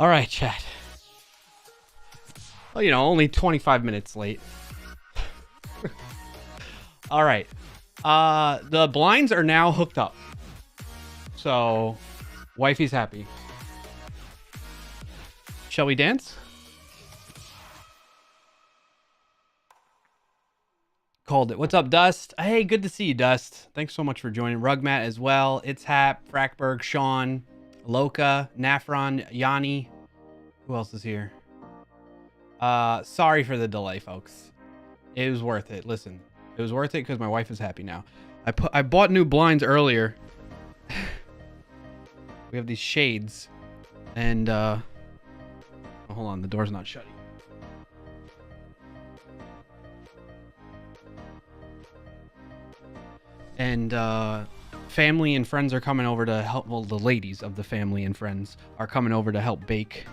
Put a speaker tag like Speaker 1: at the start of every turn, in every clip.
Speaker 1: All right, chat. Well, only 25 minutes late. All right. The blinds are now hooked up. So, wifey's happy. Shall we dance? Called it. What's up, Dust? Hey, good to see you, Dust. Thanks so much for joining. Rugmat as well. It's Hap, Frackberg, Sean, Loka, Nafron, Yanni. Who else is here? Sorry for the delay, folks. It was worth it. Listen, it was worth it because my wife is happy now. I bought new blinds earlier. We have these shades, and oh, hold on, the door's not shutting. And family and friends are coming over to help. Well, the ladies of the family and friends are coming over to help bake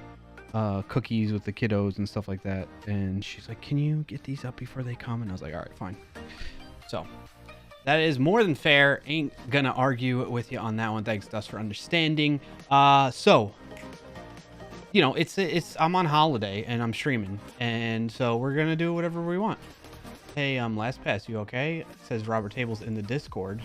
Speaker 1: cookies with the kiddos and stuff like that. And she's like, can you get these up before they come? And I was like, all right, fine. So that is more than fair. Ain't gonna argue with you on that one. Thanks, Dust, for understanding. So it's I'm on holiday and I'm streaming, and so we're gonna do whatever we want. Hey, LastPass, you okay? Says Robert Tables in the Discord.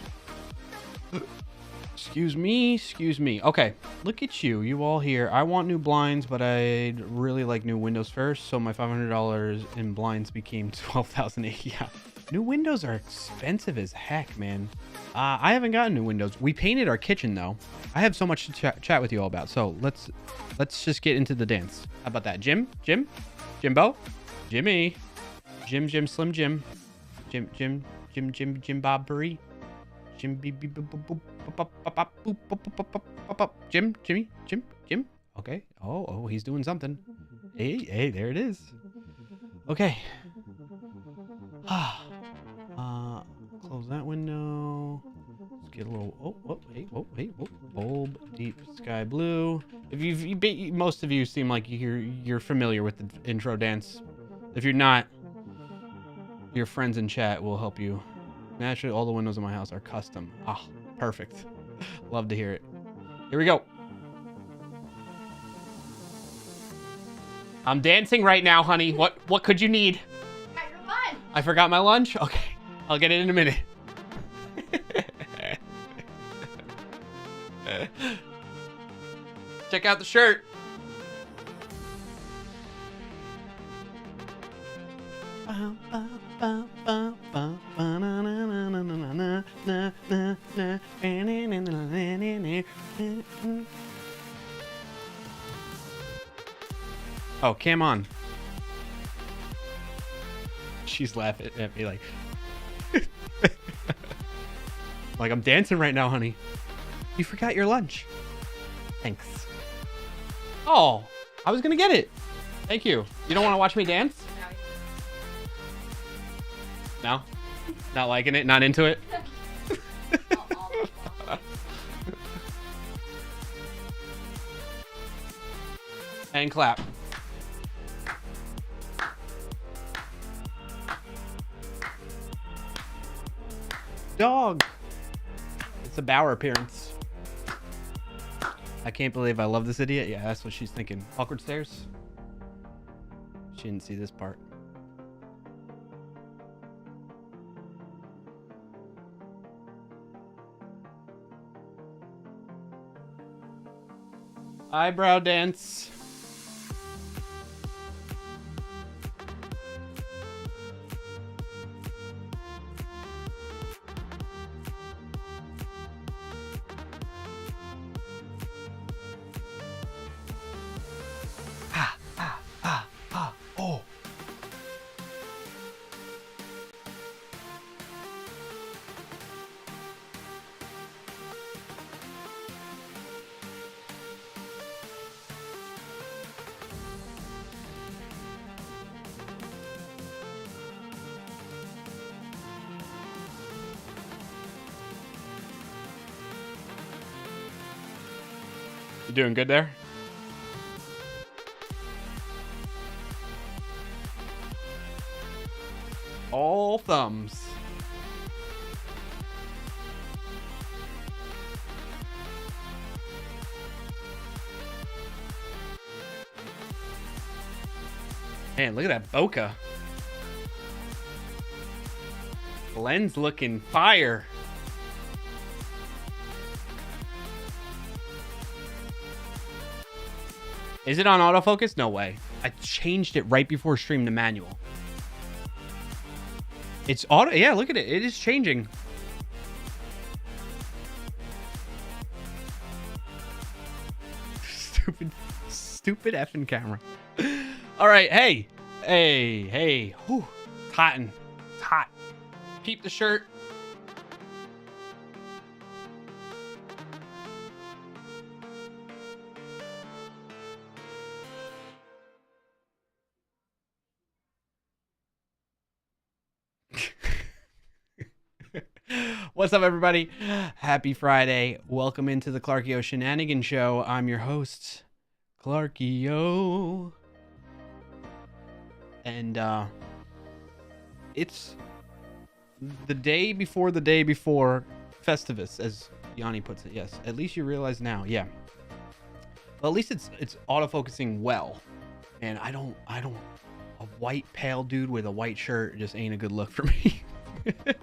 Speaker 1: Excuse me. Okay, look at you all here. I want new blinds, but I'd really like new windows first. So my $500 in blinds became $12,080. Yeah, new windows are expensive as heck, man. I haven't gotten new windows. We painted our kitchen though. I have so much to chat with you all about. So let's just get into the dance. How about that, Jimbo, Jimmy, Jim, Slim Jim, Jim Bobbery. Jim. Okay. Oh, he's doing something. Hey, there it is. Okay. Close that window. Let's get a little. Oh, hey, Oh, wait. Oh, bulb, deep sky blue. If most of you seem like you're familiar with the intro dance. If you're not, your friends in chat will help you. Naturally, all the windows in my house are custom. Ah, perfect. Love to hear it. Here we go. I'm dancing right now, honey. What could you need?
Speaker 2: Got your lunch.
Speaker 1: I forgot my lunch? Okay. I'll get it in a minute. Check out the shirt. Oh, cam on. She's laughing at me like... like, I'm dancing right now, honey. You forgot your lunch. Thanks. Oh, I was gonna get it. Thank you. You don't want to watch me dance? No? Not liking it? Not into it? And clap. Dog. It's a Bauer appearance. I can't believe I love this idiot. Yeah, that's what she's thinking. Awkward stairs. She didn't see this part. Eyebrow dance. Oh. You doing good there? All thumbs. Man, look at that bokeh. Lens looking fire. Is it on autofocus? No way. I changed it right before stream to manual. It's auto. Yeah, look at it. It is changing. Stupid effing camera. All right. Hey. Whew. It's hot. It's hot. Peep the shirt. What's up, everybody? Happy Friday. Welcome into the Clarkio Shenanigan Show. I'm your host, Clarkio. And it's the day before Festivus, as Yanni puts it. Yes, at least you realize now. Yeah. Well, at least it's autofocusing well. And I don't a white pale dude with a white shirt just ain't a good look for me.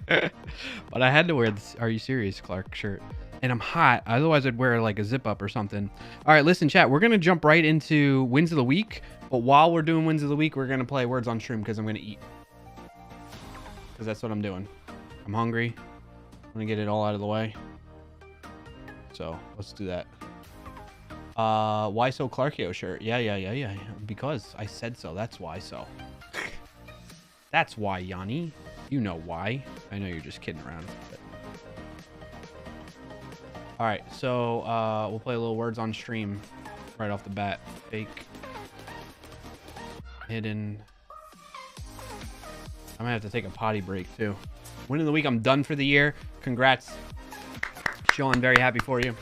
Speaker 1: But I had to wear this Are You Serious Clark shirt, and I'm hot. Otherwise I'd wear like a zip up or something. All right, listen, chat, we're gonna jump right into wins of the week, but while we're doing wins of the week, we're gonna play words on stream because I'm gonna eat, because that's what I'm doing. I'm hungry. I'm gonna get it all out of the way, so let's do that. Why so Clarkio shirt? Yeah, because I said so. That's why. So that's why, Yanni. You know why. I know you're just kidding around. But... all right, so we'll play a little words on stream right off the bat. Fake. Hidden. I'm gonna have to take a potty break too. Win of the week. I'm done for the year. Congrats. Sean, very happy for you.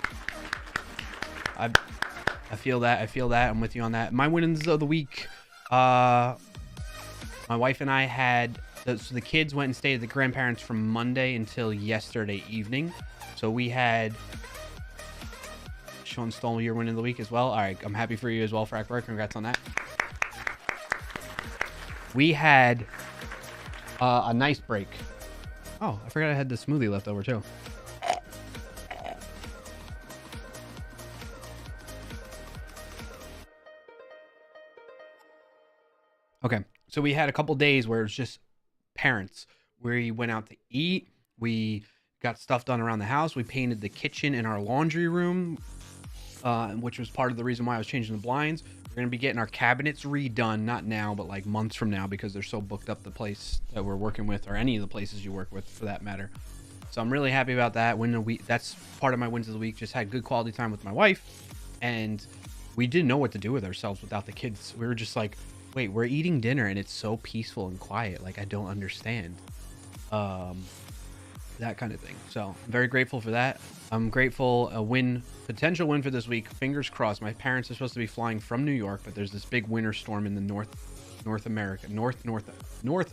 Speaker 1: I feel that. I feel that. I'm with you on that. My wins of the week. My wife and I had... So the kids went and stayed at the grandparents from Monday until yesterday evening. So we had... Sean stole your win of the week as well. All right. I'm happy for you as well, Frackberg. Congrats on that. We had a nice break. Oh, I forgot I had the smoothie left over too. Okay, so we had a couple days where it was just parents. We went out to eat. We got stuff done around the house. We painted the kitchen and our laundry room, which was part of the reason why I was changing the blinds. We're going to be getting our cabinets redone, not now, but like months from now, because they're so booked up, the place that we're working with, or any of the places you work with for that matter. So I'm really happy about that. That's part of my wins of the week. Just had good quality time with my wife, and we didn't know what to do with ourselves without the kids. We were just like, wait, we're eating dinner and it's so peaceful and quiet. Like, I don't understand. That kind of thing. So I'm very grateful for that. I'm grateful. Potential win for this week. Fingers crossed. My parents are supposed to be flying from New York, but there's this big winter storm in the north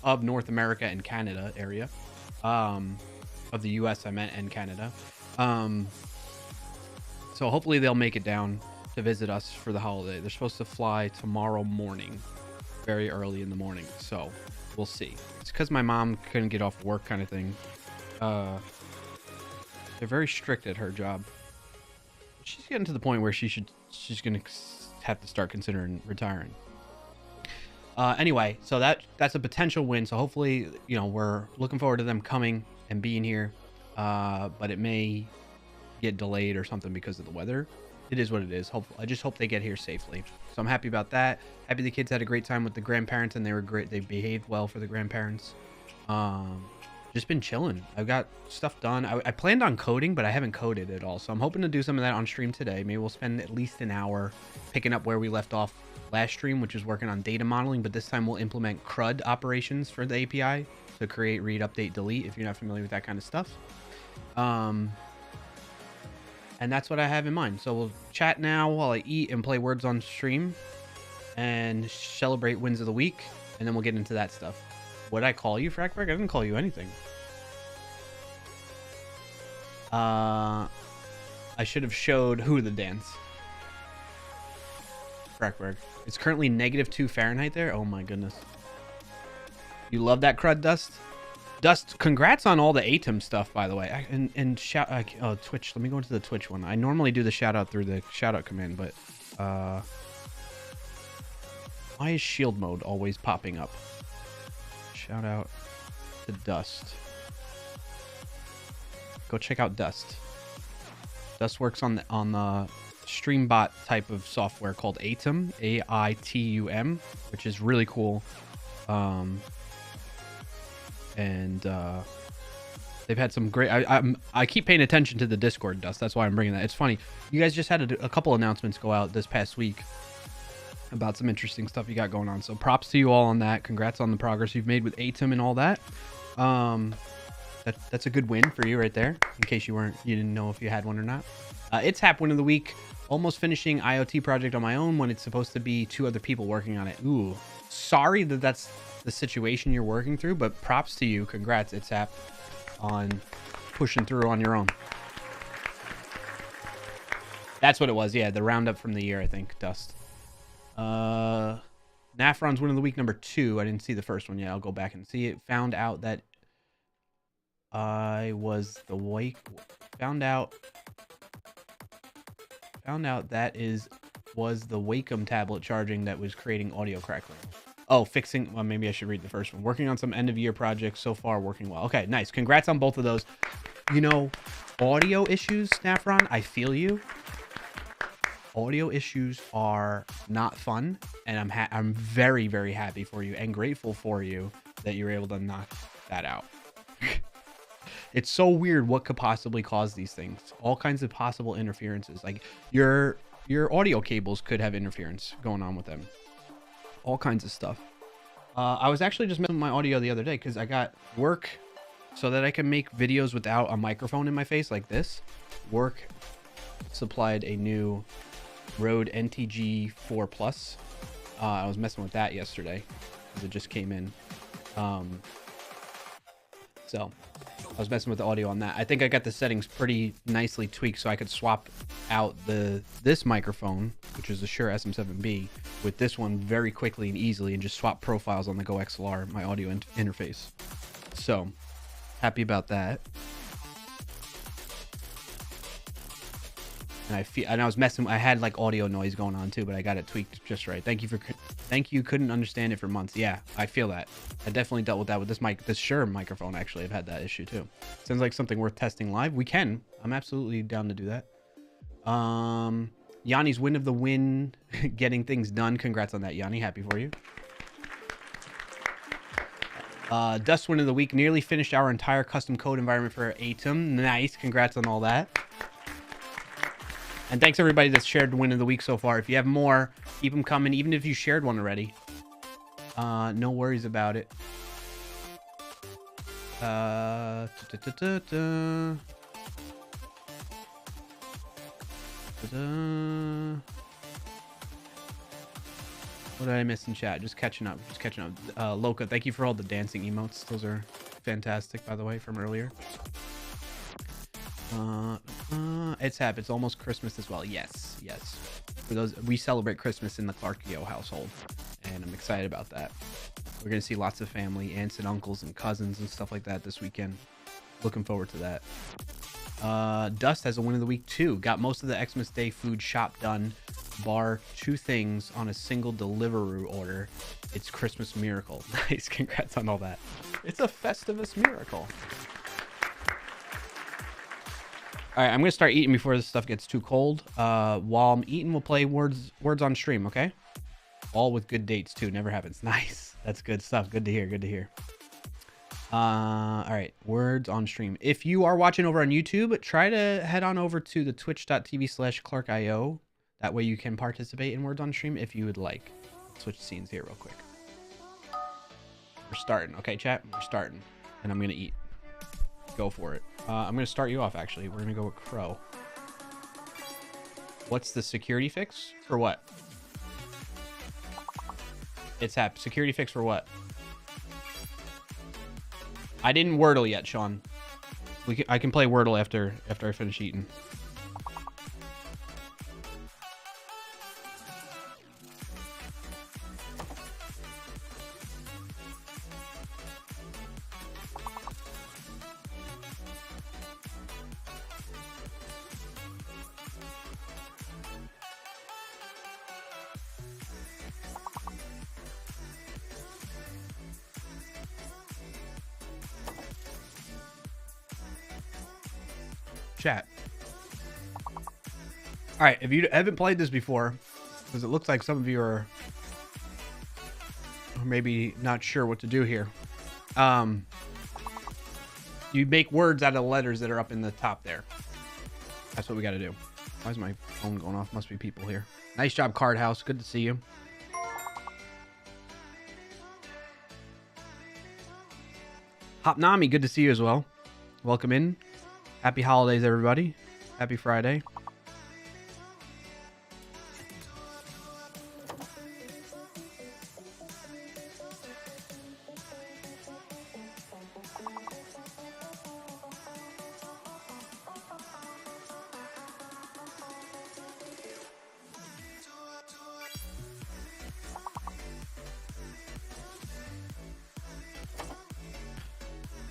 Speaker 1: of North America and Canada area, of the U.S. I meant, and Canada. So hopefully they'll make it down to visit us for the holiday. They're supposed to fly tomorrow morning, very early in the morning. So we'll see. It's because my mom couldn't get off work, kind of thing. They're very strict at her job. She's getting to the point where she's gonna have to start considering retiring. Anyway, so that's a potential win. So hopefully, we're looking forward to them coming and being here. But it may get delayed or something because of the weather. It is what it is. I just hope they get here safely. So I'm happy about that. Happy the kids had a great time with the grandparents, and they were great. They behaved well for the grandparents. Just been chilling. I've got stuff done. I planned on coding, but I haven't coded at all. So I'm hoping to do some of that on stream today. Maybe we'll spend at least an hour picking up where we left off last stream, which is working on data modeling. But this time we'll implement CRUD operations for the API to create, read, update, delete, if you're not familiar with that kind of stuff. And that's what I have in mind. So we'll chat now while I eat and play words on stream and celebrate wins of the week. And then we'll get into that stuff. What did I call you, Frackberg? I didn't call you anything. I should have showed who the dance. Frackberg. It's currently -2 Fahrenheit there. Oh my goodness. You love that crud, Dust? Dust, congrats on all the ATEM stuff, by the way. And shout... oh, Twitch. Let me go into the Twitch one. I normally do the shout out through the shout out command, but... why is shield mode always popping up? Shout out to Dust. Go check out Dust. Dust works on the Streambot type of software called ATEM, AITUM, which is really cool. And they've had some great... I keep paying attention to the Discord, Dust. That's why I'm bringing that. It's funny. You guys just had a couple announcements go out this past week about some interesting stuff you got going on. So props to you all on that. Congrats on the progress you've made with ATEM and all that. That's a good win for you right there, in case you didn't know if you had one or not. It's Hap win of the week. Almost finishing IoT project on my own when it's supposed to be 2 other people working on it. Ooh, sorry that's the situation you're working through, but props to you. Congrats, It's Hap, on pushing through on your own. That's what it was. Yeah, the roundup from the year, I think, Dust. Nafron's win of the week number 2. I didn't see the first one yet. I'll go back and see it. Found out that I was the wake. Found out that was the Wacom tablet charging that was creating audio crackling. Oh, fixing. Well, maybe I should read the first one. Working on some end of year projects so far, working well. Okay, nice. Congrats on both of those. Audio issues, Nafron. I feel you. Audio issues are not fun, and I'm very, very happy for you and grateful for you that you're able to knock that out. It's so weird what could possibly cause these things. All kinds of possible interferences. Like your audio cables could have interference going on with them. All kinds of stuff. I was actually just messing with my audio the other day because I got work so that I can make videos without a microphone in my face like this. Work supplied a new Rode NTG 4 Plus. I was messing with that yesterday because it just came in. So I was messing with the audio on that. I think I got the settings pretty nicely tweaked so I could swap out this microphone, which is the Shure SM7B, with this one very quickly and easily, and just swap profiles on the Go XLR, my audio interface. So happy about that. And I was messing. I had like audio noise going on too, but I got it tweaked just right. Thank you. Couldn't understand it for months. Yeah, I feel that. I definitely dealt with that with this Shure microphone. Actually, I've had that issue too. Sounds like something worth testing live. We can. I'm absolutely down to do that. Yanni's win of the win, getting things done. Congrats on that, Yanni. Happy for you. Dust win of the week. Nearly finished our entire custom code environment for Atom. Nice. Congrats on all that. And thanks everybody that's shared win of the week so far. If you have more, keep them coming, even if you shared one already. No worries about it. What did I miss in chat? Just catching up. Loka, thank you for all the dancing emotes. Those are fantastic, by the way, from earlier. It's almost Christmas as well. Yes. For those, we celebrate Christmas in the Clarkio household, and I'm excited about that. We're gonna see lots of family, aunts and uncles and cousins and stuff like that this weekend. Looking forward to that. Dust has a win of the week too. Got most of the Xmas Day food shop done, bar 2 things on a single Deliveroo order. It's Christmas miracle. Nice, congrats on all that. It's a Festivus miracle. All right, I'm gonna start eating before this stuff gets too cold. While I'm eating, we'll play words on stream, okay? All with good dates too. Never happens. Nice. That's good stuff. Good to hear. All right, words on stream. If you are watching over on YouTube, try to head on over to the twitch.tv/clarkio. That way you can participate in words on stream if you would like. Switch scenes here real quick. We're starting, okay, chat? We're starting, and I'm gonna eat. Go for it. I'm gonna start you off. Actually, we're gonna go with Crow. What's the security fix for what? It's security fix for what? I didn't Wordle yet, Sean. I can play Wordle after I finish eating. Chat. All right, if you haven't played this before, because it looks like some of you are maybe not sure what to do here. You make words out of the letters that are up in the top there. That's what we got to do. Why is my phone going off? Must be people here. Nice job, Card House. Good to see you. Hopnami, good to see you as well. Welcome in. Happy holidays, everybody. Happy Friday.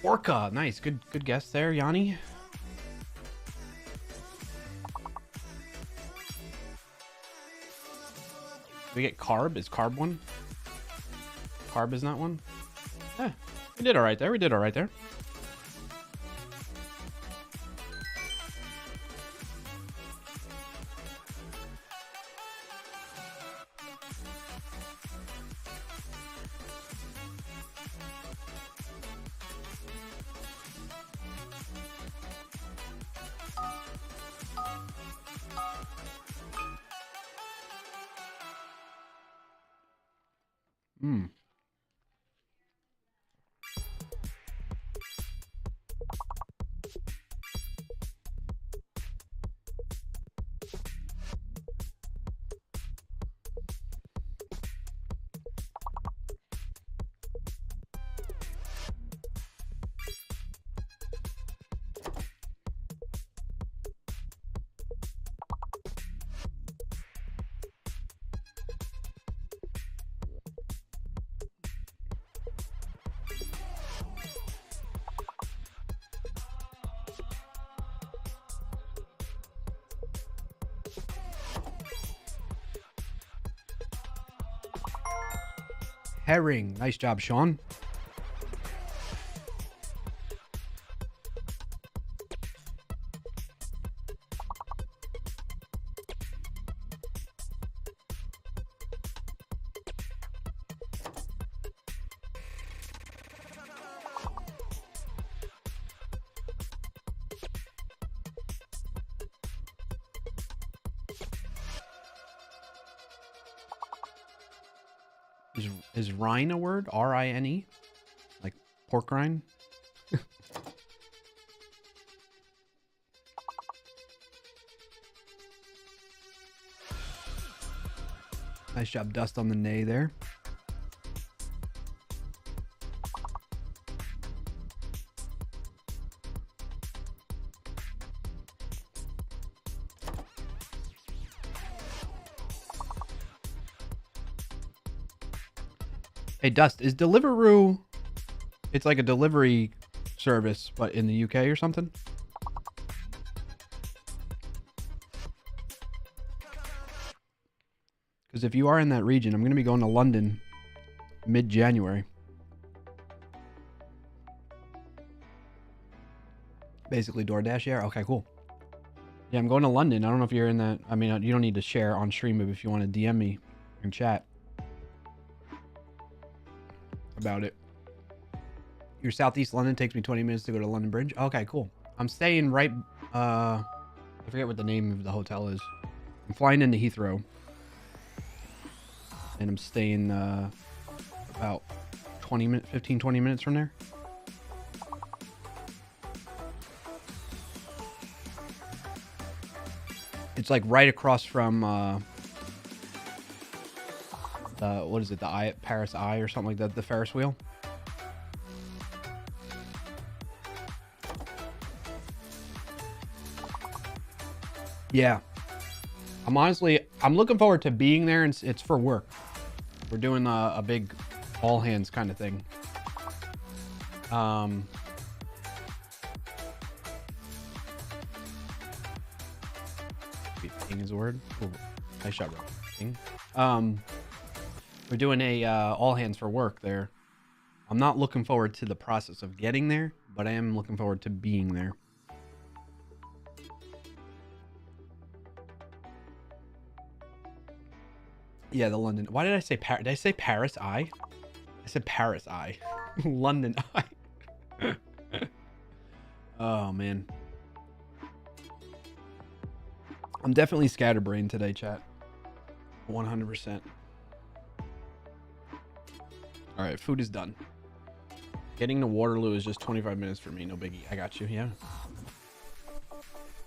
Speaker 1: Orca, nice. Good guess there, Yanni. We get carb. Is carb one? Carb is not one? Yeah, we did all right there. Herring. Nice job, Sean. Is rind a word? R-I-N-E? Like pork rind? Nice job, Dust, on the nay there. Hey, Dust, is Deliveroo... It's like a delivery service, but in the UK or something? Because if you are in that region, I'm going to be going to London mid-January. Basically DoorDash, yeah? Okay, cool. Yeah, I'm going to London. I don't know if you're in that... I mean, you don't need to share on stream, but if you want to DM me in chat about it. Your Southeast London takes me 20 minutes to go to London Bridge. Okay, cool. I'm staying right... I forget what the name of the hotel is. I'm flying into Heathrow. And I'm staying about 15, 20 minutes from there. It's like right across from what is it? The Paris Eye or something like that. The Ferris wheel. Yeah. I'm looking forward to being there, and it's for work. We're doing a big all hands kind of thing. Ping is a word. Ooh, nice shot, bro. Ping. We're doing a all hands for work there. I'm not looking forward to the process of getting there, but I am looking forward to being there. Yeah, the London. Why did I say Paris? Did I say Paris Eye? I said Paris Eye. London Eye. Oh, man. I'm definitely scatterbrained today, chat. 100%. All right, food is done. Getting to Waterloo is just 25 minutes for me. No biggie. I got you, yeah. All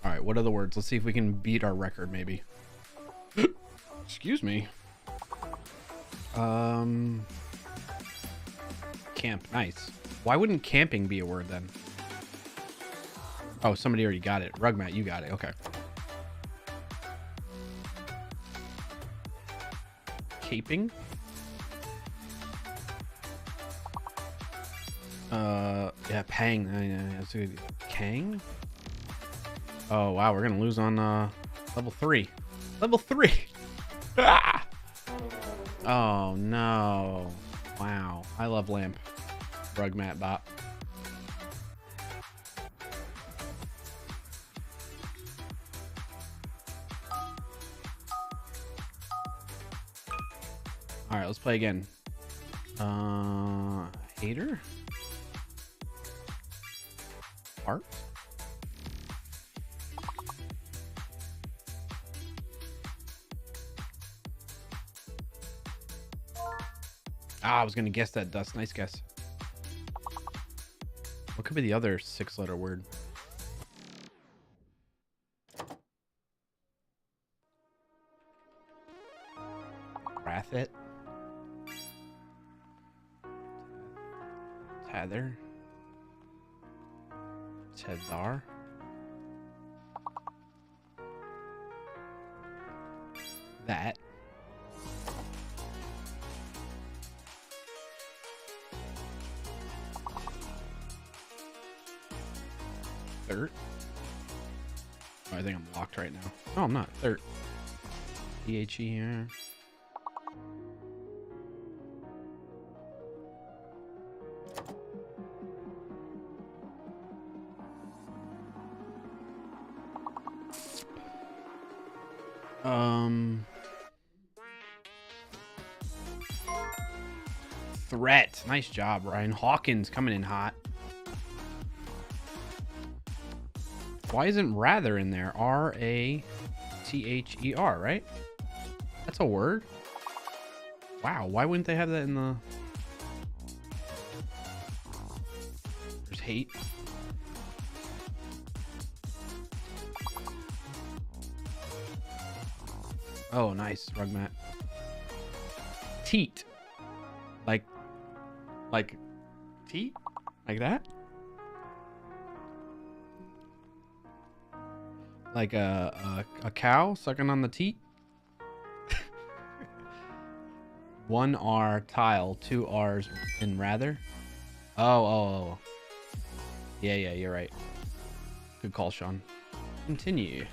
Speaker 1: right, what are the words? Let's see if we can beat our record, maybe. Excuse me. Camp. Nice. Why wouldn't camping be a word then? Oh, somebody already got it. Rugmat, you got it. Okay. Caping? Yeah, Pang. That's a good. Kang? Oh, wow. We're going to lose on level 3. Level 3! Ah! Oh, no. Wow. I love Lamp. Rugmat bot. All right, let's play again. Hater? Art? Ah, I was gonna guess that, Dust. Nice guess. What could be the other 6-letter word? Rathit? Tether? Tezar? That? Third? Oh, I think I'm locked right now. No, I'm not. Third. THE here. Threat. Nice job, Ryan. Hawkins coming in hot. Why isn't rather in there? Rather, right? That's a word. Wow, why wouldn't they have that in the... There's hate. Oh, nice. Rug mat. Teat. Like teat? Like that? Like a cow sucking on the teat? 1 R tile, 2 R's in rather. Oh. Yeah, you're right. Good call, Sean. Continue.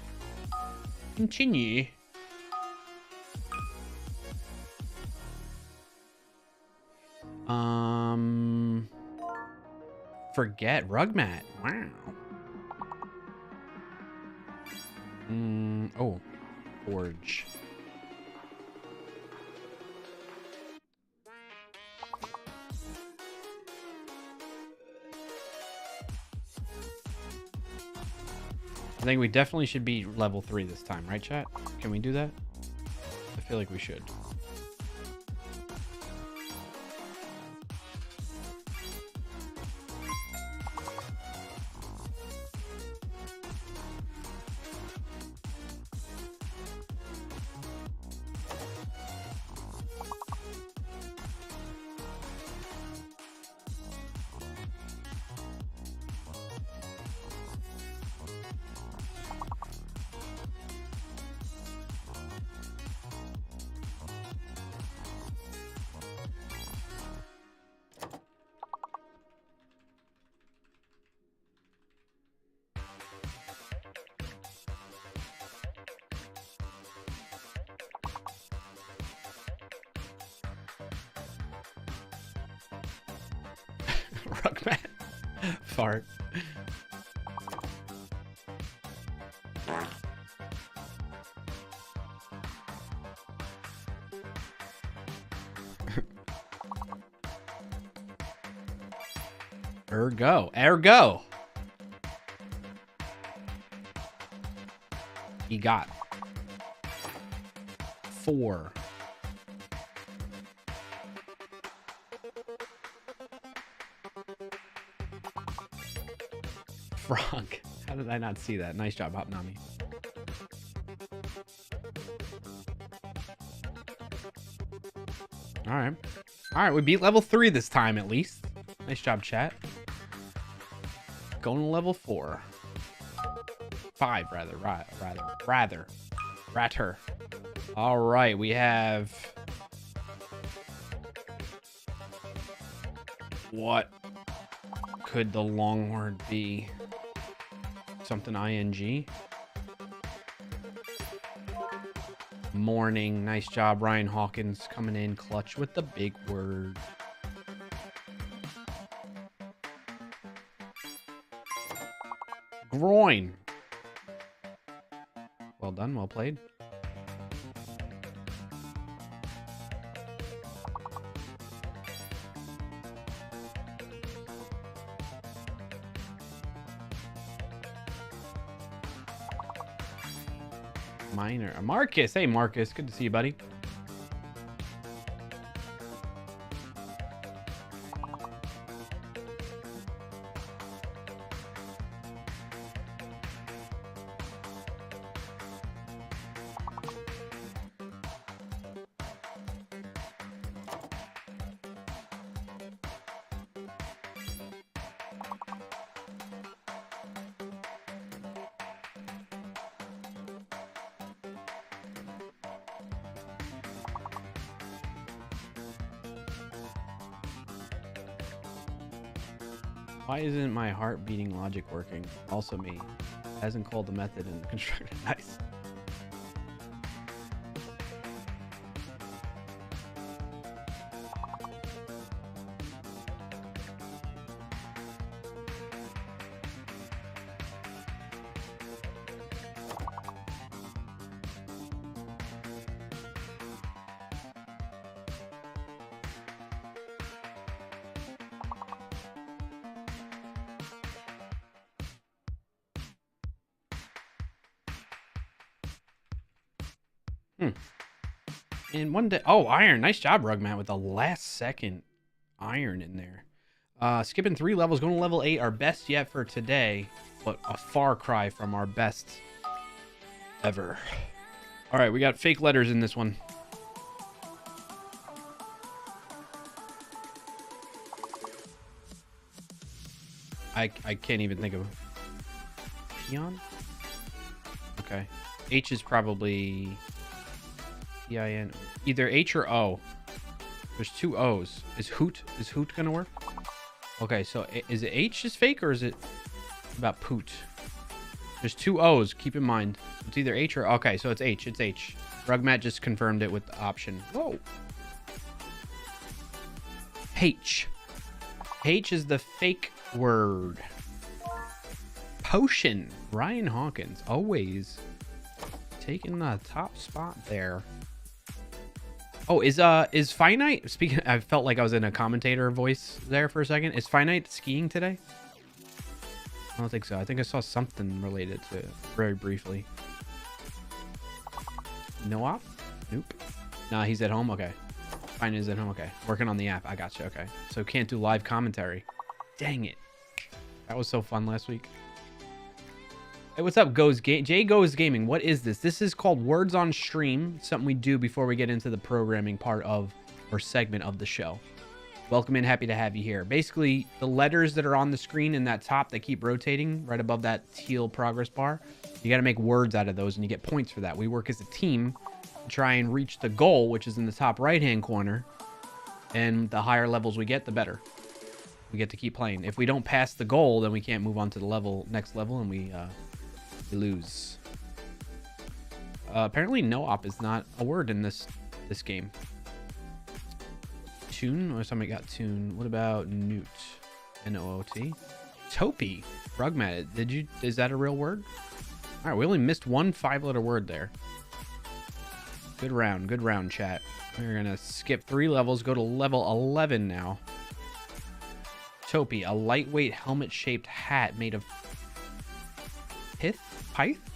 Speaker 1: Forget rug mat. Wow. Oh, forge. I think we definitely should be level 3 this time, right, chat? Can we do that? I feel like we should. Rugman. Fart. Ergo. He got 4. Frog. How did I not see that? Nice job, Hopnami. All right, we beat level 3 this time at least. Nice job, chat. Going to level 4. 5, rather. Ratter. All right, we have... What could the long word be? Something ing. Morning. Nice job, Ryan Hawkins coming in clutch with the big word. Groin. Well done, well played. Minor. Marcus. Hey, Marcus. Good to see you, buddy. Why isn't my heart beating logic working? Also me. Hasn't called the method in the constructor. Nice. Hmm. And one day, oh, iron. Nice job, Rugmat, with the last second iron in there. Skipping 3 levels, going to level 8. Our best yet for today, but a far cry from our best ever. All right, we got fake letters in this one. I can't even think of peon. Okay, H is probably P-I-N. Either H or O. There's 2 O's. Is hoot gonna work? Okay, so is it H is fake or is it about poot? There's 2 O's. Keep in mind. It's either H or... Okay, so it's H. It's H. Rugmat just confirmed it with the option. Whoa. H. H is the fake word. Potion. Ryan Hawkins. Always taking the top spot there. Oh, is Finite... Speaking... I felt like I was in a commentator voice there for a second. Is Finite skiing today? I don't think so. I think I saw something related to it very briefly. No op? Nope. Nah, he's at home? Okay. Fine, is at home? Okay. Working on the app. I got you. Okay. So can't do live commentary. Dang it. That was so fun last week. Hey, what's up, Jay Goes Gaming? What is this? This is called Words on Stream. Something we do before we get into the programming part of or segment of the show. Welcome in. Happy to have you here. Basically, the letters that are on the screen in that top that keep rotating right above that teal progress bar, you got to make words out of those, and you get points for that. We work as a team to try and reach the goal, which is in the top right-hand corner. And the higher levels we get, the better. We get to keep playing. If we don't pass the goal, then we can't move on to the next level, and we lose. Apparently, no op is not a word in this game. Tune, or somebody got tune. What about newt? N-O-O-T. Topi. Rugmat. Is that a real word? All right, we only missed one 5-letter word there. Good round, chat. We're gonna skip 3 levels, go to level 11 now. Topi, a lightweight helmet-shaped hat made of pith,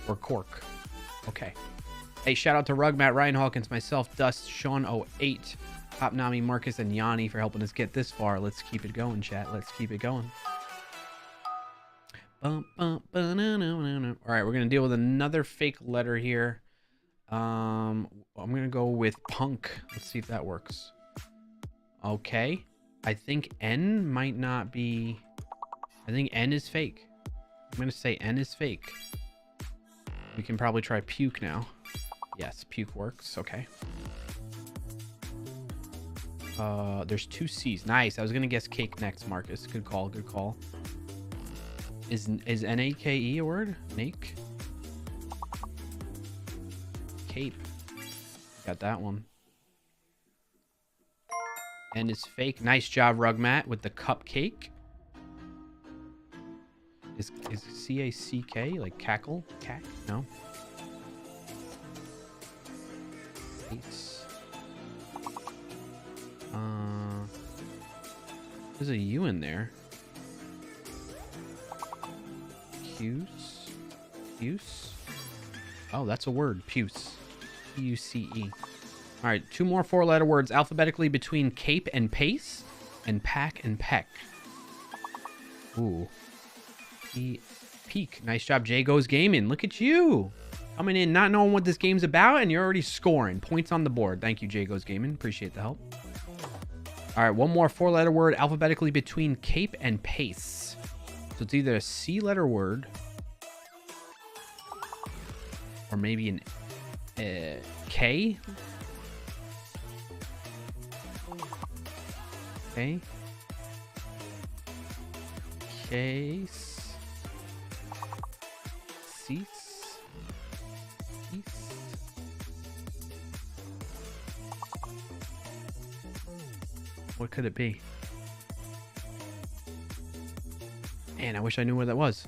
Speaker 1: or cork. Okay. Hey, shout out to Rugmat, Ryan Hawkins, myself, Dust, Sean 08. Top Nami, Marcus, and Yanni for helping us get this far. Let's keep it going, chat. Let's keep it going. All right, we're going to deal with another fake letter here. I'm going to go with punk. Let's see if that works. Okay. I think N might not be... I think N is fake. I'm going to say N is fake. We can probably try puke now. Yes, puke works. Okay. There's 2 C's. Nice. I was gonna guess cake next, Marcus. Good call. Good call. Is N-A-K-E a word? Nake? Cape. Got that one. N is fake. Nice job, Rugmat, with the cupcake. Is C-A-C-K like cackle? Cack? No. Ace. There's a U in there. Puce? Puce? Oh, that's a word. Puce. P-U-C-E. All right, 2 more 4-letter words alphabetically between cape and pace, and pack and peck. Ooh. Peak. Nice job, Jay Goes Gaming. Look at you. Coming in, not knowing what this game's about, and you're already scoring. Points on the board. Thank you, Jay Goes Gaming. Appreciate the help. All right, 1 more 4-letter word alphabetically between cape and pace. So it's either a C-letter word or maybe an K. Okay. Case. Cease. What could it be? Man, I wish I knew where that was.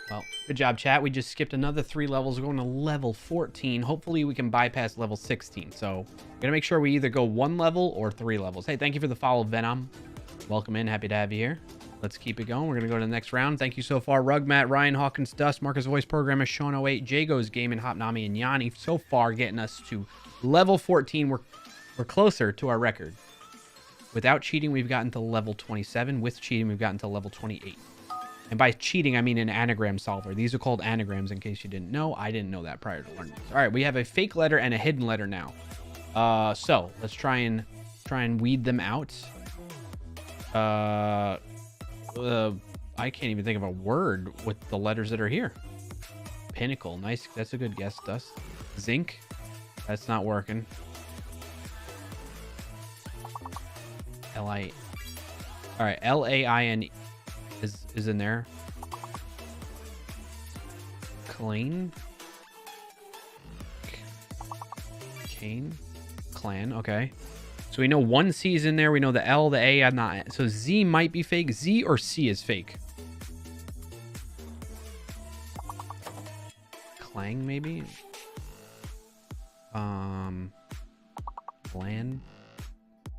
Speaker 1: Well, good job, chat. We just skipped another 3 levels. We're going to level 14. Hopefully, we can bypass level 16. So, we're going to make sure we either go 1 level or 3 levels. Hey, thank you for the follow, Venom. Welcome in. Happy to have you here. Let's keep it going. We're going to go to the next round. Thank you so far, Rugmat, Ryan, Hawkins, Dust, Marcus Voice Programmer, Sean08, Jago's Game, and Hopnami and Yanni. So far, getting us to level 14. We're closer to our record. Without cheating, we've gotten to level 27. With cheating, we've gotten to level 28. And by cheating, I mean an anagram solver. These are called anagrams, in case you didn't know. I didn't know that prior to learning this. All right, we have a fake letter and a hidden letter now. So let's try and weed them out. I can't even think of a word with the letters that are here. Pinnacle, nice. That's a good guess, Dust. Zinc, that's not working. L-I. All right, L-A-I-N is in there. Clean. Cane. Clan, okay. So we know one C is in there. We know the L, the A, I'm not. So Z might be fake. Z or C is fake. Clang, maybe?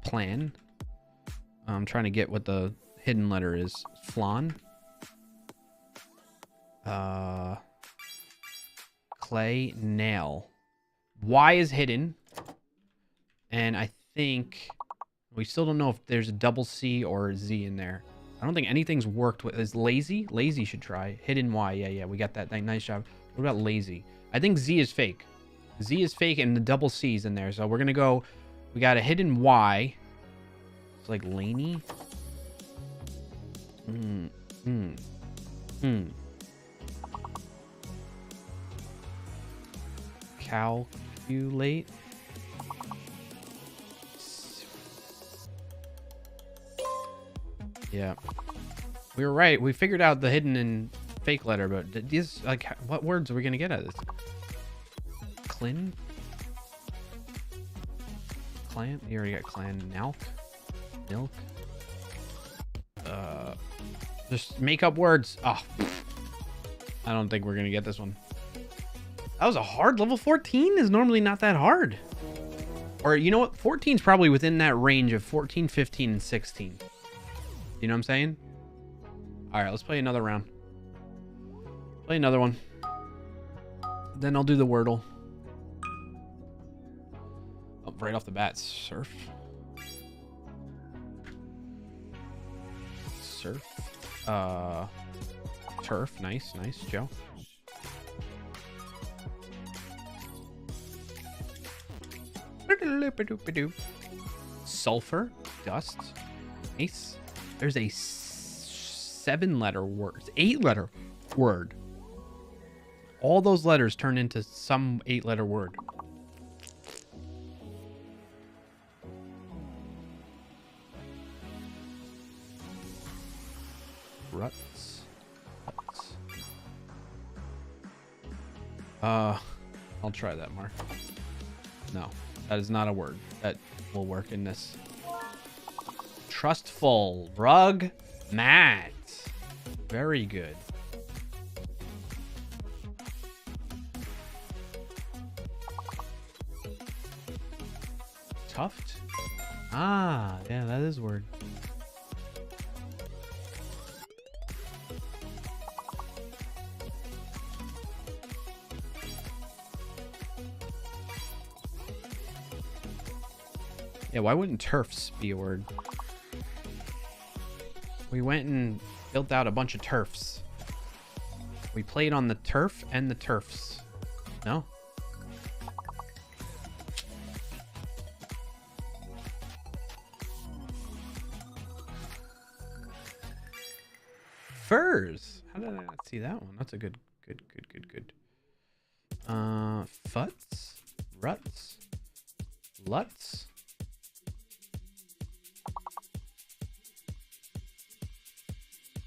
Speaker 1: Plan. I'm trying to get what the hidden letter is. Flan. Clay, nail. Y is hidden. And I think we still don't know if there's a double C or a Z in there. I don't think anything's worked with. Is lazy? Lazy should try. Hidden Y. Yeah, we got that. Nice job. What about lazy? I think Z is fake. Z is fake and the double C's in there. So we're going to go. We got a hidden Y. It's like laney. Calculate. Yeah, we were right. We figured out the hidden and fake letter, but these, like, what words are we gonna get out of this? Clan. You already got clan. Milk. Just make up words. Oh, I don't think we're gonna get this one. That was a hard level. 14 is normally not that hard. Or you know what? 14 is probably within that range of 14, 15, and 16. You know what I'm saying? All right, let's play another round. Play another one. Then I'll do the Wordle. Oh, right off the bat, surf. Turf. Nice, Joe. Sulfur. Dust. Nice. There's a 7-letter word. 8-letter word. All those letters turn into some 8-letter word. Ruts. I'll try that, Mark. No, that is not a word that will work in this. Trustful. Rug. Mat. Very good. Tuft. Ah, yeah, that is a word. Yeah, why wouldn't turfs be a word? We went and built out a bunch of turfs. We played on the turf and the turfs. No? Furs. How did I not see that one? That's a good. Futs. Ruts. Luts.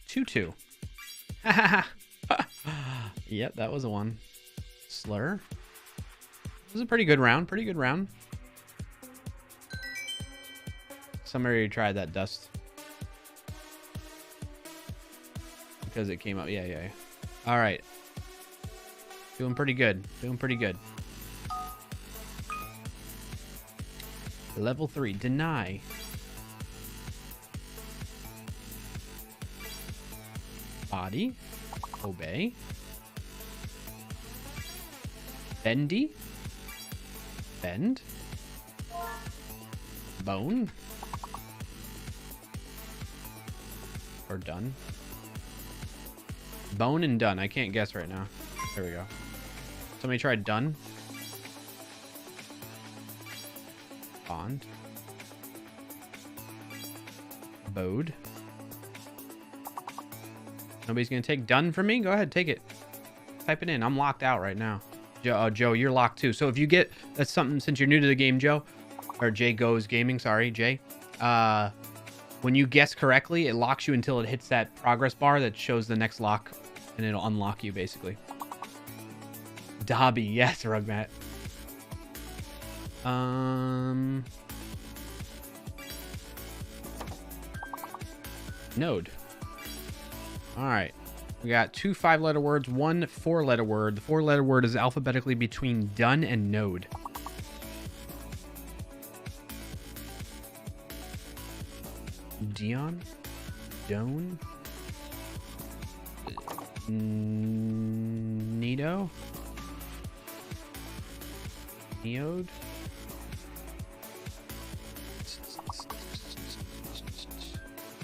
Speaker 1: Tutu. Yep, that was a one. Slur. This is a pretty good round. Somebody tried that, Dust. Because it came up. Yeah. All right. Doing pretty good. Level 3. Deny. Body. Obey. Bendy. Bend. Bone. Or done. Bone and done. I can't guess right now. There we go. Somebody tried done. Bond. Bode. Nobody's gonna take done from me? Go ahead, take it. Type it in. I'm locked out right now. Joe, you're locked too. So if you get, that's something, since you're new to the game, Joe, or Jay Goes Gaming, sorry, Jay. When you guess correctly, it locks you until it hits that progress bar that shows the next lock, and it'll unlock you, basically. Dobby, yes, Rugmat. Node. All right. We got 2 5-letter words, 1 4-letter word. The 4-letter word is alphabetically between done and node. Dion? Doan? Nido? Neode?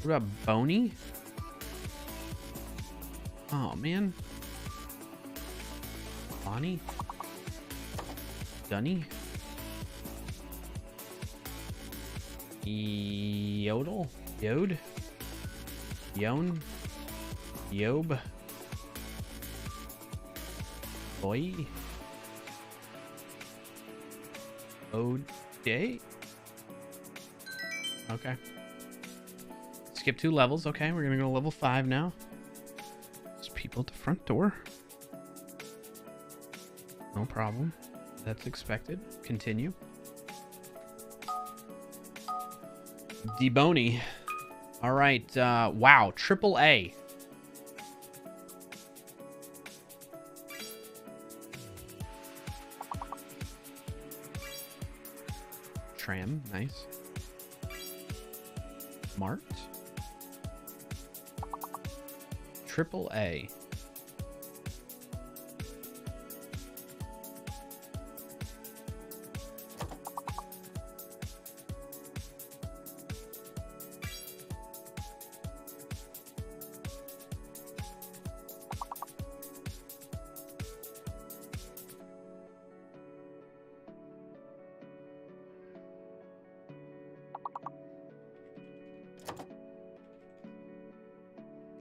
Speaker 1: What about Boney? Oh, man. Bonnie? Dunny? Yodel? Yode? Yon? Yob? Boy? O'Day? Okay. Skip 2 levels. Okay, we're gonna go to level 5 now. There's people at the front door. No problem. That's expected. Continue. Debony. All right. Wow. Triple A. Tram. Nice. Smart. Triple A.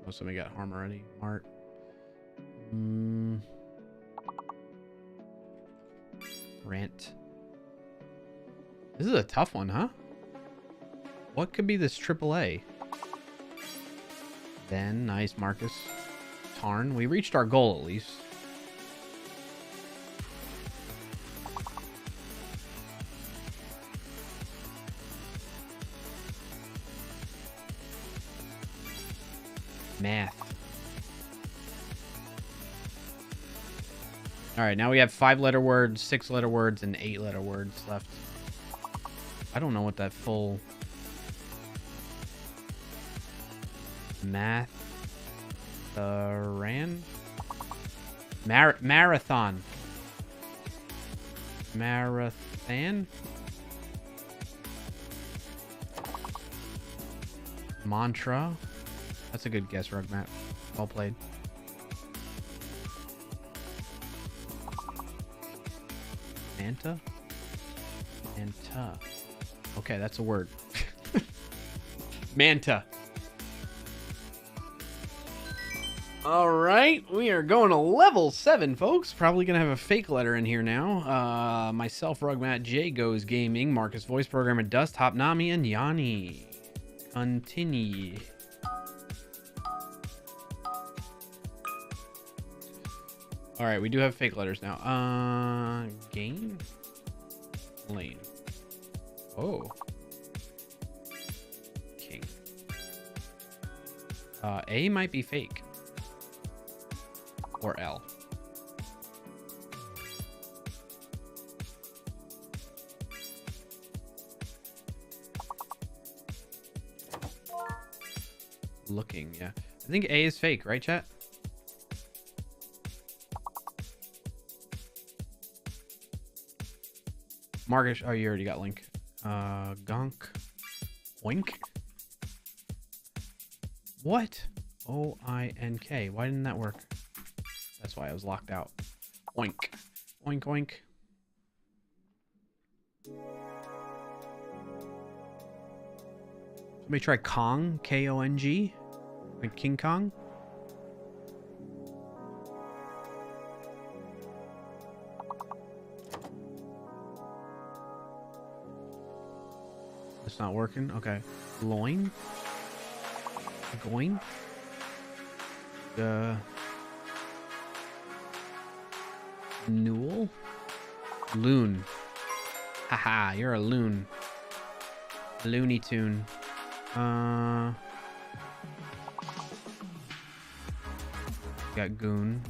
Speaker 1: Oh, somebody got harm already. Mart. Rant. This is a tough one, huh? What could be this triple A? Then, nice, Marcus. Tarn. We reached our goal, at least. Math. All right, now we have 5-letter words, 6-letter words, and 8-letter words left. I don't know what that full math ran marathon mantra. That's a good guess, Rugmat. Well played. Manta? Manta. Okay, that's a word. Manta. All right, we are going to level 7, folks. Probably going to have a fake letter in here now. Myself, Rugmat, Jay Goes Gaming, Marcus, voice programmer, Dust, Hop, Nami, and Yanni. Continue. All right, we do have fake letters now. Gain? Lane. Oh. King. A might be fake. Or L. Looking, yeah. I think A is fake, right, chat? Marcus, oh, you already got Link. Gonk. Oink. What? O-I-N-K. Why didn't that work? That's why I was locked out. Oink. Oink, oink. Let me try Kong. K-O-N-G. Like King Kong. It's not working. Okay. Loin. Going. Newell. Loon. Haha, you're a loon. Looney Tune. Got Goon.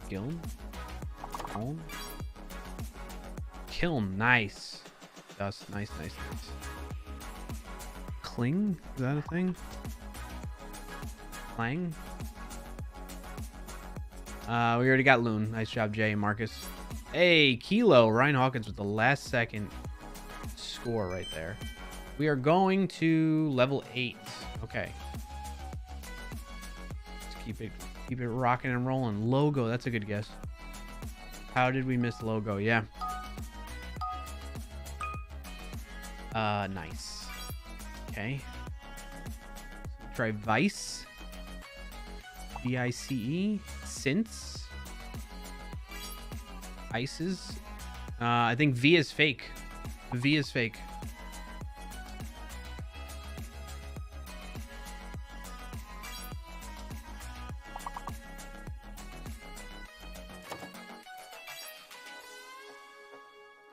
Speaker 1: Giln. Kiln. Kiln. Nice. Dust. Nice, nice, nice. Cling? Is that a thing? Clang? We already got Loon. Nice job, Jay and Marcus. Hey, Kilo. Ryan Hawkins with the last second score right there. We are going to level 8. Okay. Let's keep it rocking and rolling. Logo. That's a good guess. How did we miss logo? Yeah. Nice. Okay. Try Vice. V-I-C-E. Since. Ices. I think V is fake. V is fake.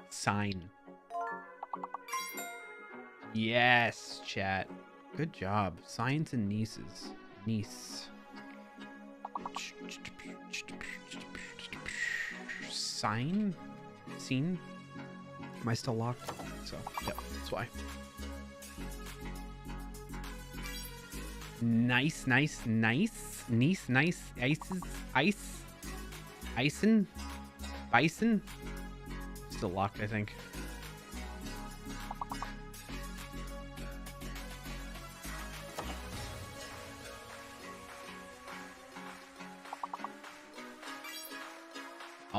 Speaker 1: Sign. Yes, chat. Good job. Science and nieces. Niece. Sign? Scene? Am I still locked? So, yeah, that's why. Nice, nice, nice. Nice, nice. Ices. Ice. Icin. Bison. Still locked, I think.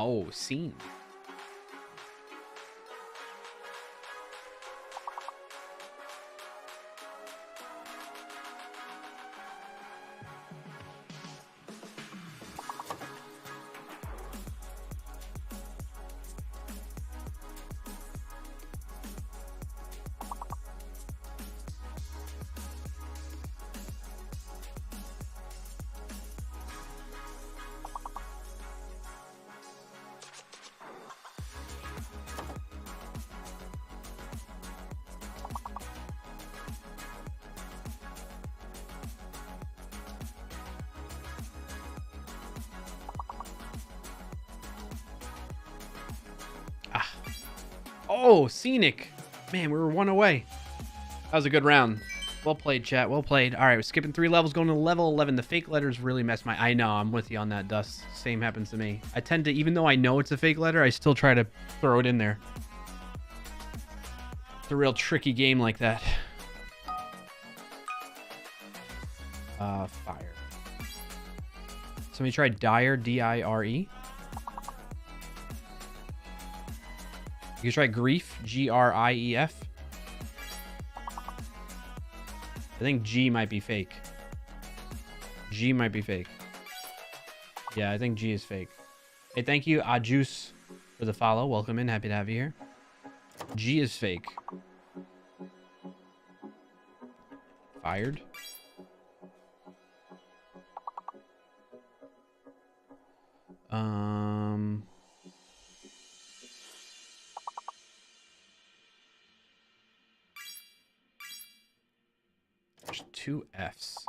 Speaker 1: Oh, scene. Oh, scenic. Man, we were one away. That was a good round. Well played, chat. Well played. All right, we're skipping 3 levels, going to level 11. The fake letters really messed my... I know, I'm with you on that, Dust. Same happens to me. I tend to, even though I know it's a fake letter, I still try to throw it in there. It's a real tricky game like that. Fire. Somebody try Dire, D-I-R-E. You can try Grief, G-R-I-E-F. I think G might be fake. G might be fake. Yeah, I think G is fake. Hey, thank you, Ajus, for the follow. Welcome in. Happy to have you here. G is fake. Fired. There's 2 F's.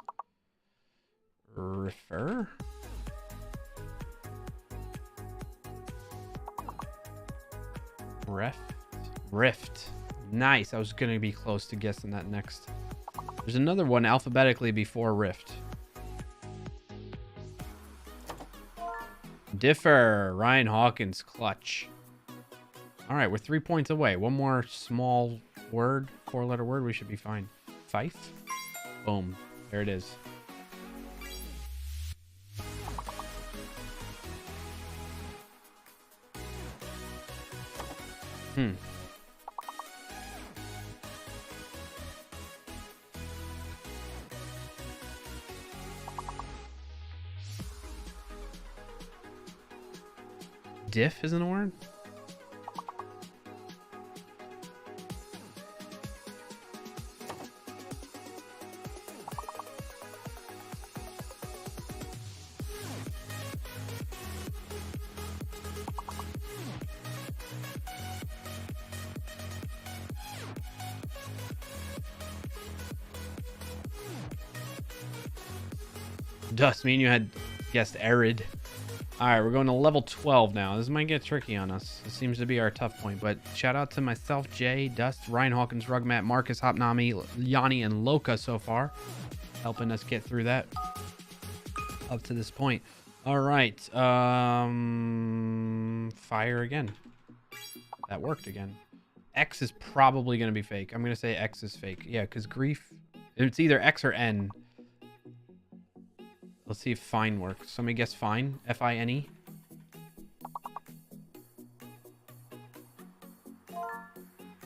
Speaker 1: Refer? Reft. Rift. Nice. I was going to be close to guessing that next. There's another one alphabetically before Rift. Differ. Ryan Hawkins. Clutch. All right, we're 3 points away. One more small word, 4-letter word. We should be fine. Fife. Boom. There it is. Diff isn't a word? Dust, me and you had guessed arid. All right, we're going to level 12 now. This might get tricky on us. It seems to be our tough point, but shout out to myself, Jay, Dust, Ryan Hawkins, Rugmat, Marcus, Hopnami, Yanni, and Loka so far, helping us get through that up to this point. All right, fire again. That worked again. X is probably going to be fake. I'm going to say X is fake. Yeah, because grief, it's either X or N. Let's see if fine works. Somebody guess fine. F-I-N-E.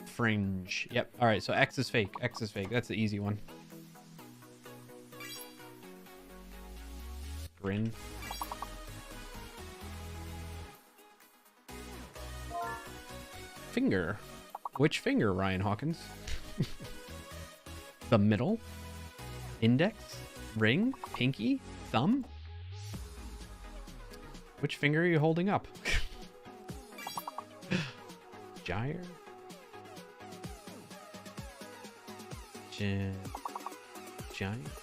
Speaker 1: Fringe. Yep. All right. So X is fake. X is fake. That's the easy one. Grin. Finger. Which finger, Ryan Hawkins? The middle? Index? Ring? Pinky? Thumb? Which finger are you holding up? Gyre? Giant?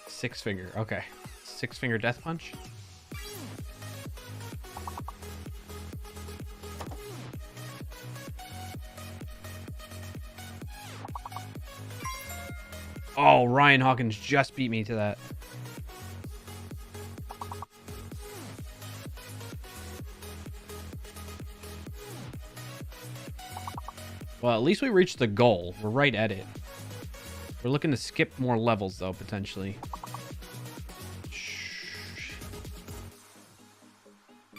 Speaker 1: Six finger. Okay. 6 finger death punch? Oh, Ryan Hawkins just beat me to that. Well, at least we reached the goal. We're right at it. We're looking to skip more levels, though, potentially.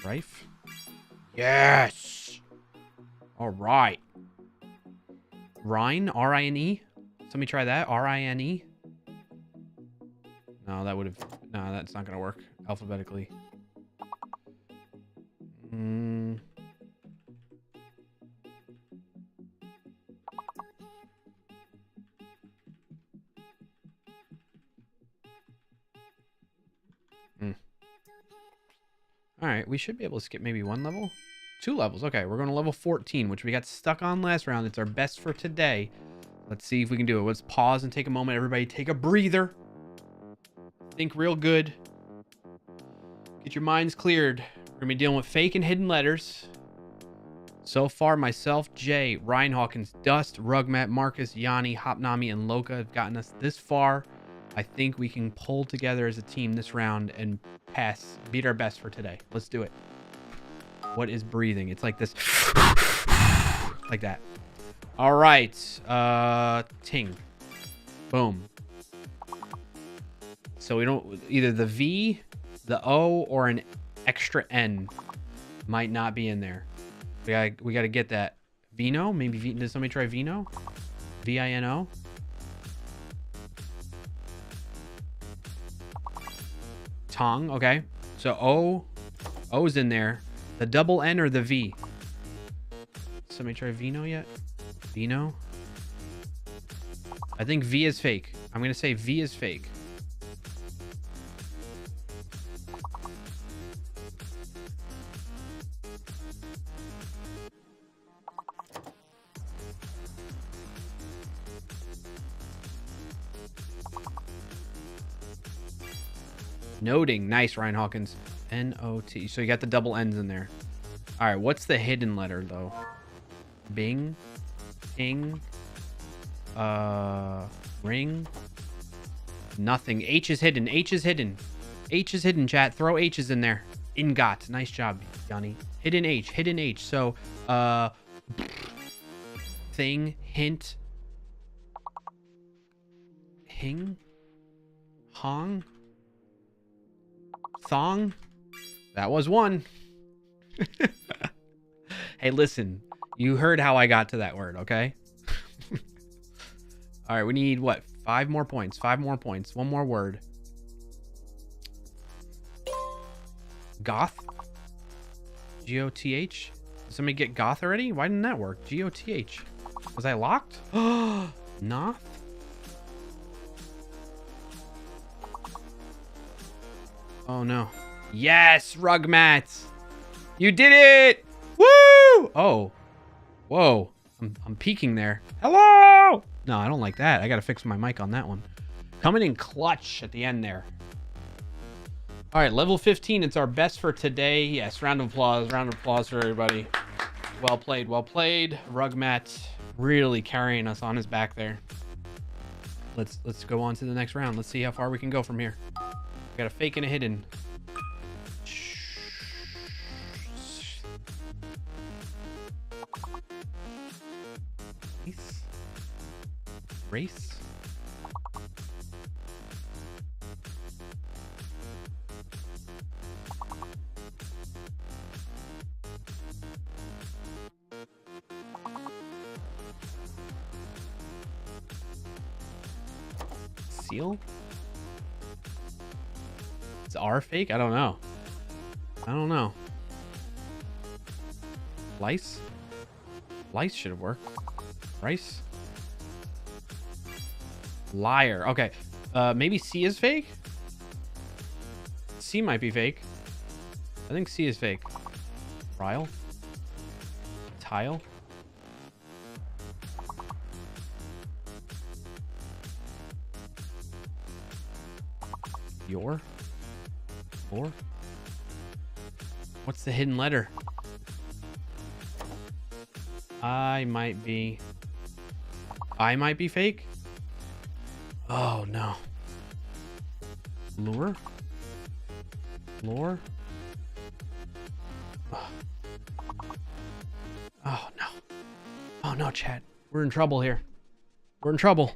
Speaker 1: Rife? Yes! All right. Rhine? R-I-N-E? Somebody try that. R-I-N-E? No, that would have... No, that's not going to work alphabetically. All right, we should be able to skip maybe 1 level. 2 levels. Okay, we're going to level 14, which we got stuck on last round. It's our best for today. Let's see if we can do it. Let's pause and take a moment. Everybody take a breather. Think real good. Get your minds cleared. We're going to be dealing with fake and hidden letters. So far, myself, Jay, Ryan Hawkins, Dust, Rugmat, Marcus, Yanni, Hopnami, and Loka have gotten us this far. I think we can pull together as a team this round and beat our best for today. Let's do it. What is breathing? It's like this. Like that. All right. Ting. Boom. So we don't... Either the V, the O, or an extra N might not be in there. We gotta get that. Vino? Maybe... Did somebody try Vino? V-I-N-O? Tong. Okay. So O's in there. The double N or the V? Somebody try Vino yet? Vino? I think V is fake. I'm going to say V is fake. Noting. Nice, Ryan Hawkins. N-O-T. So you got the double N's in there. All right, what's the hidden letter, though? Bing. Ping. Ring. Nothing. H is hidden. H is hidden. H is hidden, chat. Throw H's in there. Ingot. Nice job, Johnny. Hidden H. Hidden H. So, thing. Hint. Hing. Hong. Thong. That was one. Hey, listen. You heard how I got to that word, okay? All right, we need what? 5 more points. 5 more points. One more word. Goth? G-O-T-H? Did somebody get goth already? Why didn't that work? G-O-T-H. Was I locked? Noth? Oh, no. Yes, rug mats. You did it! Woo! Oh. Whoa. I'm peeking there. Hello! No, I don't like that. I got to fix my mic on that one. Coming in clutch at the end there. All right, level 15. It's our best for today. Yes, round of applause. Round of applause for everybody. Well played. Well played. Rugmat really carrying us on his back there. Let's go on to the next round. Let's see how far we can go from here. We got a fake and a hidden. Race. Seal? Is R fake? I don't know. I don't know. Lice? Lice should work. Rice? Liar. Okay. Maybe C is fake? C might be fake. I think C is fake. Trial? Tile? Your? Or? What's the hidden letter? I might be fake? Oh, no. Lure? Lure? Oh. Oh, no. Oh, no, chat. We're in trouble here. We're in trouble.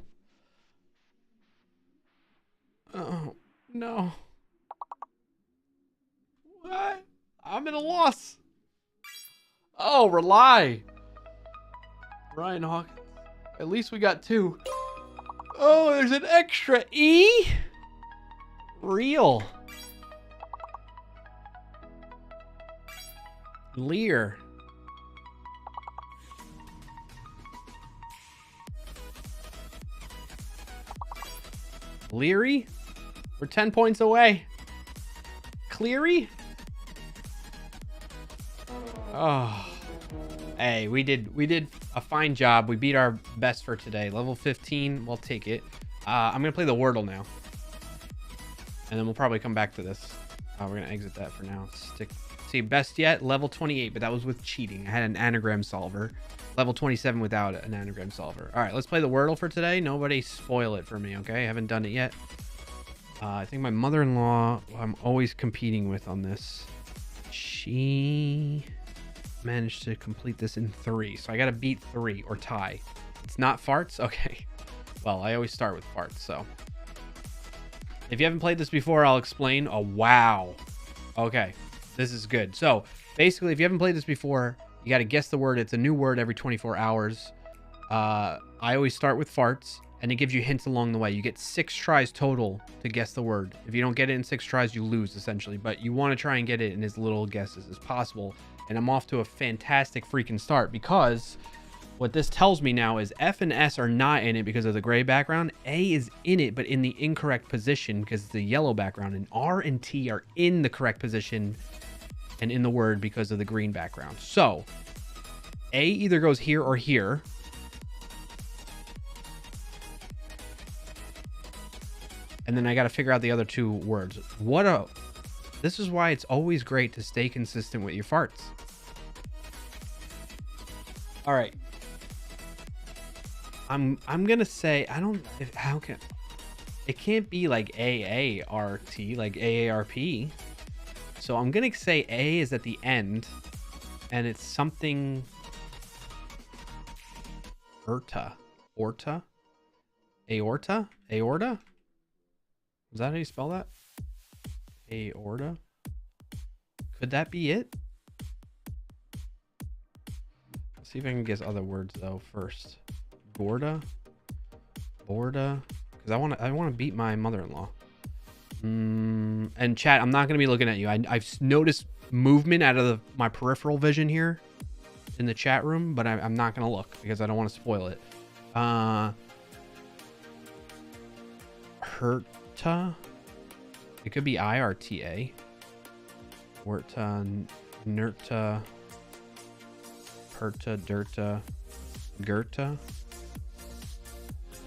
Speaker 1: Oh, no. What? I'm at a loss. Oh, rely. Ryan Hawkins. At least we got 2. Oh, there's an extra E? Real. Lear. Leary? We're 10 points away. Cleary? Oh. Hey, we did a fine job. We beat our best for today. Level 15, we'll take it. I'm gonna play the Wordle now. And then we'll probably come back to this. We're gonna exit that for now. See, best yet, level 28, but that was with cheating. I had an anagram solver. Level 27 without an anagram solver. All right, let's play the Wordle for today. Nobody spoil it for me, okay? I haven't done it yet. I think my mother-in-law, I'm always competing with on this. She managed to complete this in 3. So I got to beat 3 or tie. It's not farts? Okay. Well, I always start with farts, so. If you haven't played this before, I'll explain. Oh, wow. Okay. This is good. So basically, if you haven't played this before, you got to guess the word. It's a new word every 24 hours. I always start with farts, and it gives you hints along the way. You get 6 tries total to guess the word. If you don't get it in 6 tries, you lose, essentially. But you want to try and get it in as little guesses as possible. And I'm off to a fantastic freaking start, because what this tells me now is F and S are not in it because of the gray background. A is in it, but in the incorrect position because it's the yellow background. And R and T are in the correct position and in the word because of the green background. So A either goes here or here. And then I got to figure out the other 2 words. This is why it's always great to stay consistent with your farts. All right. I'm gonna say how can it can't be like AART, like AARP. So I'm gonna say A is at the end, and it's something aorta. Is that how you spell that? Aorta. Could that be it? Let's see if I can guess other words though first. Borda, because I want to beat my mother-in-law. And chat, I'm not gonna be looking at you. I've noticed movement out of my peripheral vision here in the chat room, but I'm not gonna look because I don't want to spoil it. Herta. It could be IRTA. Werta, Nerta, Herta, Dirta, Gerta.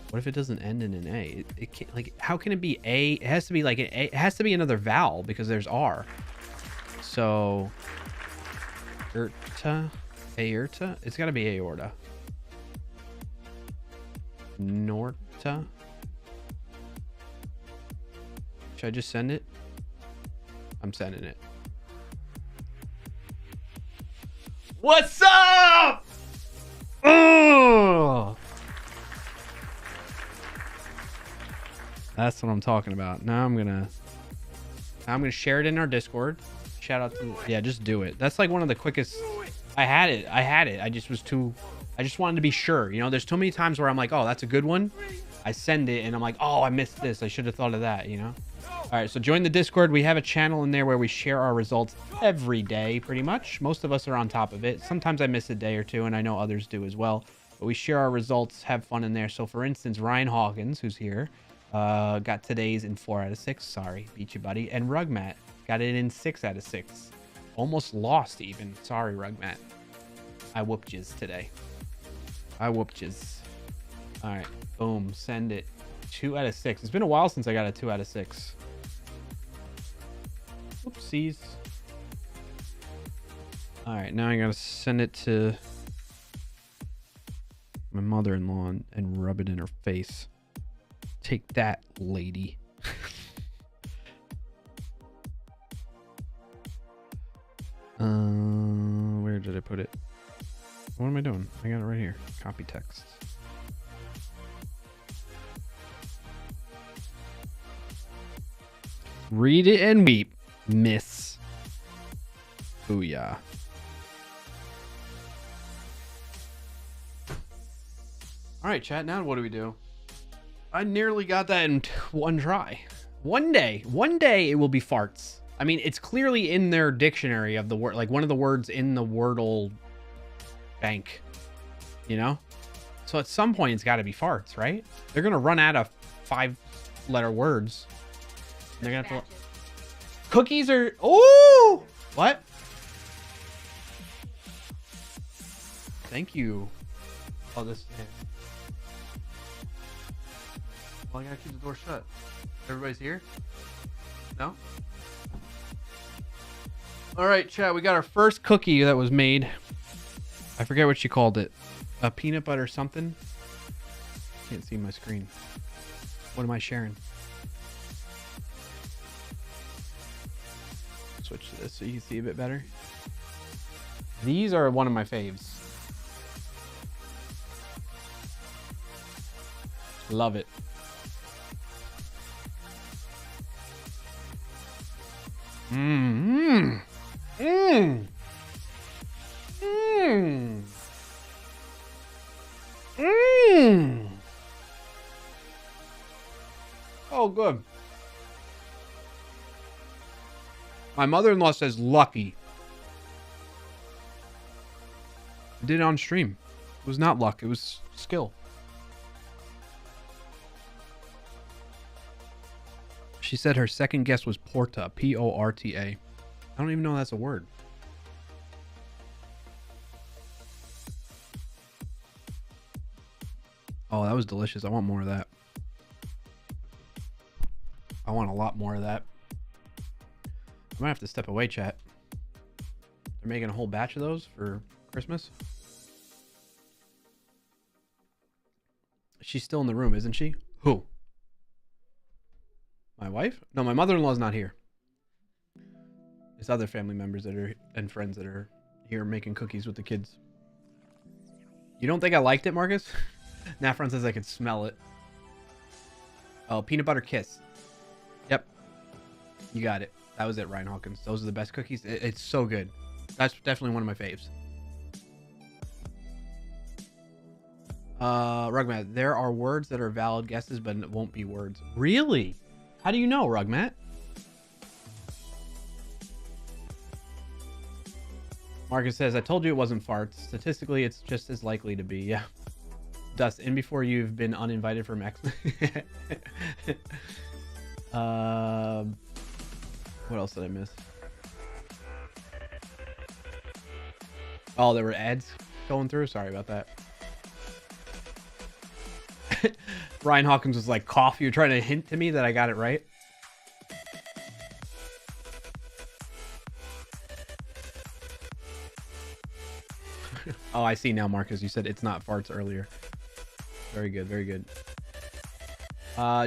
Speaker 1: What if it doesn't end in an A? It can't, like, how can it be A? It has to be like an A. It has to be another vowel because there's R. So, Aorta, it's got to be aorta. Norta. Should I just send it? I'm sending it. What's up? Oh! That's what I'm talking about. Now I'm gonna share it in our Discord. Shout out to, yeah, just do it. That's like one of the quickest. I had it. I just wanted to be sure. You know, there's too many times where I'm like, oh, that's a good one. I send it and I'm like, oh, I missed this. I should have thought of that, you know? All right, so join the Discord. We have a channel in there where we share our results every day, pretty much. Most of us are on top of it. Sometimes I miss a day or two, and I know others do as well. But we share our results, have fun in there. So, for instance, Ryan Hawkins, who's here, got today's in 4 out of 6. Sorry, beat you, buddy. And Rugmat got it in 6 out of 6. Almost lost even. Sorry, Rugmat. I whooped yous today. I whooped yous. All right, boom, send it. 2 out of 6. It's been a while since I got a 2 out of 6. Oopsies. All right, now I gotta send it to my mother-in-law and rub it in her face. Take that, lady. Where did I put it? What am I doing? I got it right here. Copy text. Read it and weep, miss. Booyah. All right, chat. Now what do we do? I nearly got that in one try. One day it will be farts. I mean, it's clearly in their dictionary of the word, like one of the words in the Wordle bank, you know? So at some point it's got to be farts, right? They're going to run out of 5-letter words. They're going to have to... Cookies are... Oh! What? Thank you. Oh, this... Well, I gotta keep the door shut. Everybody's here? No? Alright, chat. We got our first cookie that was made. I forget what she called it. A peanut butter something. Can't see my screen. What am I sharing? Switch to this so you can see a bit better. These are one of my faves. Love it. Mmm. Mmm. Mmm. Mmm. Oh, good. My mother-in-law says lucky. I did it on stream. It was not luck. It was skill. She said her second guess was porta. P-O-R-T-A. I don't even know that's a word. Oh, that was delicious. I want more of that. I want a lot more of that. I might have to step away, chat. They're making a whole batch of those for Christmas. she's still in the room, isn't she? Who? My wife? No, my mother-in-law's not here. There's other family members that are and friends that are here making cookies with the kids. You don't think I liked it, Marcus? Nafron says I could smell it. Oh, peanut butter kiss. Yep. You got it. That was it, Ryan Hawkins. Those are the best cookies. It's so good. That's definitely one of my faves. Rugmat, there are words that are valid guesses, but it won't be words. Really? How do you know, Rugmat? Marcus says, I told you it wasn't farts. Statistically, it's just as likely to be. Yeah. Dust, in before you've been uninvited from X. What else did I miss? Oh, there were ads going through. Sorry about that. Ryan Hawkins was like, cough. You're trying to hint to me that I got it right. Oh, I see now, Marcus. You said it's not farts earlier. Very good. Very good.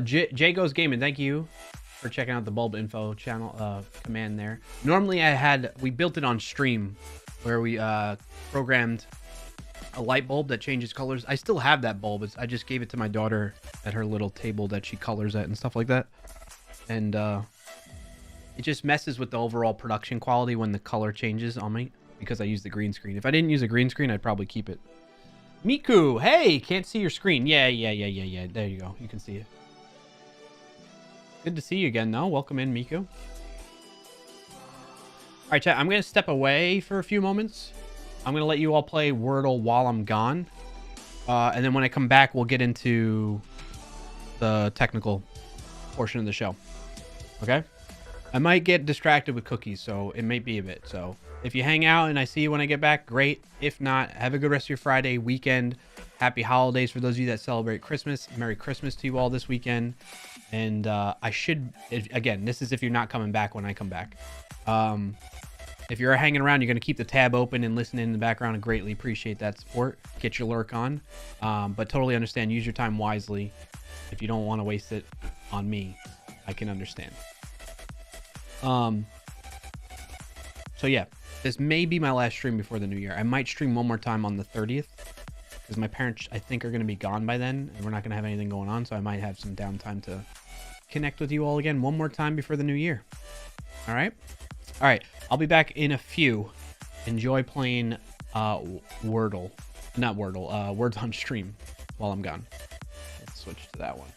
Speaker 1: Jay Goes Gaming, thank you for checking out the bulb info channel command there. Normally we built it on stream where we programmed a light bulb that changes colors. I still have that bulb. I just gave it to my daughter at her little table that she colors at and stuff like that. And it just messes with the overall production quality when the color changes on me because I use the green screen. If I didn't use a green screen, I'd probably keep it. Miku, hey, can't see your screen. Yeah. There you go. You can see it. Good to see you again, though. Welcome in, Miku. All right, chat. I'm going to step away for a few moments. I'm going to let you all play Wordle while I'm gone. And then when I come back, we'll get into the technical portion of the show. Okay? I might get distracted with cookies, so it may be a bit. So if you hang out and I see you when I get back, great. If not, have a good rest of your Friday weekend. Happy holidays for those of you that celebrate Christmas. Merry Christmas to you all this weekend. And again, this is if you're not coming back when I come back. If you're hanging around, you're going to keep the tab open and listen in the background. I greatly appreciate that support. Get your lurk on. But totally understand. Use your time wisely. If you don't want to waste it on me, I can understand. So yeah, this may be my last stream before the new year. I might stream one more time on the 30th because my parents, I think, are going to be gone by then and we're not going to have anything going on. So I might have some downtime to connect with you all again one more time before the new year. All right. All right. I'll be back in a few. Enjoy playing Wordle. Not Wordle. Words on Stream while I'm gone. Let's switch to that one.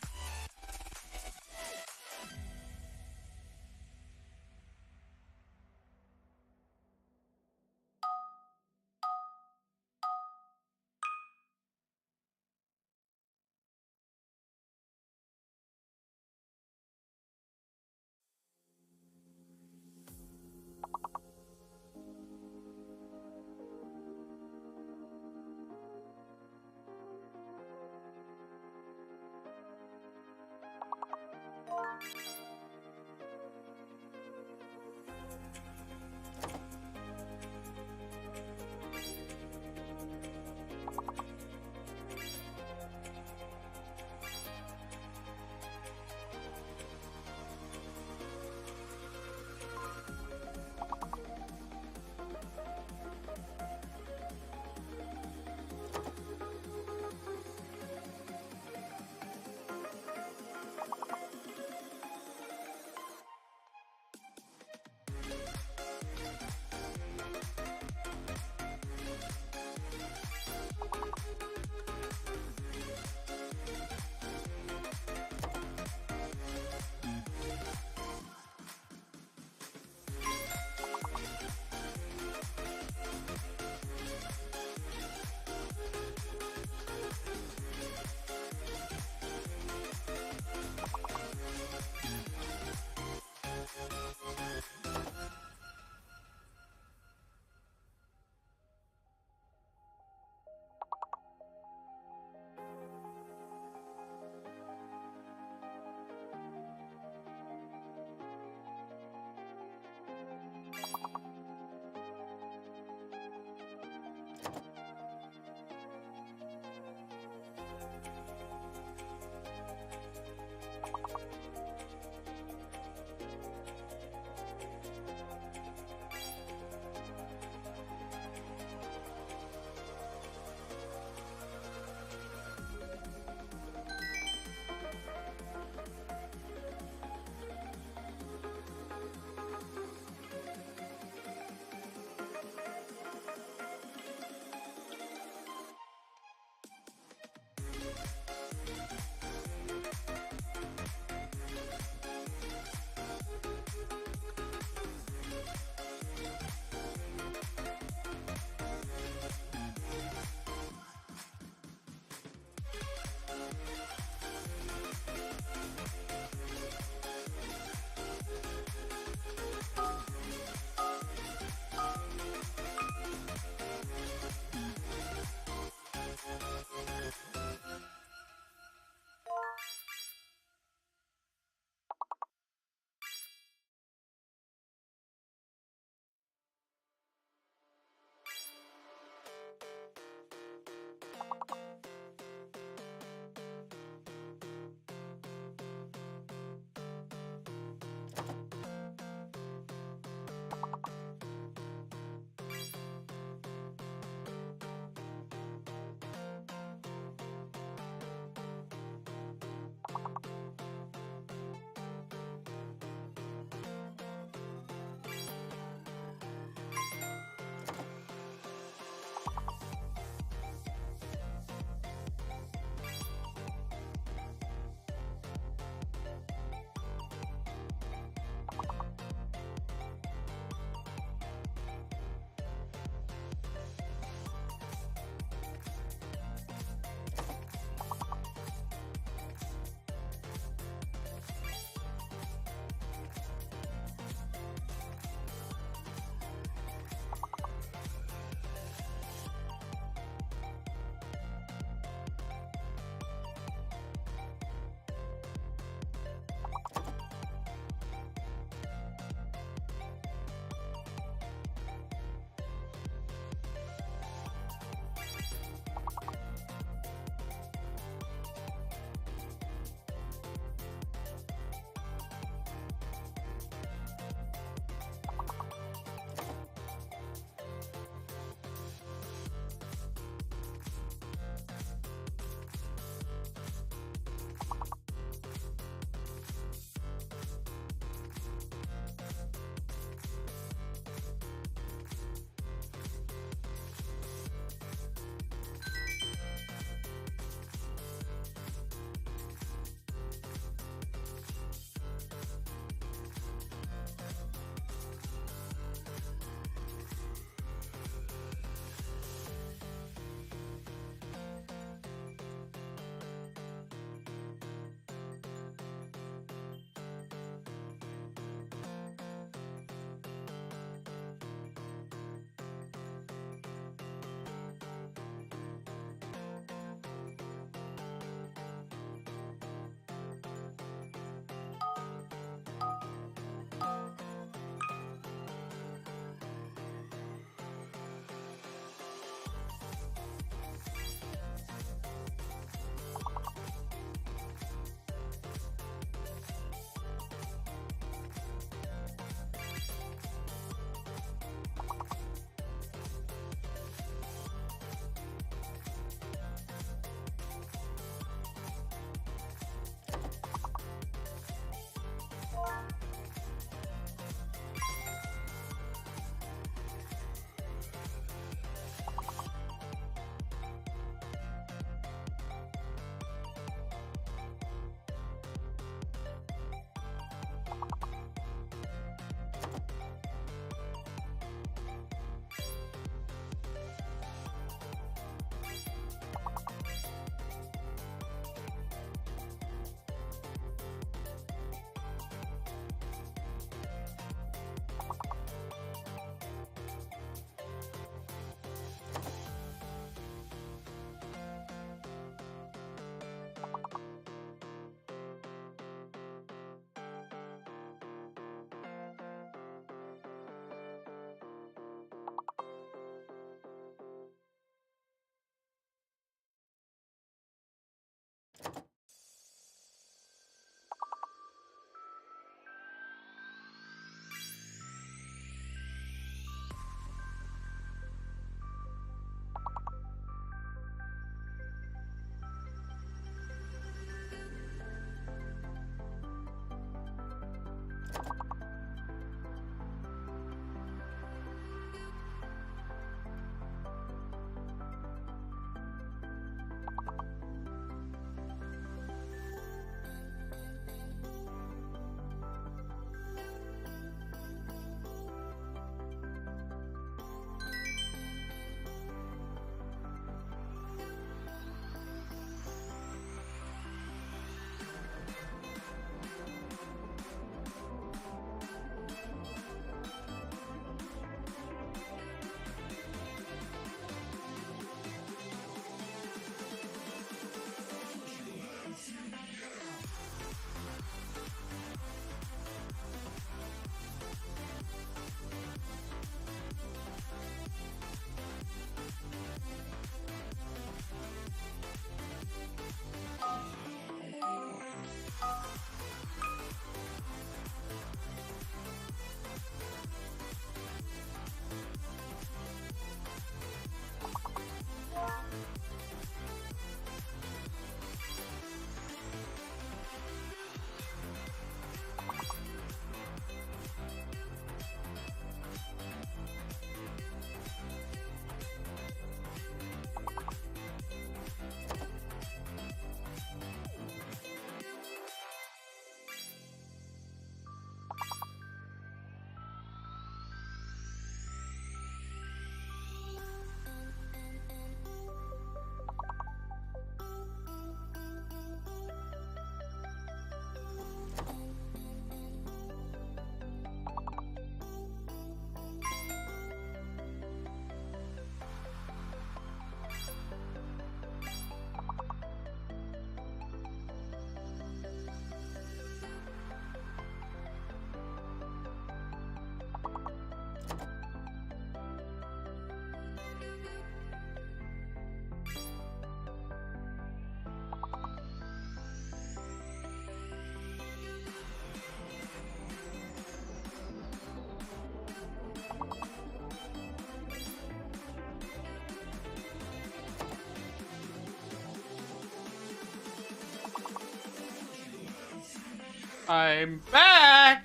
Speaker 1: I'm back.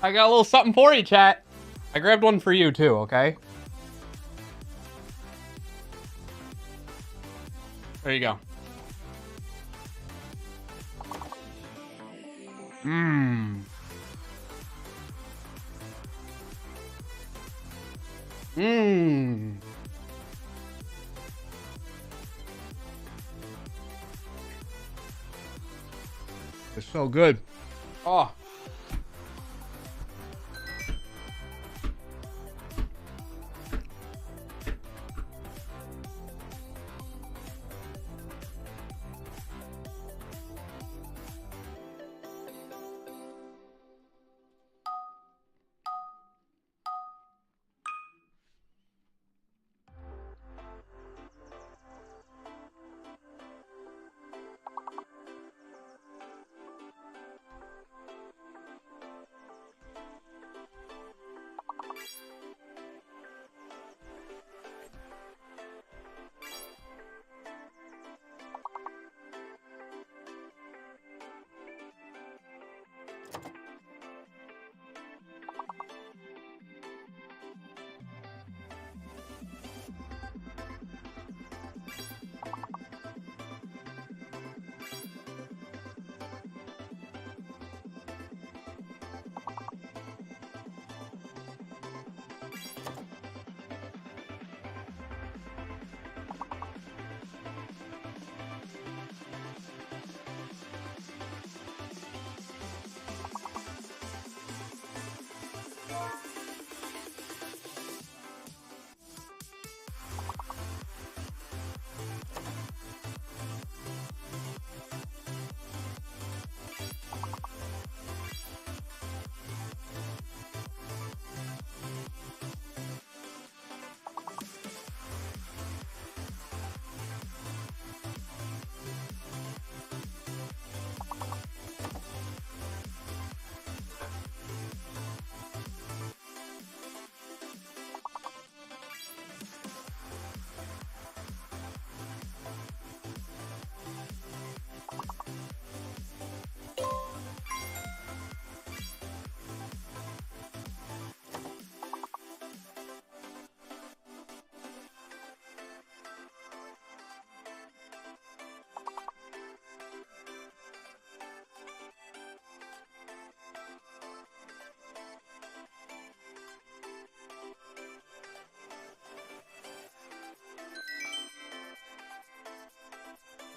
Speaker 1: I got a little something for you, chat. I grabbed one for you too, okay? There you go. Mmm. Mmm. It's so good. Oh.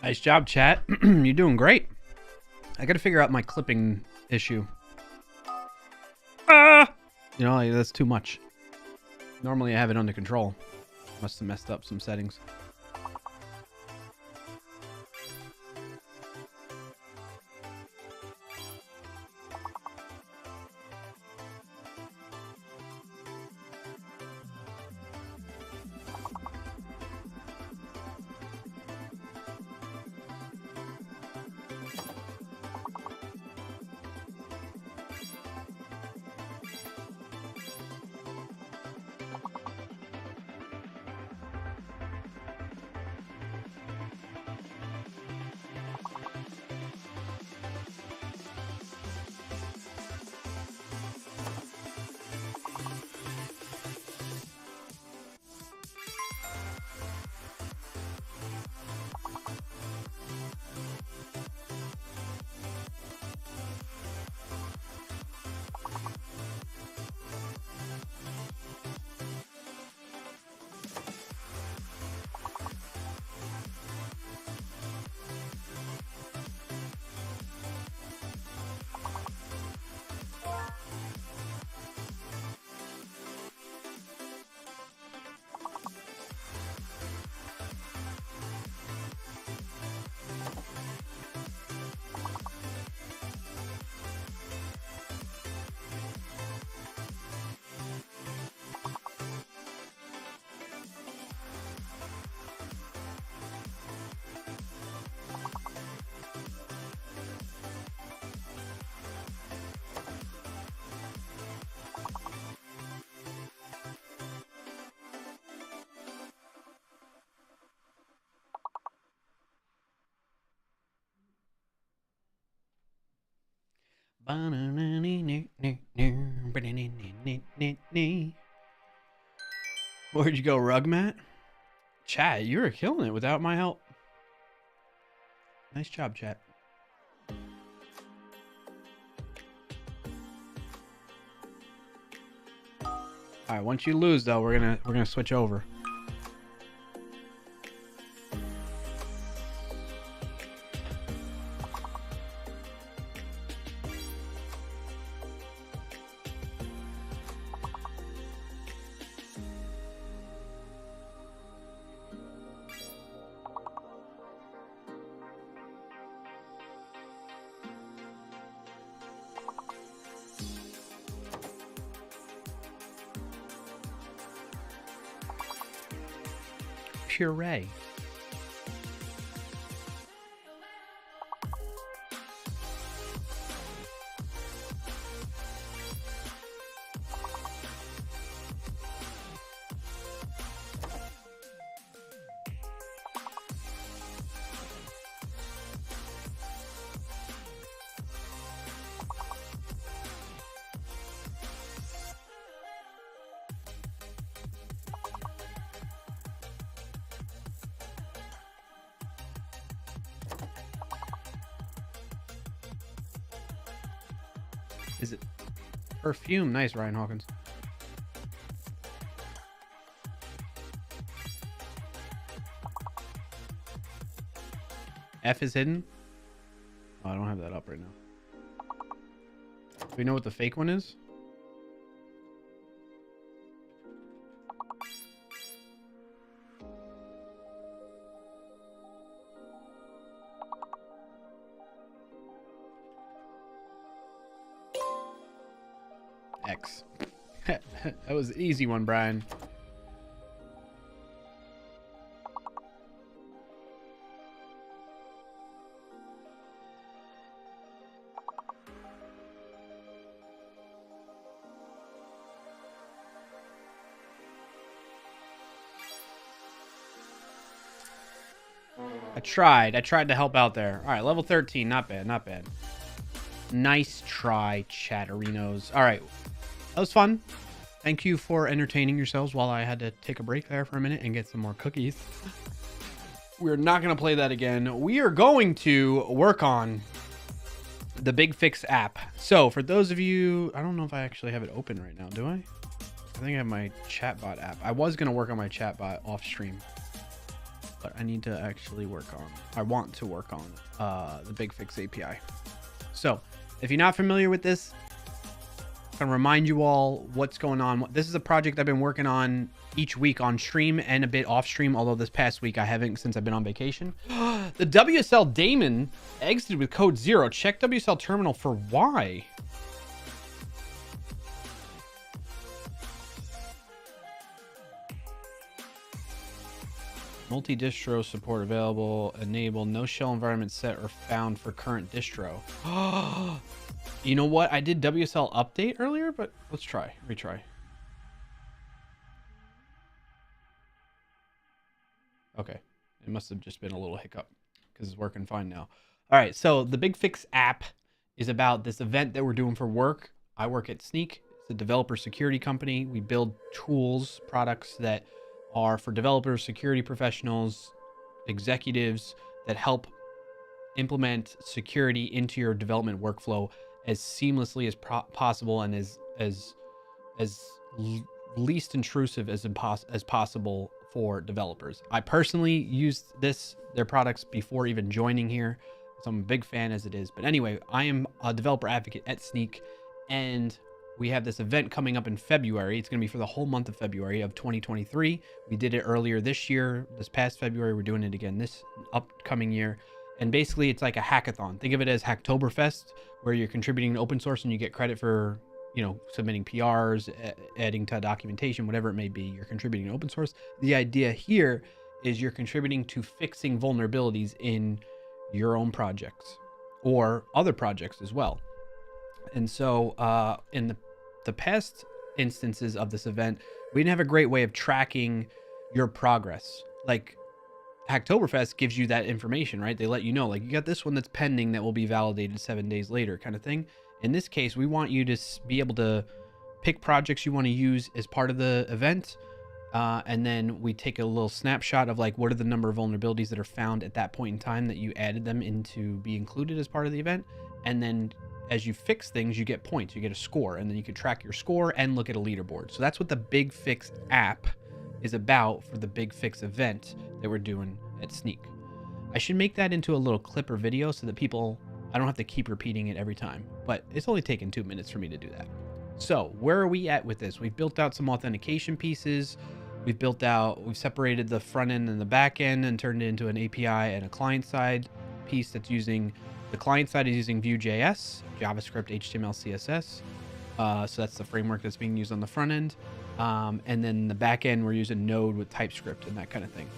Speaker 1: Nice job, chat. You're doing great. I gotta figure out my clipping issue. You know, like, that's too much. Normally I have it under control. Must have messed up some settings. Where'd you go, Rugmat? Chat, you were killing it without my help. Nice job, chat. All right, once you lose though, we're gonna switch over. Puree. Is it perfume? Nice, Ryan Hawkins. F is hidden? Oh, I don't have that up right now. Do we know what the fake one is? X. That was an easy one, Brian. I tried to help out there. All right, level 13. Not bad, not bad. Nice try, chatterinos. All right, that was fun. Thank you for entertaining yourselves while I had to take a break there for a minute and get some more cookies. We're not going to play that again. We are going to work on the Big Fix app. So for those of you, I don't know if I actually have it open right now, do I? I think I have my chatbot app. I was going to work on my chatbot off stream, but I need to actually I want to work on the Big Fix API. So if you're not familiar with this, I'm going to remind you all what's going on. This is a project I've been working on each week on stream and a bit off stream, although this past week I haven't since I've been on vacation. The WSL Damon exited with code 0. Check WSL terminal for why. Multi-distro support available. Enable. No shell environment set or found for current distro. You know what? I did WSL update earlier, but let's retry. Okay. It must have just been a little hiccup because it's working fine now. All right. So the Big Fix app is about this event that we're doing for work. I work at Sneak. It's a developer security company. We build tools, products that are for developers, security professionals, executives that help implement security into your development workflow as seamlessly as possible and as least intrusive as possible for developers. I personally used their products before even joining here, so I'm a big fan as it is. But anyway, I am a developer advocate at Sneak, and we have this event coming up in February. It's going to be for the whole month of February of 2023. We did it earlier this year. This past February, we're doing it again this upcoming year. And basically, it's like a hackathon. Think of it as Hacktoberfest, where you're contributing to open source and you get credit for, submitting PRs, adding to documentation, whatever it may be. You're contributing to open source. The idea here is you're contributing to fixing vulnerabilities in your own projects or other projects as well. And so in the past instances of this event, we didn't have a great way of tracking your progress. Like, Hacktoberfest gives you that information, right? They let you know, like, you got this one that's pending that will be validated 7 days later, kind of thing. In this case, we want you to be able to pick projects you want to use as part of the event. And then we take a little snapshot of like, what are the number of vulnerabilities that are found at that point in time that you added them into be included as part of the event. And then as you fix things, you get points, you get a score, and then you can track your score and look at a leaderboard. So that's what the Big Fix app is about for the Big Fix event that we're doing at Sneak. I should make that into a little clip or video so that I don't have to keep repeating it every time, but it's only taken 2 minutes for me to do that. So where are we at with this? We've built out some authentication pieces. We've separated the front end and the back end and turned it into an API and a client side piece that's using, the client side is using Vue.js, JavaScript, HTML, CSS. So that's the framework that's being used on the front end. And then the back end, we're using Node with TypeScript and that kind of thing.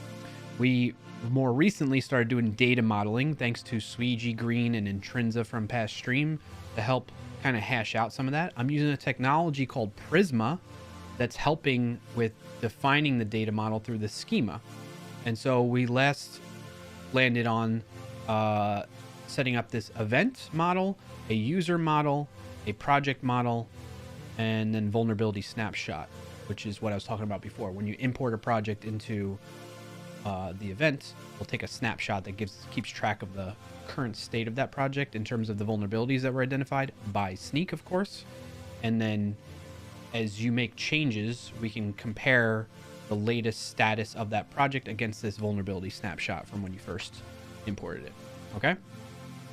Speaker 1: We more recently started doing data modeling thanks to Sweegie Green and Intrinsa from past stream to help kind of hash out some of that. I'm using a technology called Prisma that's helping with defining the data model through the schema. And so we last landed on setting up this event model, a user model, a project model, and then vulnerability snapshot, which is what I was talking about before. When you import a project into the event, we'll take a snapshot that keeps track of the current state of that project in terms of the vulnerabilities that were identified by Sneak, of course. And then as you make changes, we can compare the latest status of that project against this vulnerability snapshot from when you first imported it. Okay?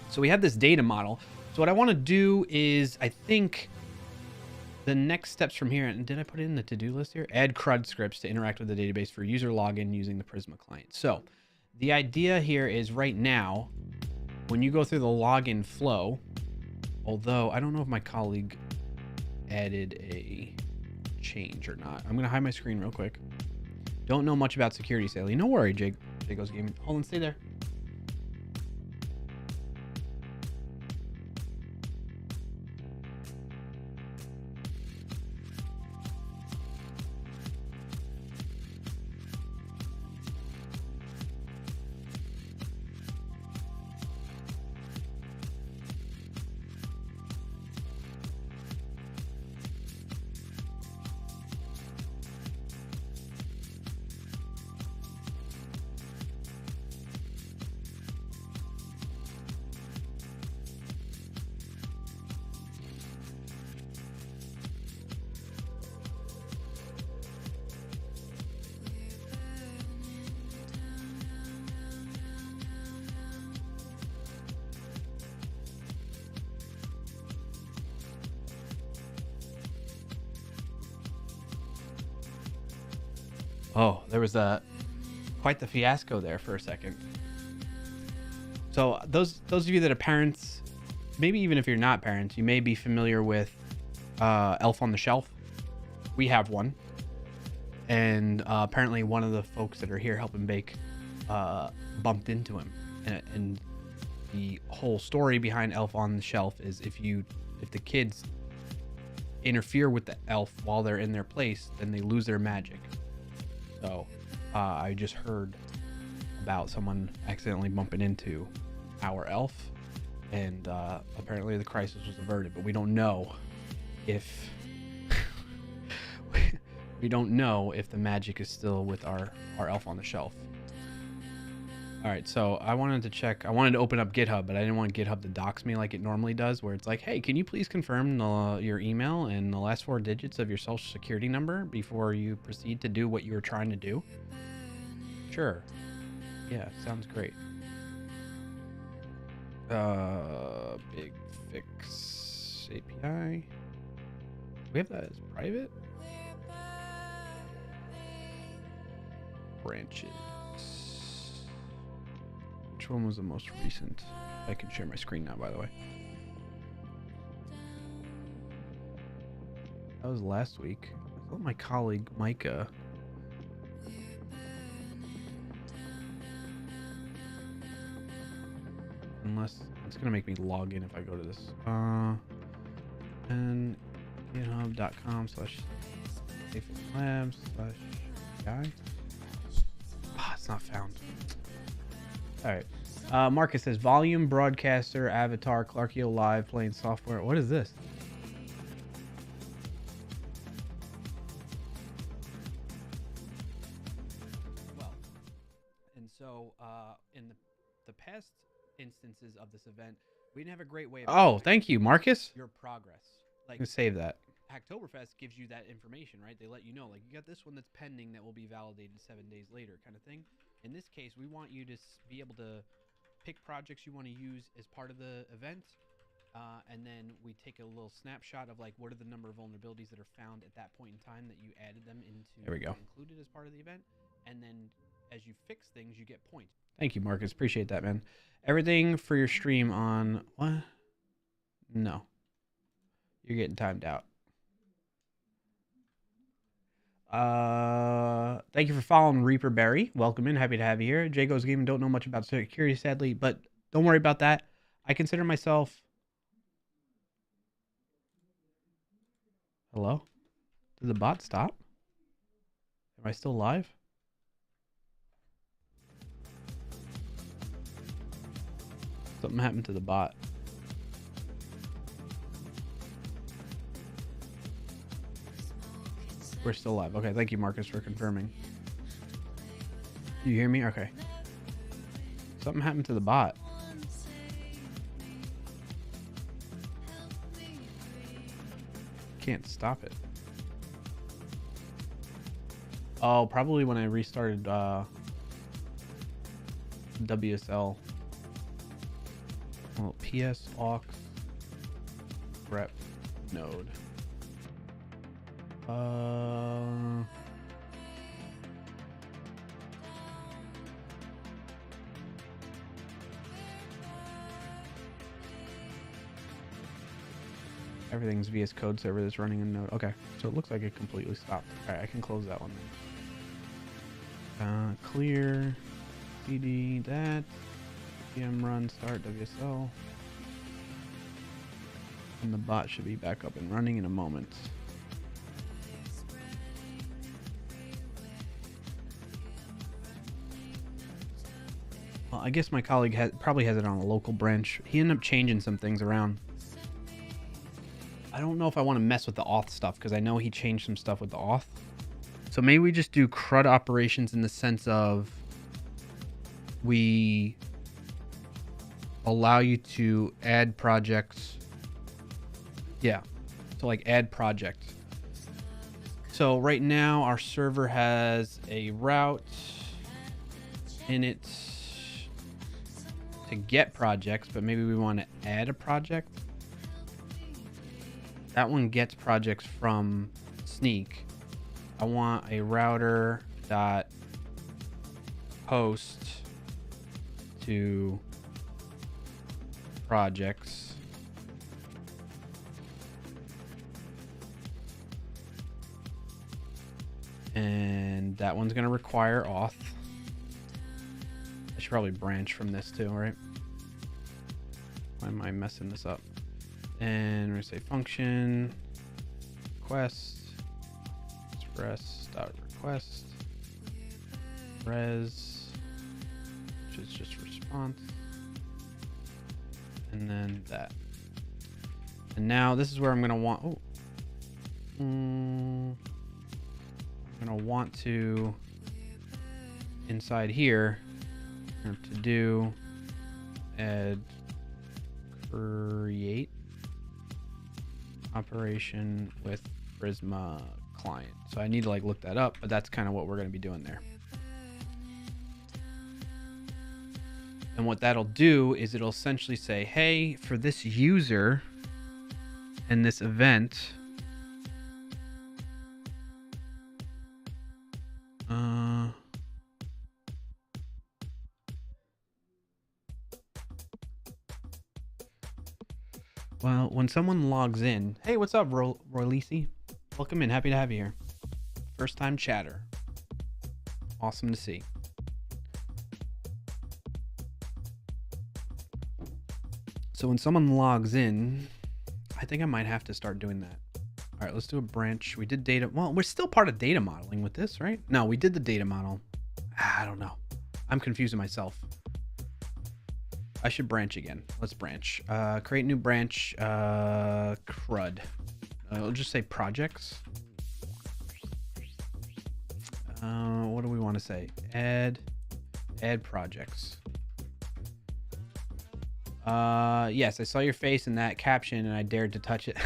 Speaker 1: So we have this data model. So what I want to do is, I think the next steps from here, and did I put it in the to-do list here? Add CRUD scripts to interact with the database for user login using the Prisma client. So the idea here is right now, when you go through the login flow, although I don't know if my colleague added a change or not. I'm going to hide my screen real quick. Don't know much about security, Sally. No worry, Jago's Gaming. Hold on, stay there. Oh, there was quite the fiasco there for a second. So those of you that are parents, maybe even if you're not parents, you may be familiar with Elf on the Shelf. We have one, and apparently one of the folks that are here helping bake bumped into him, and the whole story behind Elf on the Shelf is if the kids interfere with the elf while they're in their place, then they lose their magic. So I just heard about someone accidentally bumping into our elf, and apparently the crisis was averted, but we don't know if the magic is still with our Elf on the Shelf. All right, so I wanted to open up GitHub, but I didn't want GitHub to dox me like it normally does, where it's like, hey, can you please confirm your email and the last 4 digits of your social security number before you proceed to do what you were trying to do? Sure. Yeah, sounds great. Big Fix API. We have that as private? Branches. Which one was the most recent? I can share my screen now, by the way. That was last week. I thought my colleague Micah. Unless it's gonna make me log in if I go to this. And github.com/safeLabs/guy. Pause. it's not found. All right. Marcus says volume broadcaster avatar clarkio live playing software. What is this? Well, and so in the past instances of this event, we didn't have a great way of thank you, Marcus. Your progress. Like, save that. Hacktoberfest gives you that information, right? They let you know, like, you got this one that's pending that will be validated 7 days later, kind of thing. In this case, we want you to be able to pick projects you want to use as part of the event, and then we take a little snapshot of like what are the number of vulnerabilities that are found at that point in time that you added them into. There we go. Included as part of the event, and then as you fix things, you get points. Thank you, Marcus. Appreciate that, man. Everything for your stream on what? No, you're getting timed out. Thank you for following Reaper Berry. Welcome in. Happy to have you here. Jay Goes Gaming. Don't know much about security, sadly, but don't worry about that. I consider myself. Hello? Did the bot stop? Am I still live? Something happened to the bot. We're still live. Okay, thank you, Marcus, for confirming. You hear me? Okay. Something happened to the bot. Can't stop it. Oh, probably when I restarted WSL. Well, PS aux rep node. Everything's VS Code server that's running in Node. Okay, so it looks like it completely stopped. All right, I can close that one then. Clear, cd that, VM run, start WSL. And the bot should be back up and running in a moment. Well, I guess my colleague probably has it on a local branch. He ended up changing some things around. I don't know if I want to mess with the auth stuff because I know he changed some stuff with the auth. So maybe we just do CRUD operations in the sense of we allow you to add projects. Yeah, so like add projects. So right now our server has a route in it to get projects, but maybe we want to add a project. That one gets projects from Sneak. I want a router dot host to projects. And that one's going to require auth. I should probably branch from this too, right? Why am I messing this up? And we're going to say function request express.request res, which is just response, and then that. And now this is where I'm going to want, I'm going to want to, inside here, to do add create operation with Prisma client. So I need to like look that up, but that's kind of what we're going to be doing there. And what that'll do is it'll essentially say, hey, for this user and this event, well, when someone logs in, hey, what's up, Royalisi? Welcome in. Happy to have you here. First time chatter. Awesome to see. So when someone logs in, I think I might have to start doing that. All right, let's do a branch. We did data. Well, we're still part of data modeling with this, right? No, we did the data model. I don't know. I'm confusing myself. I should branch again. Let's branch. Create new branch. Crud. We'll just say projects. What do we want to say? Add projects. Yes, I saw your face in that caption and I dared to touch it.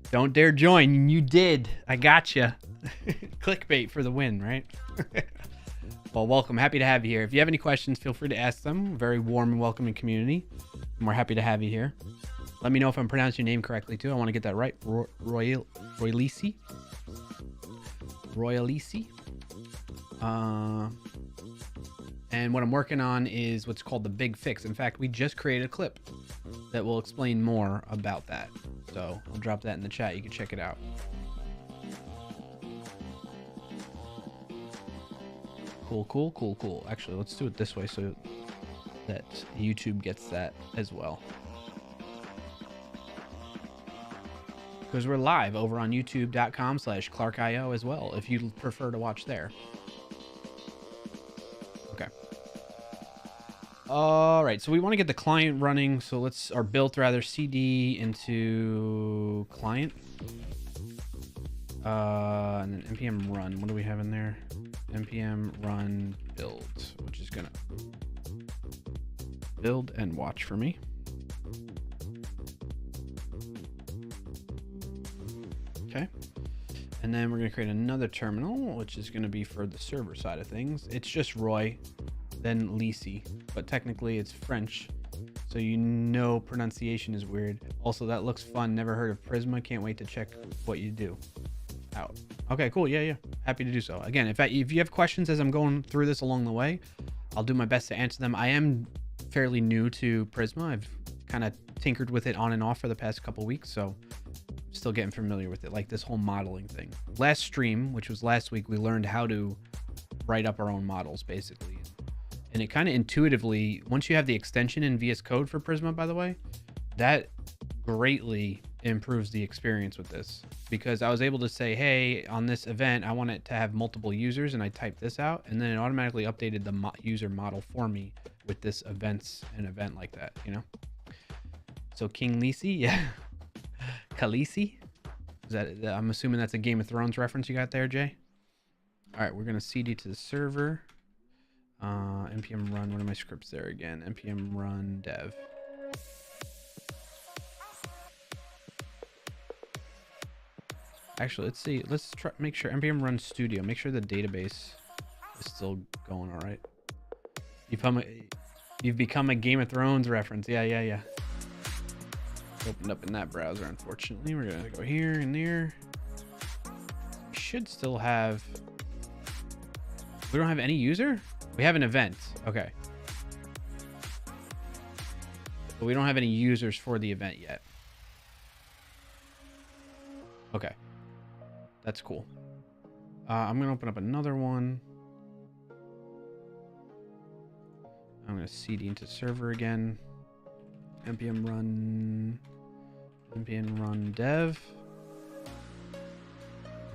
Speaker 1: Don't dare join. You did. I gotcha. Clickbait for the win, right? Well, welcome. Happy to have you here. If you have any questions, feel free to ask them. Very warm and welcoming community. And we're happy to have you here. Let me know if I'm pronouncing your name correctly, too. I want to get that right. Royalisi. And what I'm working on is what's called the big fix. In fact, we just created a clip that will explain more about that. So I'll drop that in the chat. You can check it out. Cool. Actually, let's do it this way so that YouTube gets that as well. Because we're live over on youtube.com/clarkio as well, if you prefer to watch there. Okay. All right, so we want to get the client running. So let's, or built rather, cd into client. And then npm run. What do we have in there? npm run build, which is gonna build and watch for me. Okay. And then we're gonna create another terminal, which is gonna be for the server side of things. It's just Roy, then Lisi, but technically it's French, so you know pronunciation is weird. Also, that looks fun. Never heard of Prisma. Can't wait to check what you do out. Okay, cool. Yeah. Happy to do so. Again, if you have questions as I'm going through this along the way, I'll do my best to answer them. I am fairly new to Prisma. I've kind of tinkered with it on and off for the past couple weeks, so still getting familiar with it, like this whole modeling thing. Last stream, which was last week, we learned how to write up our own models, basically. And it kind of intuitively, once you have the extension in VS Code for Prisma, by the way, that greatly improves the experience with this, because I was able to say, hey, on this event, I want it to have multiple users, and I typed this out, and then it automatically updated the user model for me with this an event like that, you know? So King Lisi, yeah. Khaleesi? Is that, I'm assuming that's a Game of Thrones reference you got there, Jay? All right, we're going to cd to the server. npm run, what are my scripts there again? npm run dev. Actually, let's see. Let's try make sure npm run studio. Make sure the database is still going all right. You've become a Game of Thrones reference. Yeah. Opened up in that browser, unfortunately. We're gonna go here and there. We should still have. We don't have any user? We have an event. Okay. But we don't have any users for the event yet. Okay. That's cool. I'm going to open up another one. I'm going to cd into server again. npm run dev.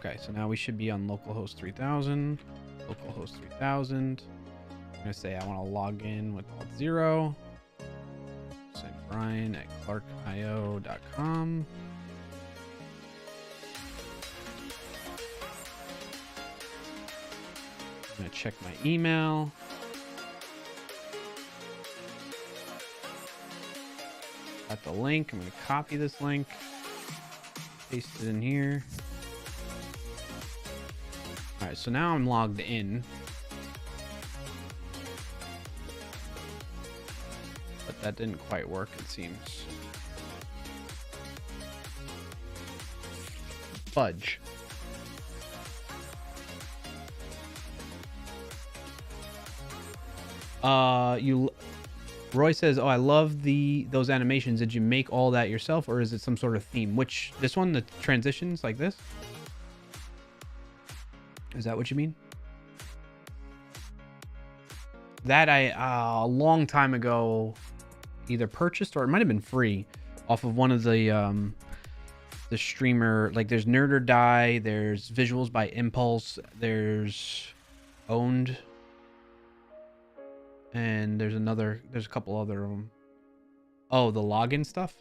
Speaker 1: Okay, so now we should be on localhost 3000. Localhost 3000. I'm going to say I want to log in with alt0. Say Brian at clarkio.com. I'm going to check my email. Got the link. I'm going to copy this link. Paste it in here. All right, so now I'm logged in. But that didn't quite work, it seems. Fudge. Roy says, oh, I love those animations. Did you make all that yourself, or is it some sort of theme? Which, this one, the transitions like this? Is that what you mean? That I, a long time ago, either purchased or it might have been free off of one of the streamer, like there's Nerd or Die, there's Visuals by Impulse, there's Owned, And there's a couple other of them. Oh, the login stuff.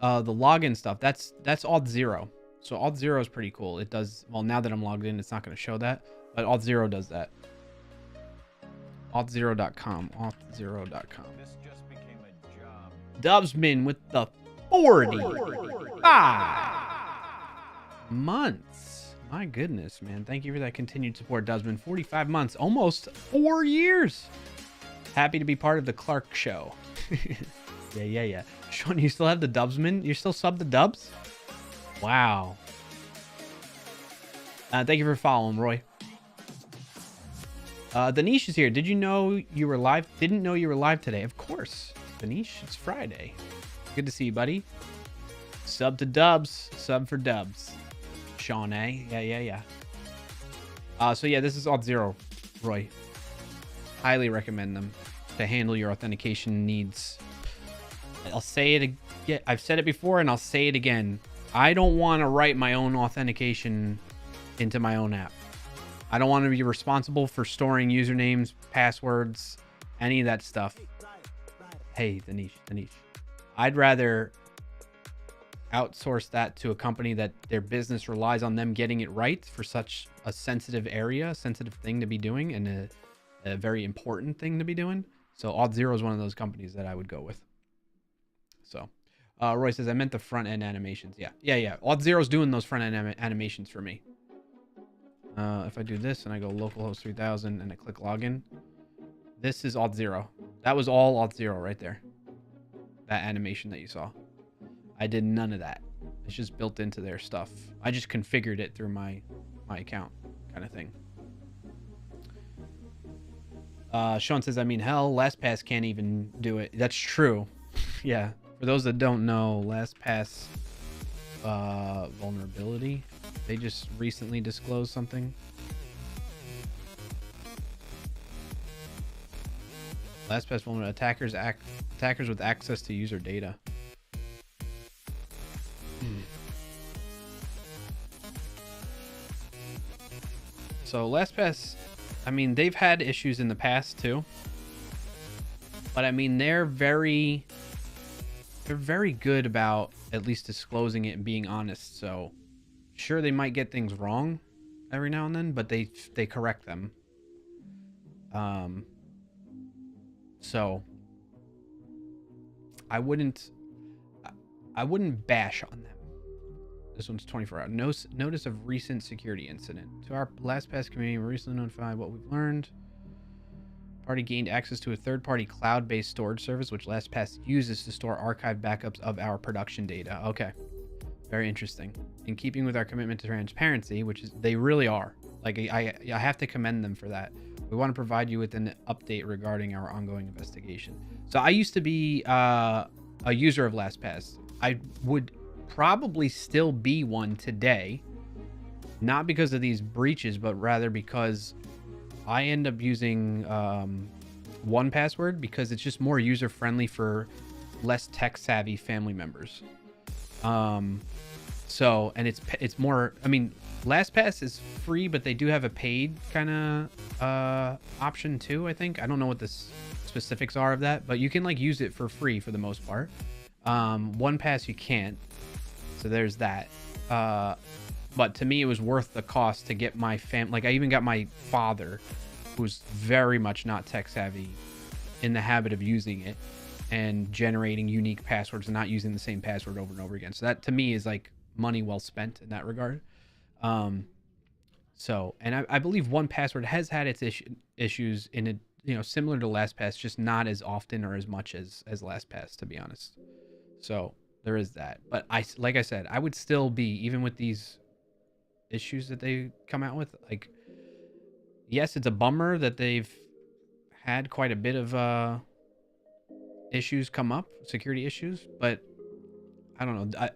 Speaker 1: The login stuff. That's Auth0. So Auth0 is pretty cool. It does, well, now that I'm logged in, it's not going to show that, but Auth0 does that. Auth0.com. Auth0.com.
Speaker 2: This just became a job.
Speaker 1: Dubsman with the 45 months. My goodness, man. Thank you for that continued support, Dubsman. 45 months, almost 4 years. Happy to be part of the Clark show. Yeah. Sean, you still have the Dubsman? You're still sub the Dubs? Wow. Thank you for following, Roy. Danish is here. Did you know you were live? Didn't know you were live today. Of course. Danish, it's Friday. Good to see you, buddy. Sub to Dubs. Sub for Dubs. Sean, eh? Yeah. So yeah, this is Auth0, Roy. Highly recommend them to handle your authentication needs. I'll say it again. I've said it before and I'll say it again. I don't want to write my own authentication into my own app. I don't want to be responsible for storing usernames, passwords, any of that stuff. Hey, Danish. I'd rather outsource that to a company that their business relies on them getting it right for such a sensitive area, sensitive thing to be doing, and a very important thing to be doing. So Auth0 is one of those companies that I would go with. So Roy says, I meant the front end animations. Yeah. Auth0 is doing those front end animations for me. If I do this and I go localhost 3000 and I click login, this is Auth0. That was all Auth0 right there. That animation that you saw. I did none of that. It's just built into their stuff. I just configured it through my account kind of thing. Sean says, I mean, hell, LastPass can't even do it. That's true. Yeah. For those that don't know, LastPass vulnerability. They just recently disclosed something. LastPass vulnerability. Attackers with access to user data. So LastPass, I mean, they've had issues in the past too. But I mean, they're very good about at least disclosing it and being honest. So sure, they might get things wrong every now and then, but they correct them. So I wouldn't bash on them. This one's 24 hours. Notice of recent security incident. To our LastPass community, we recently notified what we've learned. Party gained access to a third-party cloud-based storage service, which LastPass uses to store archived backups of our production data. Okay. Very interesting. In keeping with our commitment to transparency, which is they really are. Like I have to commend them for that. We want to provide you with an update regarding our ongoing investigation. So I used to be a user of LastPass. I would probably still be one today, not because of these breaches, but rather because I end up using 1Password because it's just more user friendly for less tech savvy family members. So, and it's more, I mean, LastPass is free, but they do have a paid kind of option too, I think. I don't know what the specifics are of that, but you can like use it for free for the most part. 1Pass you can't. So there's that. But to me, it was worth the cost to get my like I even got my father, who's very much not tech savvy, in the habit of using it and generating unique passwords and not using the same password over and over again. So that to me is like money well spent in that regard. So, and I believe 1Password has had its issues in it, you know, similar to LastPass, just not as often or as much as LastPass, to be honest. So there is that. But like I said, I would still be, even with these issues that they come out with, like, yes, it's a bummer that they've had quite a bit of issues come up, security issues, but I don't know.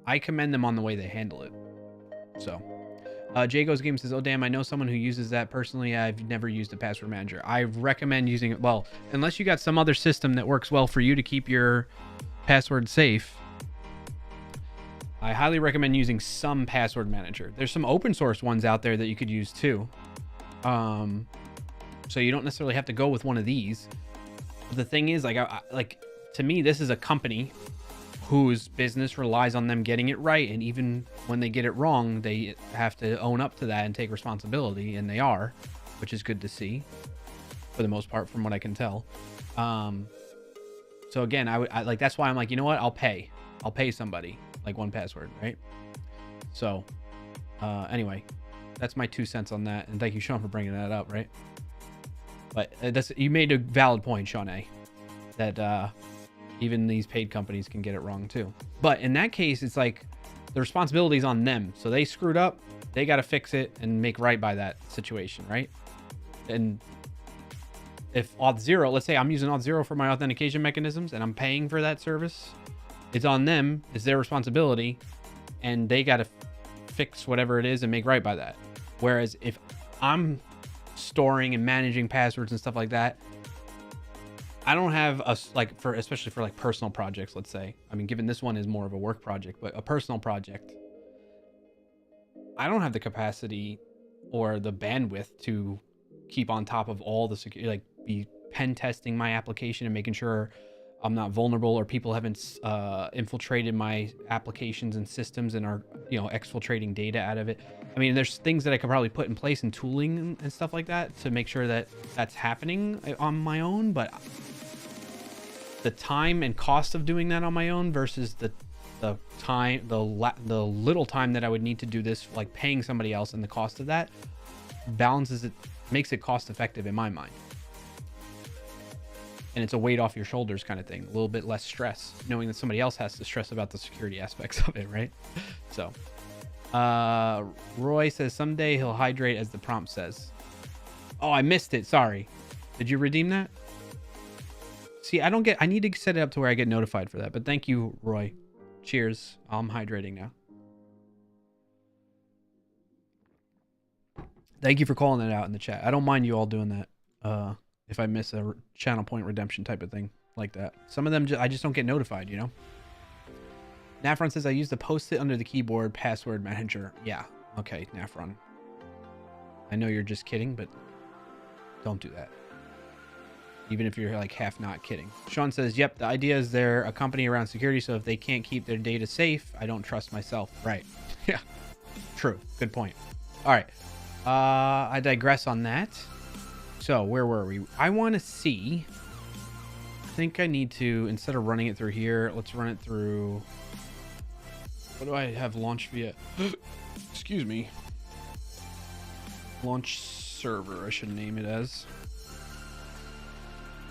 Speaker 1: I commend them on the way they handle it. So Jago's Game says, oh damn, I know someone who uses that. Personally, I've never used a password manager. I recommend using it. Well, unless you got some other system that works well for you to keep your password safe, I highly recommend using some password manager. There's some open source ones out there that you could use too. So you don't necessarily have to go with one of these. The thing is, like to me, this is a company whose business relies on them getting it right, and even when they get it wrong, they have to own up to that and take responsibility, and they are, which is good to see for the most part, from what I can tell. So again, I like, that's why I'm like, you know what, I'll pay somebody like 1Password, right? So anyway, that's my 2 cents on that, and thank you, Sean, for bringing that up, right? But that's, you made a valid point, Sean A, that even these paid companies can get it wrong too. But in that case, it's like the responsibility is on them. So they screwed up, they got to fix it and make right by that situation, right? And if Auth0, let's say I'm using Auth0 for my authentication mechanisms and I'm paying for that service, it's on them, it's their responsibility, and they got to fix whatever it is and make right by that. Whereas if I'm storing and managing passwords and stuff like that, I don't have a, like, for, especially for like personal projects, let's say, I mean, given this one is more of a work project, but a personal project, I don't have the capacity or the bandwidth to keep on top of all the security, like be pen testing my application and making sure I'm not vulnerable or people haven't infiltrated my applications and systems and are, you know, exfiltrating data out of it. I mean, there's things that I could probably put in place and tooling and stuff like that to make sure that that's happening on my own, but the time and cost of doing that on my own versus the time, the little time that I would need to do this, like paying somebody else, and the cost of that balances it, makes it cost effective in my mind. And it's a weight off your shoulders kind of thing, a little bit less stress, knowing that somebody else has to stress about the security aspects of it, right? So Roy says someday he'll hydrate as the prompt says. Oh, I missed it, sorry. Did you redeem that? See, I need to set it up to where I get notified for that, but thank you, Roy. Cheers. I'm hydrating now. Thank you for calling that out in the chat. I don't mind you all doing that. If I miss a channel point redemption type of thing like that. Some of them, I just don't get notified, you know? Nafron says, I use the post-it under the keyboard password manager. Yeah. Okay, Nafron. I know you're just kidding, but don't do that. Even if you're like half not kidding. Sean says, yep, the idea is they're a company around security, so if they can't keep their data safe, I don't trust myself. Right. Yeah. True. Good point. All right. I digress on that. So where were we? I want to see. I think I need to, instead of running it through here, let's run it through. What do I have launch via? Excuse me. Launch server, I should name it as.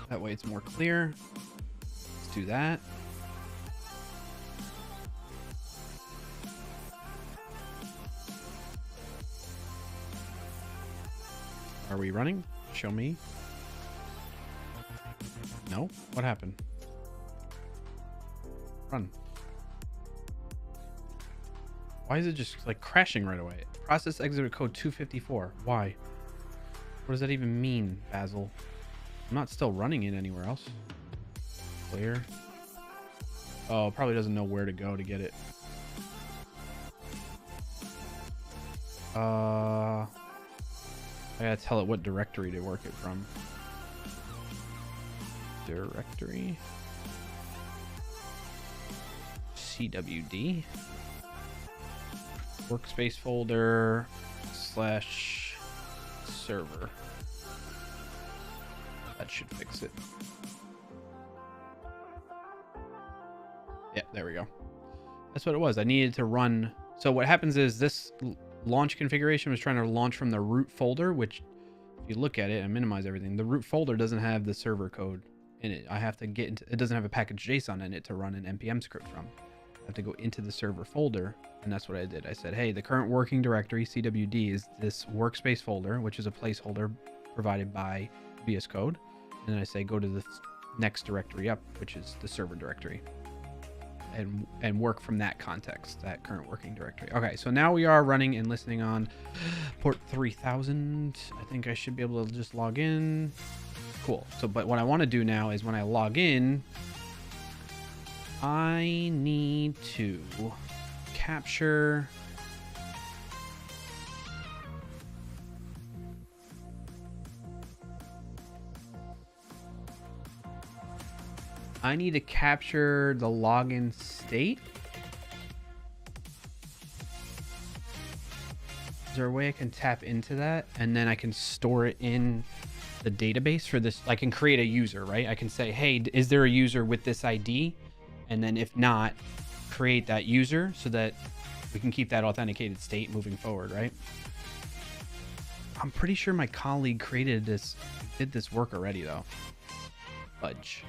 Speaker 1: That way it's more clear. Let's do that. Are we running? Show me. No? What happened? Run. Why is it just like crashing right away? Process exit code 254. Why? What does that even mean, Basil? I'm not still running it anywhere else. Clear. Oh, probably doesn't know where to go to get it. I gotta tell it what directory to work it from. Directory. CWD. Workspace folder / server. That should fix it. Yeah, there we go. That's what it was. I needed to run. So what happens is this launch configuration was trying to launch from the root folder, which if you look at it and minimize everything, the root folder doesn't have the server code in it. I have to get into, it doesn't have a package JSON in it to run an npm script from. I have to go into the server folder, and that's what I did. I said, hey, the current working directory, CWD, is this workspace folder, which is a placeholder provided by VS Code. And then I say, go to the next directory up, which is the server directory, and work from that context, that current working directory. Okay, so now we are running and listening on port 3000. I think I should be able to just log in. Cool. So, but what I want to do now is when I log in, I need to capture . I need to capture the login state. Is there a way I can tap into that and then I can store it in the database for this? I can create a user, right? I can say, hey, is there a user with this ID? And then if not, create that user so that we can keep that authenticated state moving forward, right? I'm pretty sure my colleague did this work already though. Fudge.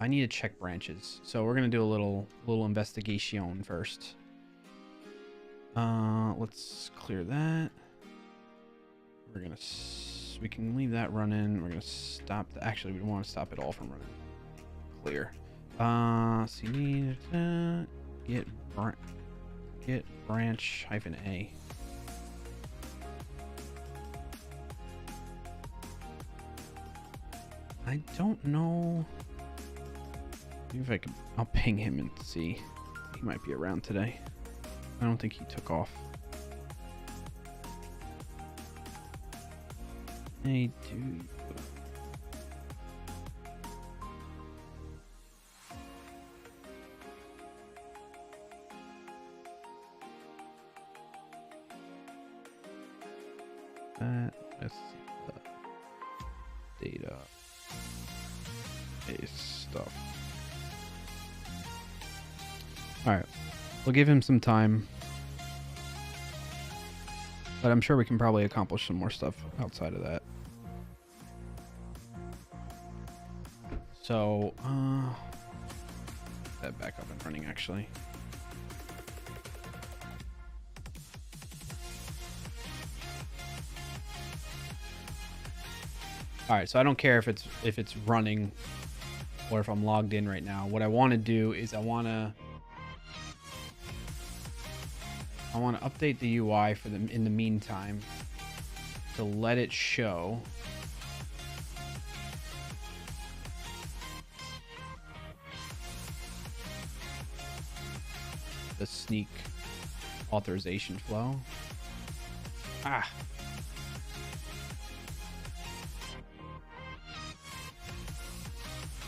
Speaker 1: I need to check branches. So we're gonna do a little investigation first. Let's clear that. We can leave that running. We're gonna stop actually we want to stop it all from running. Clear. CD get branch -a. I don't know. Maybe if I can, I'll ping him and see. He might be around today. I don't think he took off. Hey, dude. That's the data base stuff. All right, we'll give him some time, but I'm sure we can probably accomplish some more stuff outside of that. So, get that back up and running actually. All right, so I don't care if it's running or if I'm logged in right now. What I want to do is I want to update the UI for them in the meantime to let it show the sneak authorization flow.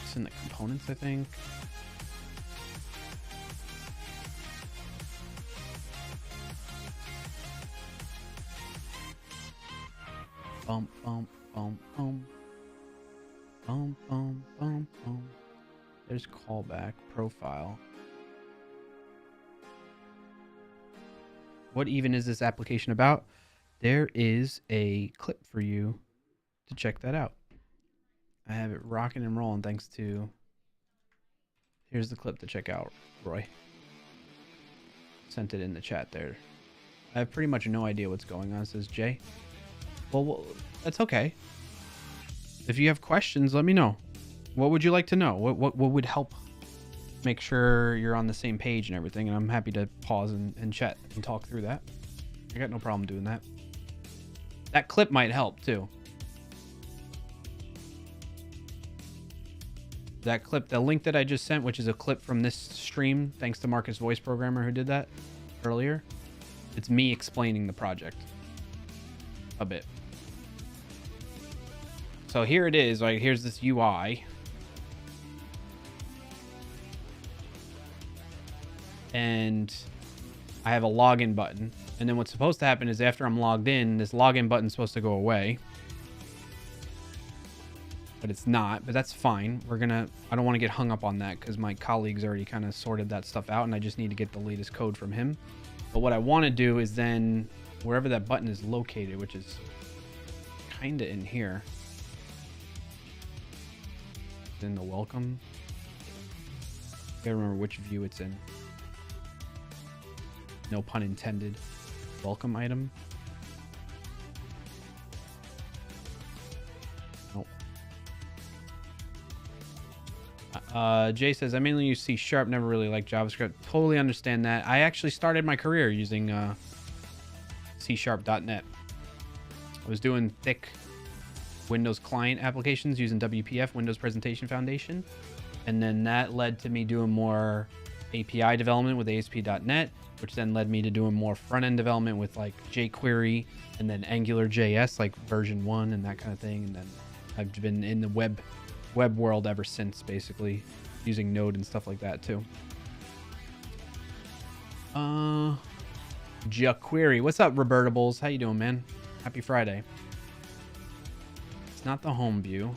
Speaker 1: It's in the components, I think. Bum bum bum bum bum bum bum bum. There's callback profile. What even is this application about? There is a clip for you to check that out. I have it rocking and rolling thanks to... Here's the clip to check out, Roy. Sent it in the chat there. I have pretty much no idea what's going on, says Jay. Well, that's okay. If you have questions, let me know. What would you like to know? What would help make sure you're on the same page and everything? And I'm happy to pause and chat and talk through that. I got no problem doing that. That clip might help too. That clip, the link that I just sent, which is a clip from this stream, thanks to Marcus Voice Programmer who did that earlier. It's me explaining the project a bit. So here it is, like here's this UI. And I have a login button. And then what's supposed to happen is after I'm logged in, this login button's supposed to go away. But it's not, but that's fine. I don't want to get hung up on that because my colleagues already kind of sorted that stuff out and I just need to get the latest code from him. But what I want to do is then wherever that button is located, which is kind of in here, in the welcome. I gotta remember which view it's in. No pun intended. Welcome item. Jay says, I mainly use C#, never really liked JavaScript. Totally understand that. I actually started my career using C#.net. I was doing thick Windows client applications using WPF, Windows Presentation Foundation. And then that led to me doing more API development with ASP.NET, which then led me to doing more front-end development with like jQuery and then AngularJS, like version 1 and that kind of thing. And then I've been in the web web world ever since, basically, using Node and stuff like that too. jQuery. What's up, Robertables? How you doing, man? Happy Friday. It's not the home view.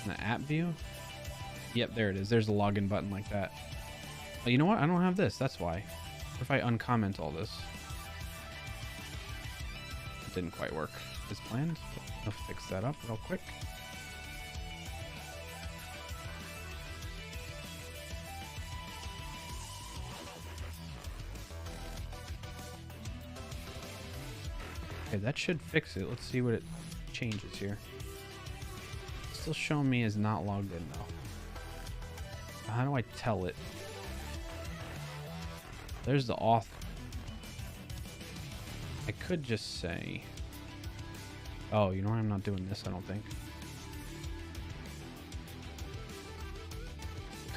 Speaker 1: The app view? Yep, there it is. There's a login button like that. Oh, you know what? I don't have this. That's why. What if I uncomment all this? It didn't quite work as planned. I'll fix that up real quick. Okay, that should fix it. Let's see what it changes here. Still showing me as not logged in though. How do I tell it? There's the auth. I could just say, oh, you know what? I'm not doing this, I don't think.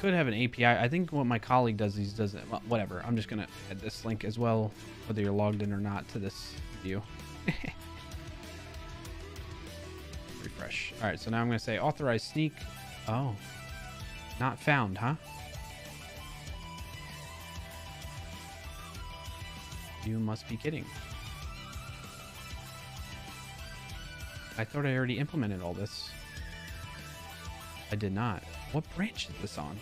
Speaker 1: Could have an API. I think what my colleague does, he does it. Well, whatever. I'm just gonna add this link as well, whether you're logged in or not, to this view. Refresh. All right, so now I'm gonna say authorize sneak. Oh, not found, huh? You must be kidding. I thought I already implemented all this. I did not. What branch is this on?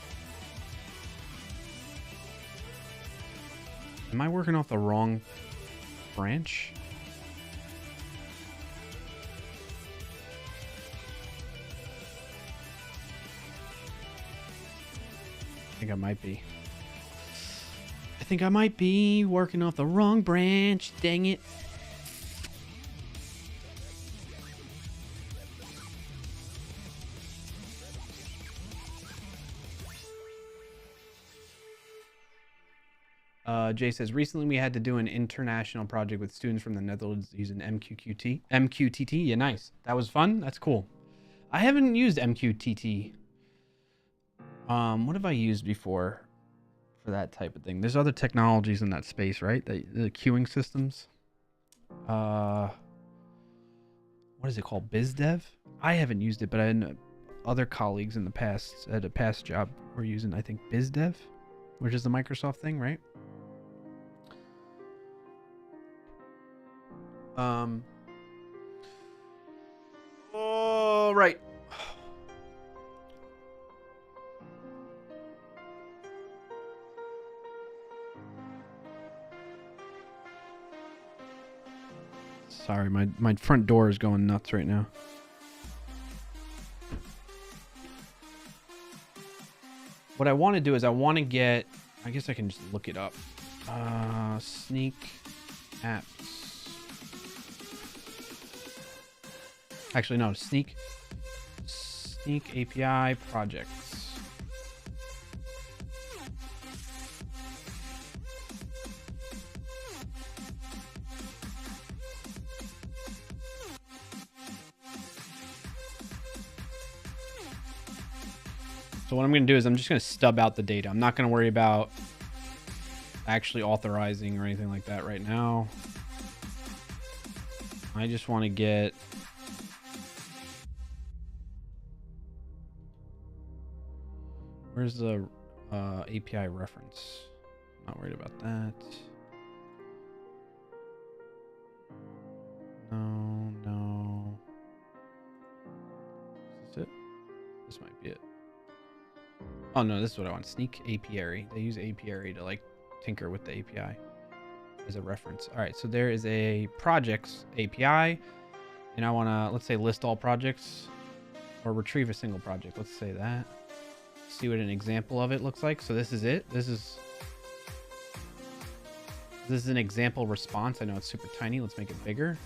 Speaker 1: Am I working off the wrong branch? I think I might be. I think I might be working off the wrong branch. Dang it. Jay says, recently we had to do an international project with students from the Netherlands using MQTT. Yeah, nice. That was fun. That's cool. I haven't used MQTT. What have I used before for that type of thing? There's other technologies in that space, right? The queuing systems. What is it called? BizDev? I haven't used it, but I know other colleagues in the past, at a past job, were using, I think, BizDev, which is the Microsoft thing, right? All right. Sorry, my front door is going nuts right now. What I want to do is I want to get, I guess I can just look it up. Sneak apps. Actually, no, Sneak API projects. So what I'm going to do is I'm just going to stub out the data. I'm not going to worry about actually authorizing or anything like that right now. I just want to get... Where's the API reference? Not worried about that. No. Is this it? This might be it. Oh no, this is what I want. Sneak apiary. They use apiary to like tinker with the API as a reference. All right, so there is a projects API, and I want to, let's say, list all projects or retrieve a single project. Let's say that. See what an example of it looks like. So this is it. This is an example response. I know it's super tiny. Let's make it bigger.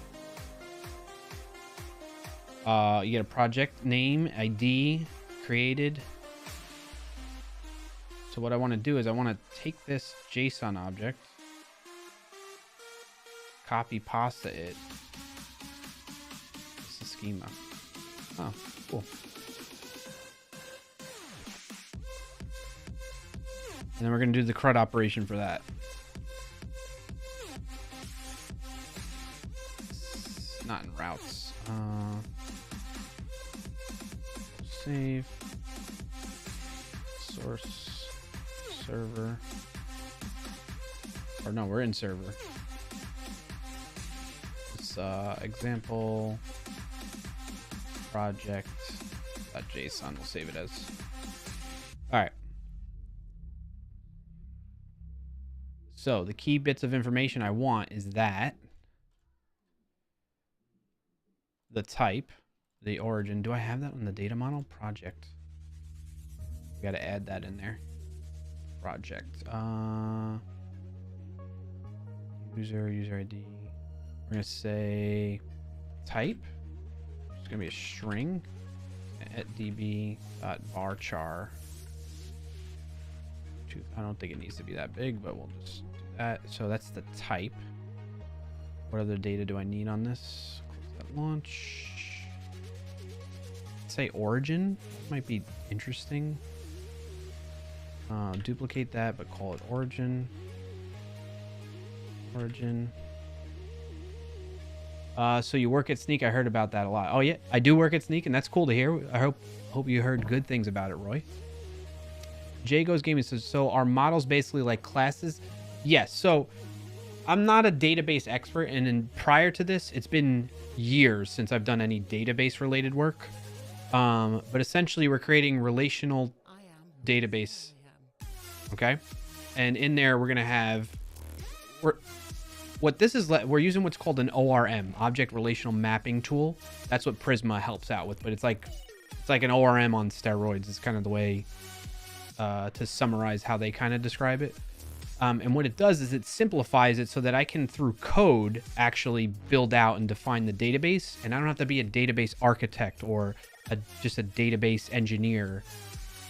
Speaker 1: You get a project name, ID, created. So what I want to do is I want to take this JSON object, copy pasta it. It's the schema. Oh, cool. And then we're going to do the CRUD operation for that. It's not in routes. save. Source server. Or no, we're in server. It's example project.json. We'll save it as. All right. So the key bits of information I want is that the type, the origin. Do I have that on the data model? Project. We got to add that in there. Project. User ID. We're going to say type. It's going to be a string at db.varchar. I don't think it needs to be that big, but we'll just do that. So that's the type. What other data do I need on this? Close that launch. Say origin. That might be interesting. Duplicate that, but call it origin. Origin. So you work at Sneak. I heard about that a lot. Oh yeah, I do work at Sneak, and that's cool to hear. I hope you heard good things about it, Roy. Jago's Gaming says, so are models basically like classes? Yes. So I'm not a database expert, and then prior to this, it's been years since I've done any database related work. But essentially we're creating relational database. Okay. And in there, we're going to have, we're using what's called an ORM, object relational mapping tool. That's what Prisma helps out with, but it's like an ORM on steroids. It's kind of the way, to summarize how they kind of describe it. And what it does is it simplifies it so that I can, through code, actually build out and define the database. And I don't have to be a database architect or just a database engineer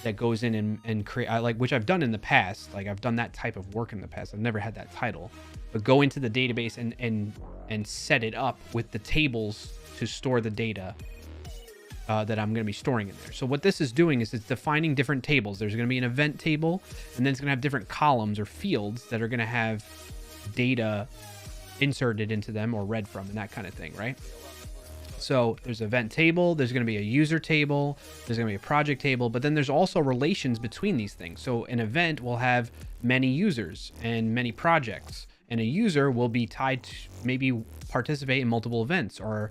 Speaker 1: that goes in and create, which I've done in the past. Like I've done that type of work in the past. I've never had that title, but go into the database and set it up with the tables to store the data that I'm going to be storing in there. So what this is doing is it's defining different tables. There's going to be an event table, and then it's going to have different columns or fields that are going to have data inserted into them or read from and that kind of thing, right? So there's an event table, there's going to be a user table, there's going to be a project table, but then there's also relations between these things. So an event will have many users and many projects, and a user will be tied to maybe participate in multiple events, or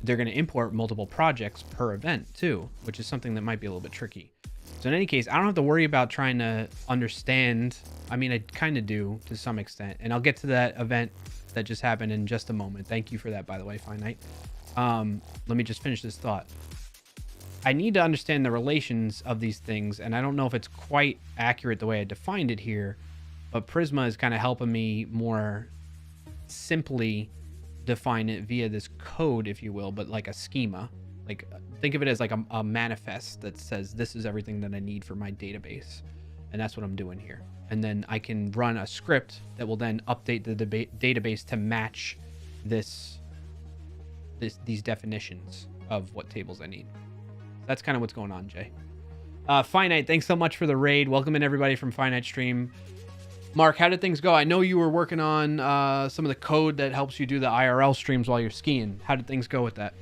Speaker 1: they're going to import multiple projects per event too, which is something that might be a little bit tricky. So in any case, I don't have to worry about trying to understand. I mean, I kind of do to some extent, and I'll get to that event that just happened in just a moment. Thank you for that, by the way, Finite. Let me just finish this thought. I need to understand the relations of these things, and I don't know if it's quite accurate the way I defined it here, but Prisma is kind of helping me more simply define it via this code, if you will, but like a schema. Like think of it as like a manifest that says this is everything that I need for my database, and that's what I'm doing here. And then I can run a script that will then update the database to match these definitions of what tables I need. That's kind of what's going on, Jay. Finite, thanks so much for the raid. Welcome in everybody from Finite Stream. Mark, how did things go? I know you were working on some of the code that helps you do the IRL streams while you're skiing. How did things go with that?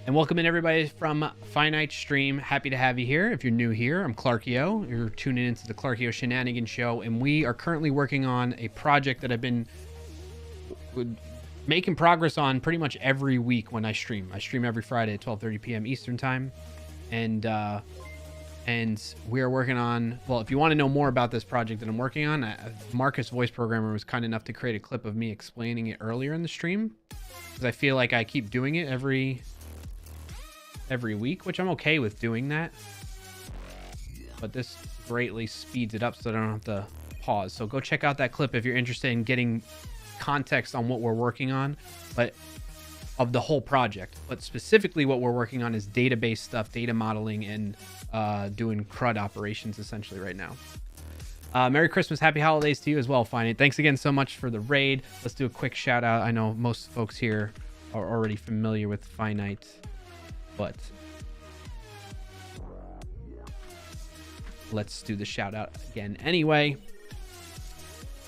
Speaker 1: And welcome in everybody from Finite Stream. Happy to have you here. If you're new here, I'm clarkio. You're tuning into the clarkio Shenanigans Show, and we are currently working on a project that I've been making progress on pretty much every week when I stream. I stream every Friday at 12:30 p.m. Eastern time, and we are working on, well, if you want to know more about this project that I'm working on, Marcus Voice Programmer was kind enough to create a clip of me explaining it earlier in the stream, because I feel like I keep doing it every week, which I'm okay with doing that, but this greatly speeds it up so I don't have to pause. So go check out that clip if you're interested in getting context on what we're working on, but of the whole project. But specifically what we're working on is database stuff, data modeling, and doing CRUD operations essentially right now. Merry Christmas, happy holidays to you as well, Finite. Thanks again so much for the raid. Let's do a quick shout out. I know most folks here are already familiar with Finite, but let's do the shout out again anyway.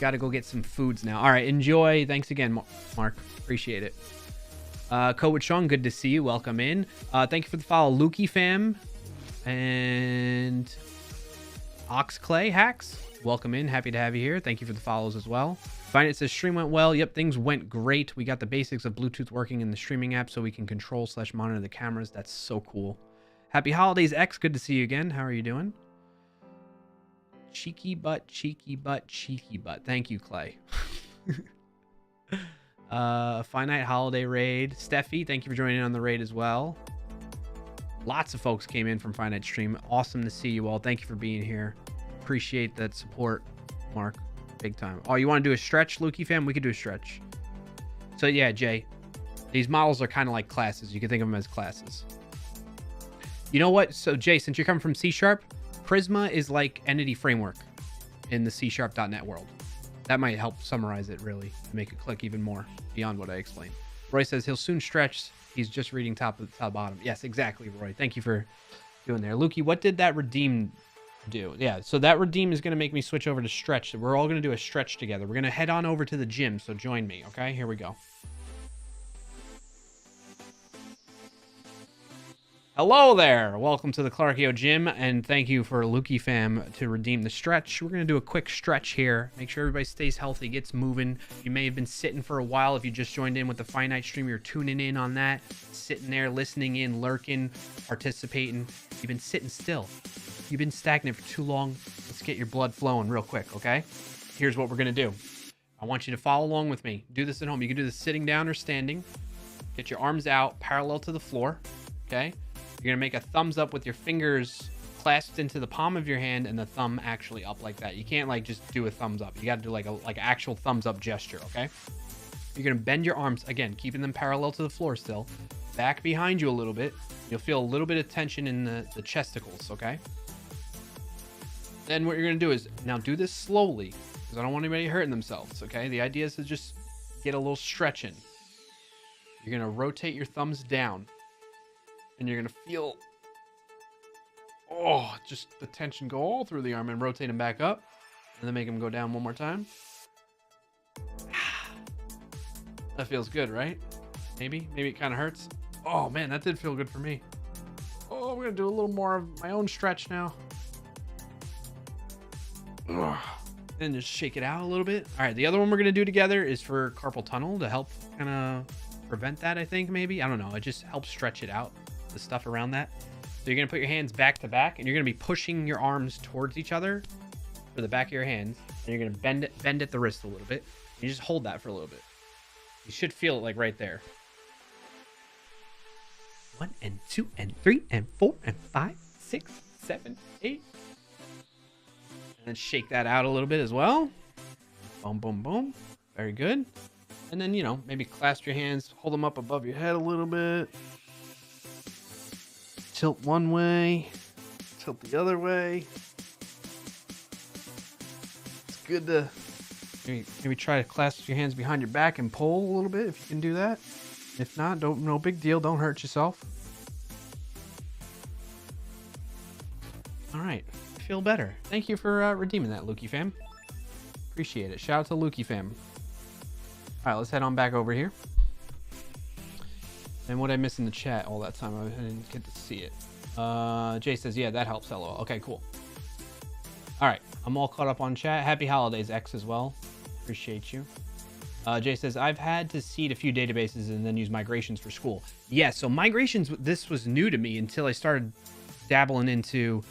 Speaker 1: Got to go get some foods now. All right, enjoy. Thanks again, Mark. Appreciate it. Code with Sean, good to see you. Welcome in. Thank you for the follow, Lukey fam. And Oxclay Hacks, welcome in. Happy to have you here. Thank you for the follows as well. Find it says stream went well. Yep, things went great. We got the basics of Bluetooth working in the streaming app so we can control/monitor the cameras. That's so cool. Happy holidays, X. Good to see you again. How are you doing? Cheeky butt, cheeky butt, cheeky butt. Thank you, Clay. Finite holiday raid. Steffi, thank you for joining in on the raid as well. Lots of folks came in from Finite Stream. Awesome to see you all. Thank you for being here. Appreciate that support, Mark. Big time. Oh, you want to do a stretch, Lukey fam? We could do a stretch. So yeah, Jay, these models are kind of like classes. You can think of them as classes. You know what? So Jay, since you're coming from C#, Prisma is like Entity Framework in the C#.NET world. That might help summarize it really, make it click even more beyond what I explained. Roy says he'll soon stretch. He's just reading top to bottom. Yes, exactly, Roy. Thank you for doing there. Lukey, what did that redeem do? Yeah, so that redeem is going to make me switch over to stretch. We're all going to do a stretch together. We're going to head on over to the gym, so join me, okay? Here we go. Hello there. Welcome to the Clarkio gym, and thank you for Lukey fam to redeem the stretch. We're going to do a quick stretch here. Make sure everybody stays healthy, gets moving. You may have been sitting for a while. If you just joined in with the Finite stream, you're tuning in on that, sitting there, listening in, lurking, participating. You've been sitting still. You've been stagnant for too long. Let's get your blood flowing real quick, okay? Here's what we're going to do. I want you to follow along with me. Do this at home. You can do this sitting down or standing. Get your arms out parallel to the floor, okay? You're going to make a thumbs up with your fingers clasped into the palm of your hand and the thumb actually up like that. You can't like just do a thumbs up. You got to do like an actual thumbs up gesture, okay? You're going to bend your arms, again, keeping them parallel to the floor still. Back behind you a little bit. You'll feel a little bit of tension in the chesticles, okay? Then what you're going to do is, now do this slowly because I don't want anybody hurting themselves, okay? The idea is to just get a little stretch in. You're going to rotate your thumbs down. And you're going to feel, just the tension go all through the arm and rotate them back up. And then make them go down one more time. That feels good, right? Maybe it kind of hurts. Oh, man, that did feel good for me. Oh, I'm going to do a little more of my own stretch now. Then just shake it out a little bit. All right, the other one we're going to do together is for carpal tunnel to help kind of prevent that, I think, maybe. I don't know. It just helps stretch it out. The stuff around that. So you're going to put your hands back to back and you're going to be pushing your arms towards each other for the back of your hands. And you're going to bend at the wrist a little bit. You just hold that for a little bit. You should feel it like right there. 1 and 2 and 3 and 4 and 5, 6, 7, 8. And then shake that out a little bit as well. Boom, boom, boom. Very good. And then, maybe clasp your hands, hold them up above your head a little bit. Tilt one way, tilt the other way. It's good to maybe try to clasp your hands behind your back and pull a little bit if you can do that. If not, no big deal. Don't hurt yourself. All right, feel better. Thank you for redeeming that, Lukey fam. Appreciate it. Shout out to Lukey fam. All right, let's head on back over here. And what I missed in the chat all that time, I didn't get to see it. Jay says, yeah, that helps, LOL. Okay, cool. All right, I'm all caught up on chat. Happy holidays, X, as well. Appreciate you. Jay says, I've had to seed a few databases and then use migrations for school. Yeah, so migrations, this was new to me until I started dabbling into,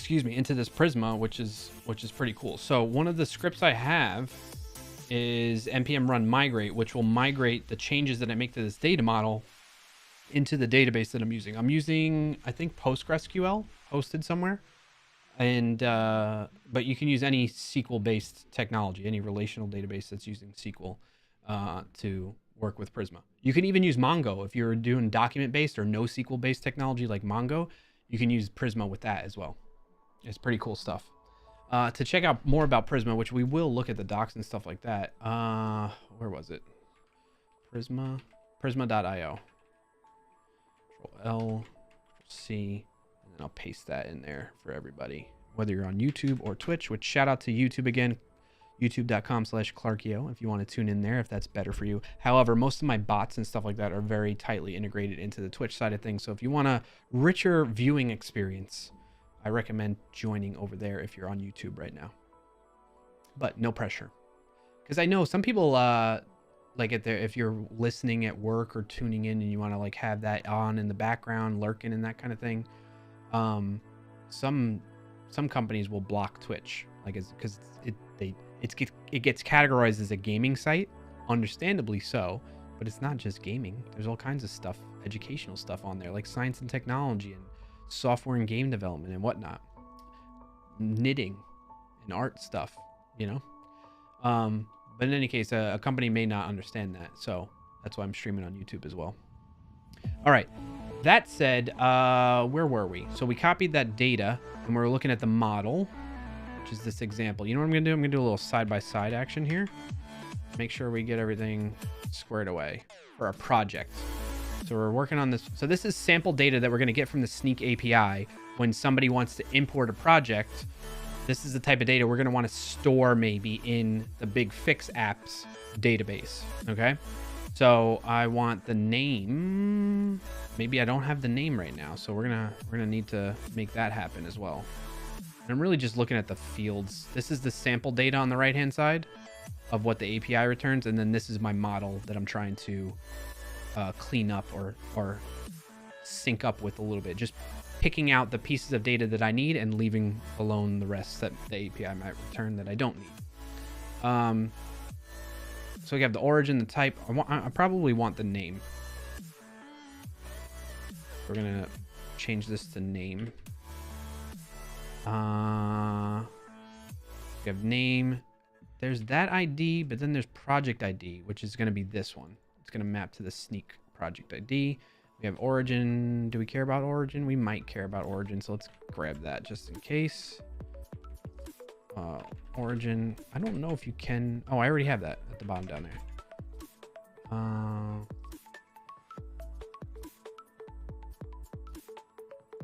Speaker 1: into this Prisma, which is pretty cool. So one of the scripts I have is npm run migrate, which will migrate the changes that I make to this data model into the database that I'm using. I'm using, I think, PostgreSQL hosted somewhere. And, but you can use any SQL-based technology, any relational database that's using SQL to work with Prisma. You can even use Mongo. If you're doing document-based or NoSQL-based technology like Mongo, you can use Prisma with that as well. It's pretty cool stuff. To check out more about Prisma, which we will look at the docs and stuff like that. Where was it? Prisma.io. Control L, C, and then I'll paste that in there for everybody, whether you're on YouTube or Twitch, which shout out to YouTube again. youtube.com/clarkio if you want to tune in there, if that's better for you. However, most of my bots and stuff like that are very tightly integrated into the Twitch side of things. So if you want a richer viewing experience, I recommend joining over there if you're on YouTube right now. But no pressure. Because I know some people, like if you're listening at work or tuning in and you want to like have that on in the background, lurking and that kind of thing, some companies will block Twitch, like because it gets categorized as a gaming site, understandably so, but it's not just gaming. There's all kinds of stuff, educational stuff on there, like science and technology and software and game development and whatnot, knitting and art stuff, you know. But in any case, a company may not understand that, so that's why I'm streaming on YouTube as well. All right, that said, where were we? So we copied that data and we're looking at the model, which is this example. You know what I'm gonna do? I'm gonna do a little side-by-side action here. Make sure we get everything squared away for our project. So we're working on this. So this is sample data that we're gonna get from the Sneak API when somebody wants to import a project. This is the type of data we're gonna wanna store maybe in the Big Fix apps database, okay? So I want the name. Maybe I don't have the name right now, so we're gonna need to make that happen as well. And I'm really just looking at the fields. This is the sample data on the right-hand side of what the API returns, and then this is my model that I'm trying to clean up or sync up with a little bit. Just picking out the pieces of data that I need and leaving alone the rest that the API might return that I don't need. So we have the origin, the type. I probably want the name. We're gonna change this to name. We have name. There's that ID, but then there's project ID, which is gonna be this one. It's gonna map to the Sneak project ID. We have origin. Do we care about origin? We might care about origin, so let's grab that just in case. Origin. I don't know if you can. Oh, I already have that at the bottom down there.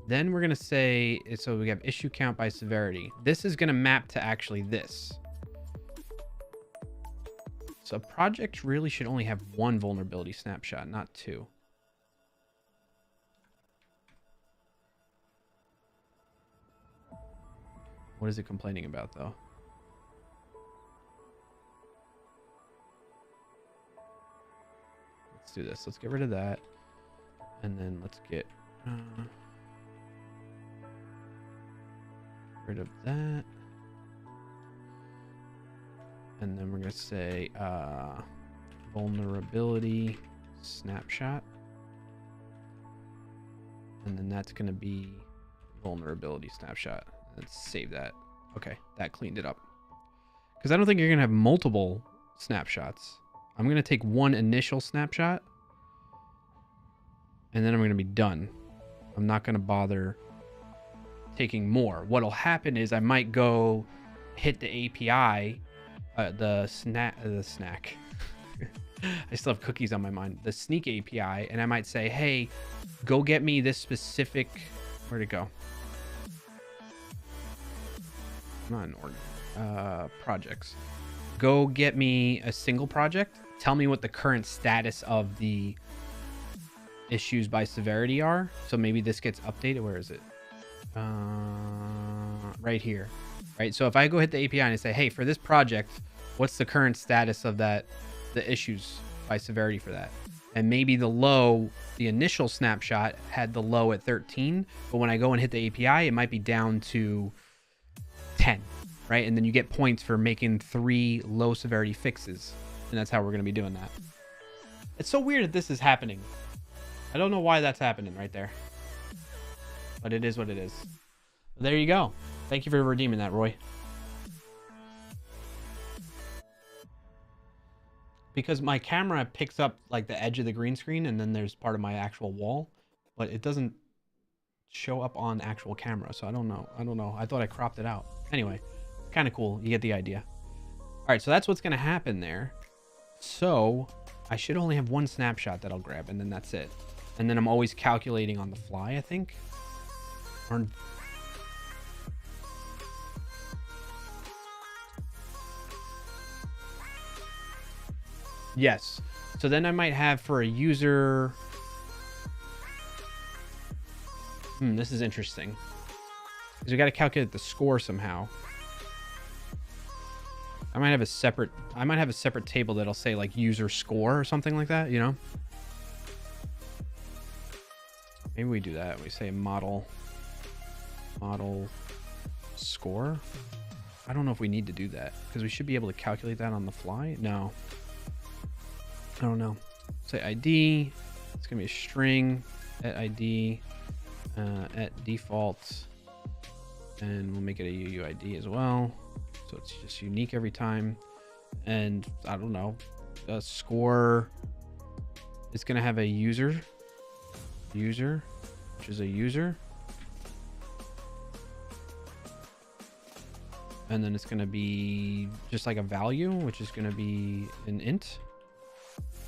Speaker 1: Then we're gonna say, so we have issue count by severity. This is gonna map to actually this. So projects really should only have one vulnerability snapshot, not two. What is it complaining about though? Let's do this. Let's get rid of that. And then let's get rid of that. And then we're going to say vulnerability snapshot. And then that's going to be vulnerability snapshot. Let's save that. Okay, that cleaned it up. Because I don't think you're going to have multiple snapshots. I'm going to take one initial snapshot. And then I'm going to be done. I'm not going to bother taking more. What'll happen is I might go hit the API, the snack. I still have cookies on my mind. The Sneak API, and I might say, hey, go get me this specific. Where'd it go? Not an org. Projects. Go get me a single project. Tell me what the current status of the issues by severity are. So maybe this gets updated. Where is it? Right here. Right. So if I go hit the API and I say, hey, for this project, what's the current status of that, the issues by severity for that? And maybe the low, the initial snapshot had the low at 13, but when I go and hit the API, it might be down to 10, right? And then you get points for making 3 low severity fixes. And that's how we're going to be doing that. It's so weird that this is happening. I don't know why that's happening right there, but it is what it is. There you go. Thank you for redeeming that, Roy. Because my camera picks up like the edge of the green screen and then there's part of my actual wall, but it doesn't show up on actual camera. So I don't know. I thought I cropped it out. Anyway, kind of cool. You get the idea. All right. So that's what's going to happen there. So I should only have one snapshot that I'll grab and then that's it. And then I'm always calculating on the fly, I think. Or Yes. So then I might have for a user. This is interesting. Because we got to calculate the score somehow. I might have a separate table that'll say like user score or something like that, you know? Maybe we do that. We say model score. I don't know if we need to do that because we should be able to calculate that on the fly. No. I don't know. Say ID. It's going to be a string at ID at default. And we'll make it a UUID as well. So it's just unique every time. And I don't know. A score is going to have a user, which is a user. And then it's going to be just like a value, which is going to be an int.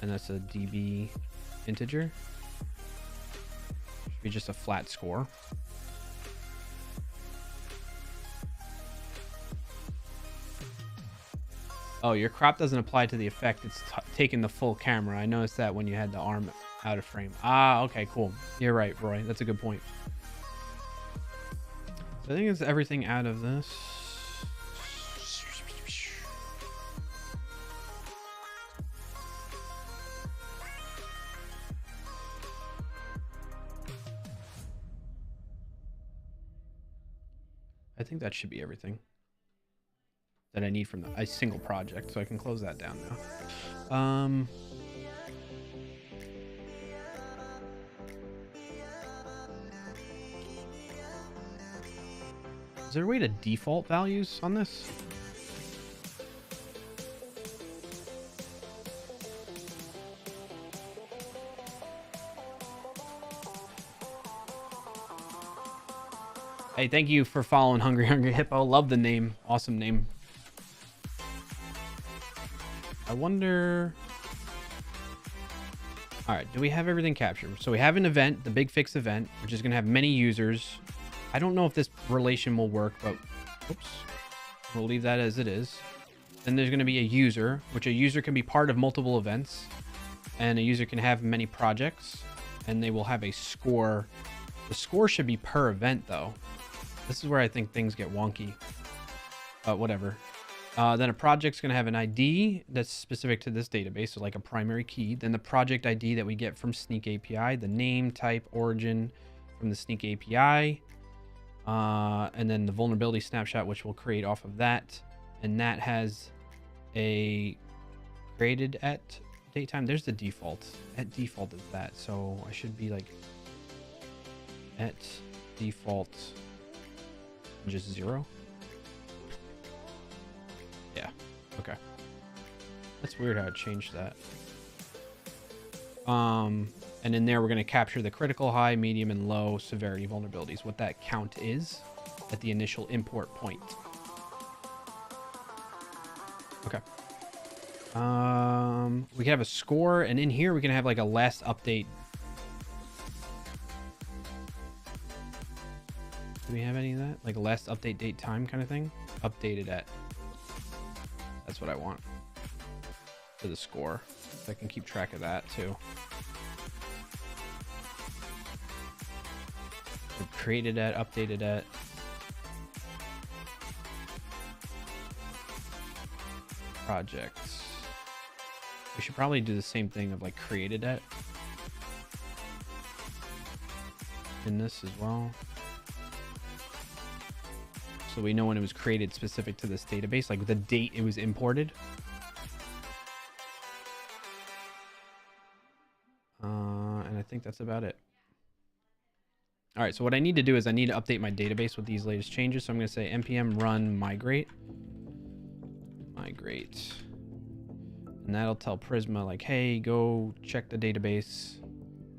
Speaker 1: And that's a DB integer. Should be just a flat score. Oh, your crop doesn't apply to the effect. It's taking the full camera. I noticed that when you had the arm out of frame. Ah, okay, cool. You're right, Roy. That's a good point. So I think it's everything out of this. I think that should be everything that I need from a single project, so I can close that down now. Is there a way to default values on this? Hey, thank you for following Hungry Hippo. Love the name. Awesome name. I wonder... All right, do we have everything captured? So we have an event, the Big Fix event, which is going to have many users. I don't know if this relation will work, but oops, we'll leave that as it is. Then there's going to be a user, which a user can be part of multiple events, and a user can have many projects, and they will have a score. The score should be per event, though. This is where I think things get wonky, but whatever. Then a project's going to have an ID that's specific to this database, so like a primary key. Then the project ID that we get from Sneak API, the name, type, origin from the Sneak API, and then the vulnerability snapshot, which we'll create off of that. And that has a created at datetime. There's the default. At default is that. So I should be like at default just 0. Yeah. Okay. That's weird how it changed that. And in there, we're going to capture the critical, high, medium, and low severity vulnerabilities, what that count is at the initial import point. Okay. We can have a score, and in here, we can have like a last update. Do we have any of that? Like a last update date time kind of thing? Updated at. That's what I want for the score. So I can keep track of that too. Created at, updated at. Projects. We should probably do the same thing of like created at in this as well. So we know when it was created specific to this database, like the date it was imported. And I think that's about it. All right, so what I need to do is I need to update my database with these latest changes. So I'm going to say npm run migrate. Migrate. And that'll tell Prisma like, hey, go check the database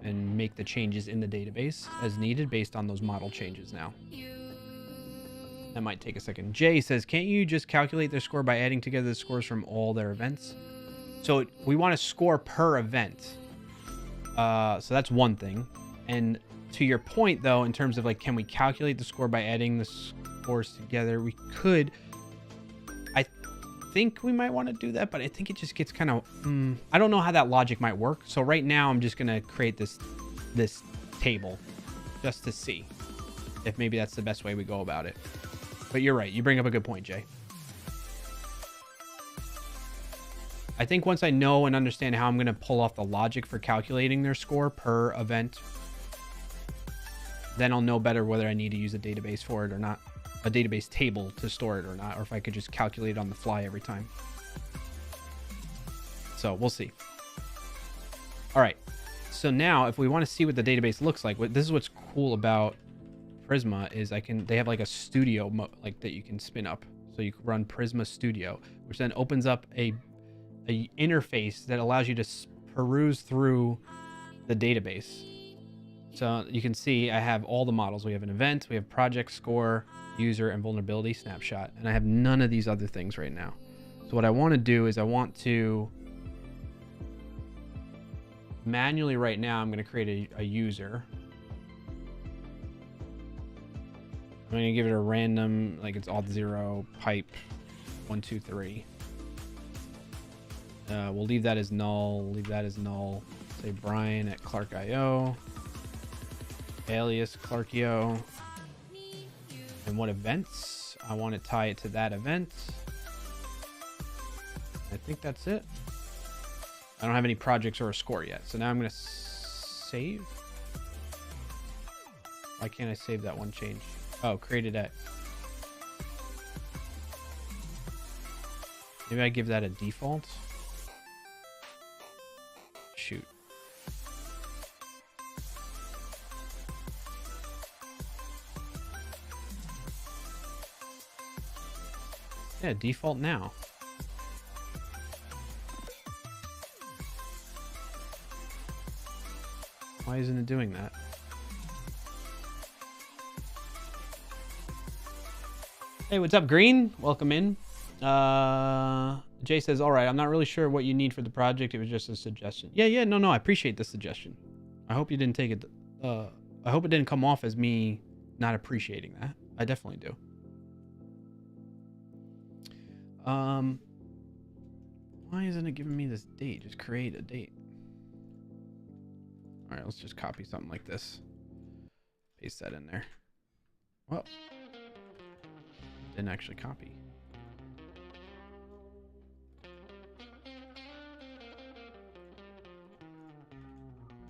Speaker 1: and make the changes in the database as needed based on those model changes now. That might take a second. Jay says, can't you just calculate their score by adding together the scores from all their events? So we want to score per event. So that's one thing. And to your point, though, in terms of like, can we calculate the score by adding the scores together? We could. think we might want to do that, but I think it just gets kind of, I don't know how that logic might work. So right now I'm just going to create this table just to see if maybe that's the best way we go about it. But you're right. You bring up a good point, Jay. I think once I know and understand how I'm going to pull off the logic for calculating their score per event, then I'll know better whether I need to use a database for it or not, a database table to store it or not, or if I could just calculate it on the fly every time. So we'll see. All right. So now if we want to see what the database looks like, this is what's cool about Prisma is they have like a studio mode like that you can spin up. So you can run Prisma Studio, which then opens up a interface that allows you to peruse through the database. So you can see I have all the models. We have an event, we have project score, user, and vulnerability snapshot. And I have none of these other things right now. So what I want to do is I want to manually right now, I'm going to create a user. I'm going to give it a random, like it's auth0 pipe 1 2 3. We'll leave that as null. Leave that as null. Say Brian at clarkio. Alias clarkio. And what events? I want to tie it to that event. I think that's it. I don't have any projects or a score yet. So now I'm going to save. Why can't I save that one change? Oh, created at. Maybe I give that a default. Shoot. Yeah, default now. Why isn't it doing that? Hey, what's up, Green? Welcome in. Jay says, all right, I'm not really sure what you need for the project. It was just a suggestion. Yeah, no, I appreciate the suggestion. I hope you didn't take it. I hope it didn't come off as me not appreciating that. I definitely do. Why isn't it giving me this date? Just create a date. All right, let's just copy something like this. Paste that in there. Well, didn't actually copy.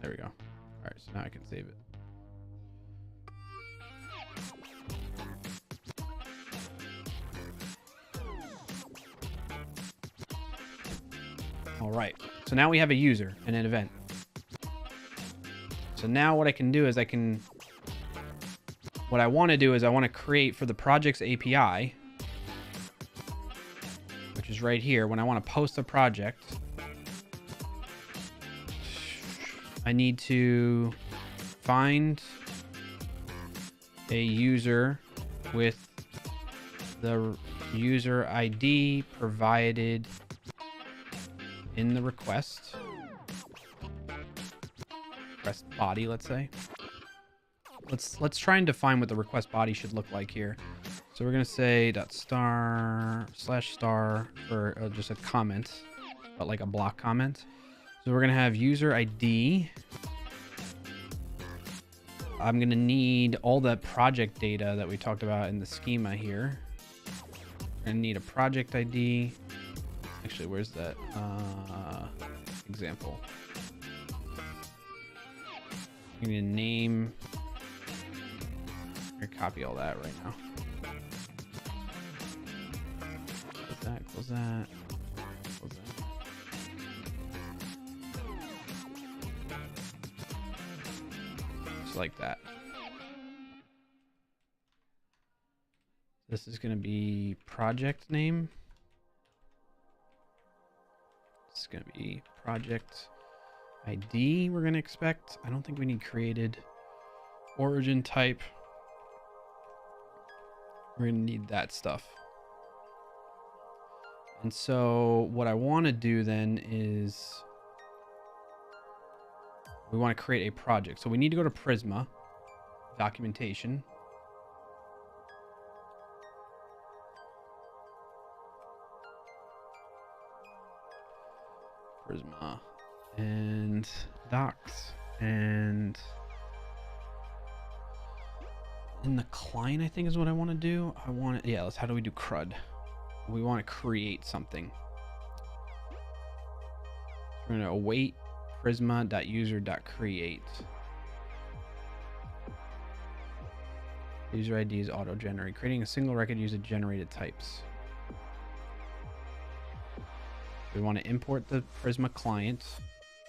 Speaker 1: There we go. All right, so now I can save it. All right, so now we have a user and an event. So now what I can do is what I want to do is I want to create for the projects API, which is right here. When I want to post a project, I need to find a user with the user ID provided in the request body, let's say. Let's try and define what the request body should look like here. So we're gonna say /star for just a comment, but like a block comment. So we're gonna have user ID. I'm gonna need all the project data that we talked about in the schema here. We're gonna need a project ID. Actually, where's that example? I'm gonna name. I'm gonna copy all that right now. Close that, close that, close that. Just like that. This is gonna be project name. This is gonna be project ID we're going to expect. I don't think we need created. Origin type. We're going to need that stuff. And so what I want to do then is we want to create a project. So we need to go to Prisma, documentation. Prisma and docs and in the client, I think is what I want to do. I want to, yeah, how do we do CRUD? We want to create something. We're going to await prisma.user.create. User ID is auto-generate. Creating a single record using generated types. We want to import the Prisma client,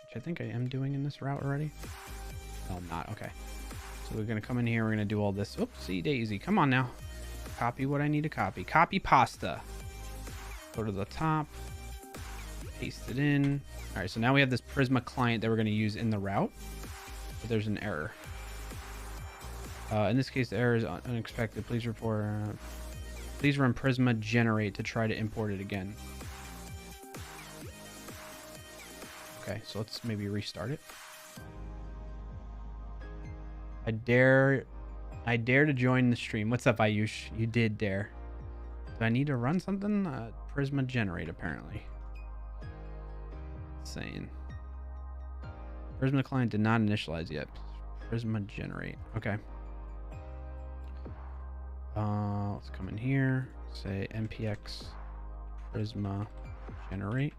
Speaker 1: which I think I am doing in this route already. No, I'm not. Okay. So we're going to come in here. We're going to do all this. Oopsie daisy. Come on now. Copy what I need to copy. Copy pasta. Go to the top. Paste it in. All right. So now we have this Prisma client that we're going to use in the route. But there's an error. In this case, the error is unexpected. Please report. Please run Prisma generate to try to import it again. Okay, so let's maybe restart it. I dare to join the stream. What's up, Ayush? You did dare. Do I need to run something? Prisma generate, apparently. Insane. Prisma client did not initialize yet. Prisma generate. Okay. Let's come in here. Say npx Prisma generate.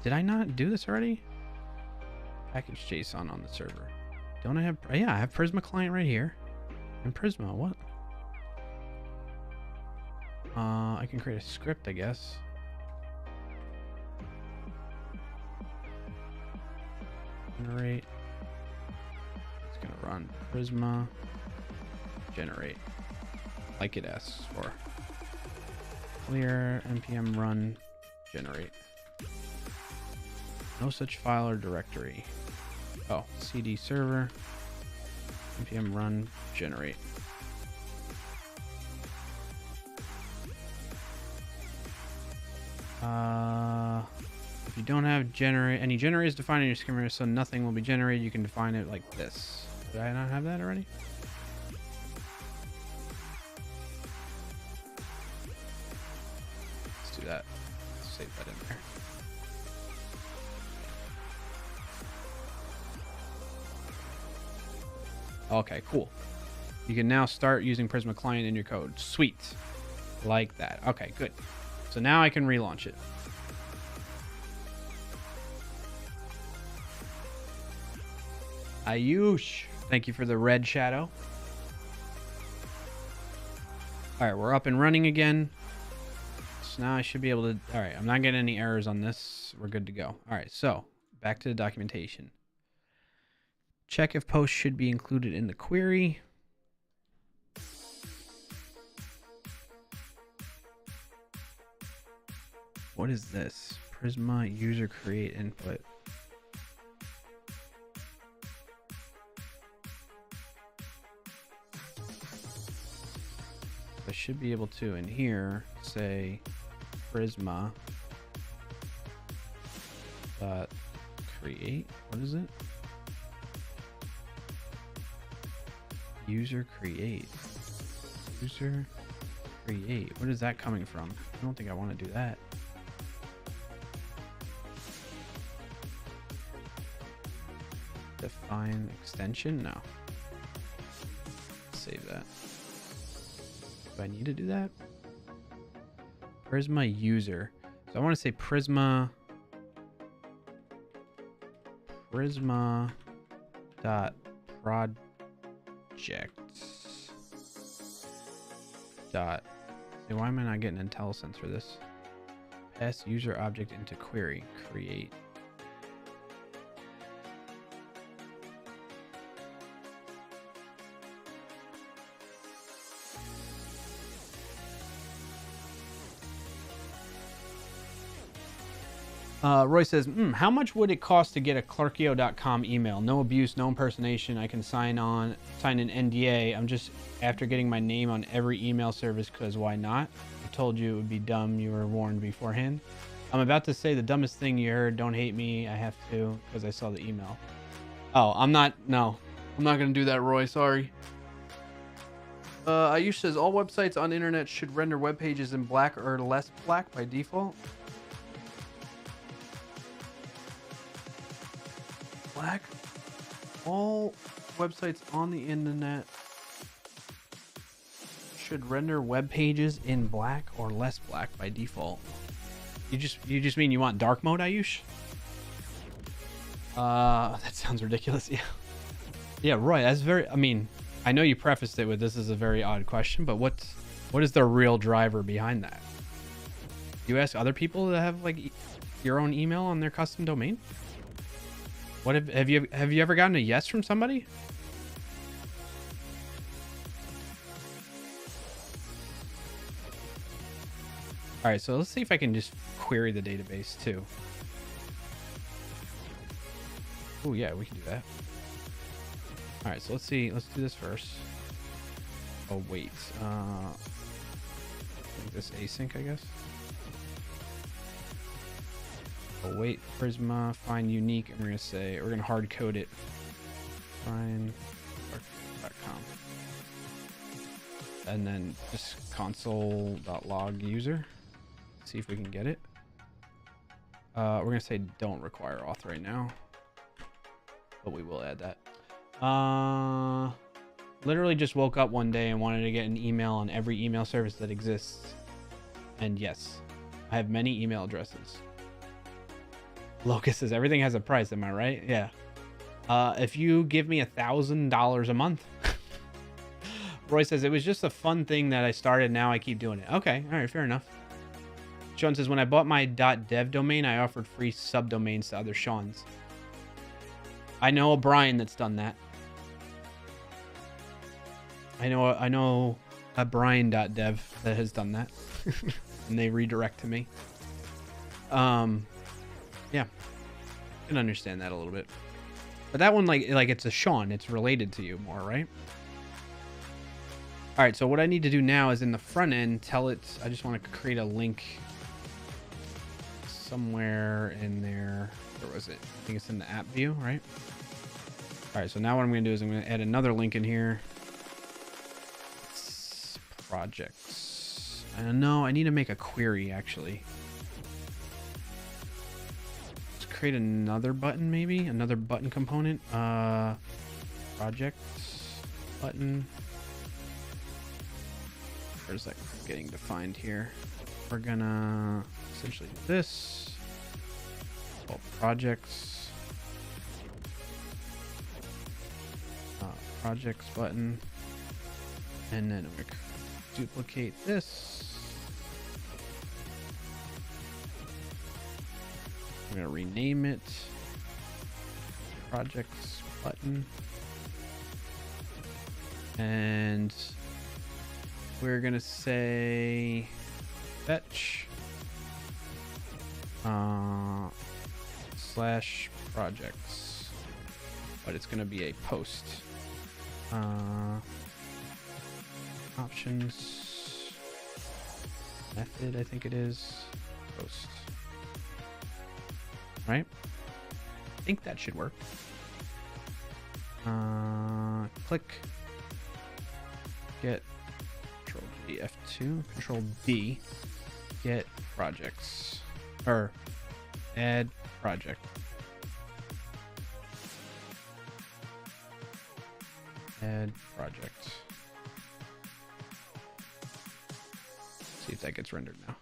Speaker 1: Did I not do this already? Package JSON on the server. Don't I have... Yeah, I have Prisma client right here. And Prisma, what? I can create a script, I guess. Generate. It's gonna run Prisma generate. Like it asks for. Clear npm run generate. No such file or directory. Oh, cd server npm run generate. If you don't have any generators defined in your schema, so nothing will be generated, you can define it like this. Did I not have that already? Let's do that. Save that in there. Okay, cool. You can now start using Prisma client in your code. Sweet. Like that. Okay, good. So now I can relaunch it. Ayush, thank you for the red shadow. All right, we're up and running again. So now I should be able to... All right, I'm not getting any errors on this. We're good to go. All right, so back to the documentation. Check if posts should be included in the query. What is this? Prisma user create input. I should be able to in here say Prisma dot create. What is it? User create. User create. What is that coming from? I don't think I want to do that. Define extension? No. Save that. Do I need to do that? Prisma user. So I want to say Prisma dot projects dot. See, why am I not getting IntelliSense for this? Pass user object into query. Create. Roy says, how much would it cost to get a clarkio.com email? No abuse, no impersonation. I can sign an NDA. I'm just after getting my name on every email service because why not? I told you it would be dumb. You were warned beforehand. I'm about to say the dumbest thing you heard. Don't hate me. I have to because I saw the email. Oh, I'm not going to do that, Roy. Sorry. Ayush says all websites on the internet should render web pages in black or less black by default. Black. All websites on the internet should render web pages in black or less black by default. You just mean you want dark mode, Ayush? That sounds ridiculous. Yeah. Yeah, Roy, that's very, I mean, I know you prefaced it with this is a very odd question, but what is the real driver behind that? You ask other people that have like your own email on their custom domain? What have you ever gotten a yes from somebody? All right, so let's see if I can just query the database too. Oh yeah, we can do that. All right, so let's see. Let's do this first. Oh wait, this async, I guess. Oh wait, Prisma, find unique, and we're gonna say we're gonna hard code it. Find.com, and then just console.log user. See if we can get it. We're gonna say don't require auth right now, but we will add that. Literally just woke up one day and wanted to get an email on every email service that exists. And yes, I have many email addresses. Locust says everything has a price, am I right? Yeah. If you give me $1,000 a month. Roy says it was just a fun thing that I started, now I keep doing it. Okay, all right, fair enough. Sean says when I bought my .dev domain, I offered free subdomains to other Seans. I know a Brian that's done that. I know a Brian.dev that has done that. And they redirect to me. Yeah. I can understand that a little bit. But that one, like it's a Sean. It's related to you more, right? All right, so what I need to do now is in the front end, tell it, I just want to create a link somewhere in there. Where was it? I think it's in the app view, right? All right, so now what I'm going to do is I'm going to add another link in here. It's projects. I don't know. I need to make a query, actually. Let's create another button, maybe. Another button component. Projects button. Where's that getting defined here? We're going to essentially do this. Called projects. Projects button, and then we're gonna duplicate this. I'm gonna rename it projects button, and we're gonna say fetch slash projects, but it's gonna be a post. Options method, I think it is post, right? I think that should work. Click, get Control D, F2, Control D, get projects, or add project. Add project. See if that gets rendered now.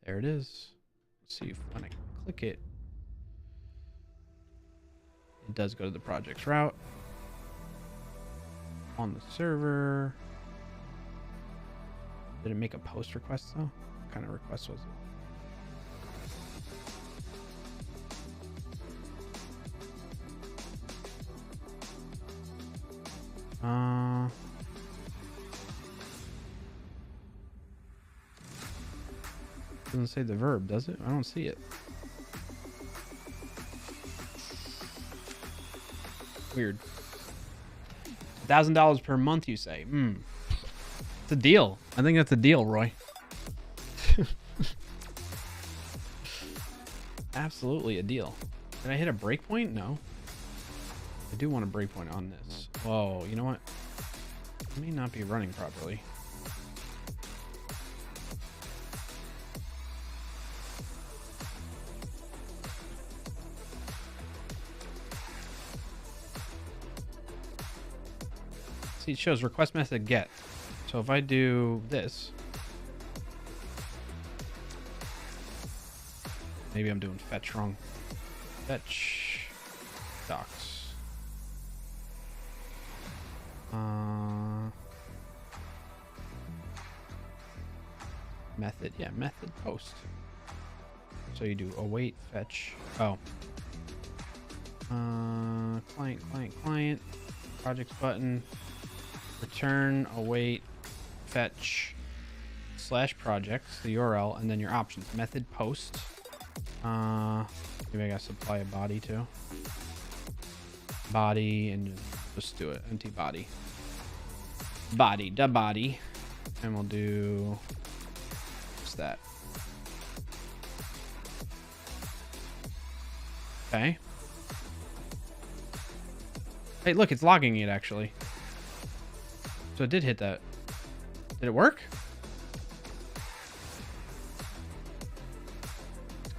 Speaker 1: There it is. Let's see if when I click it, it does go to the projects route. On the server. Did it make a post request though? What kind of request was it? Doesn't say the verb, does it? I don't see it. Weird. $1,000 per month, you say? It's a deal. I think that's a deal, Roy. Absolutely a deal. Did I hit a breakpoint? No. I do want a breakpoint on this. Whoa, you know what? It may not be running properly. See, it shows request method get. So if I do this, maybe I'm doing fetch wrong. Fetch docs. Method, yeah, method post. So you do await fetch. Oh. Client. Projects button. Return await fetch / projects, the URL, and then your options. Method post. Maybe I gotta supply a body too. Body, and just do it. Empty body. Body, the body. And we'll do what's that? Okay. Hey, look, it's logging it actually. So it did hit that. Did it work?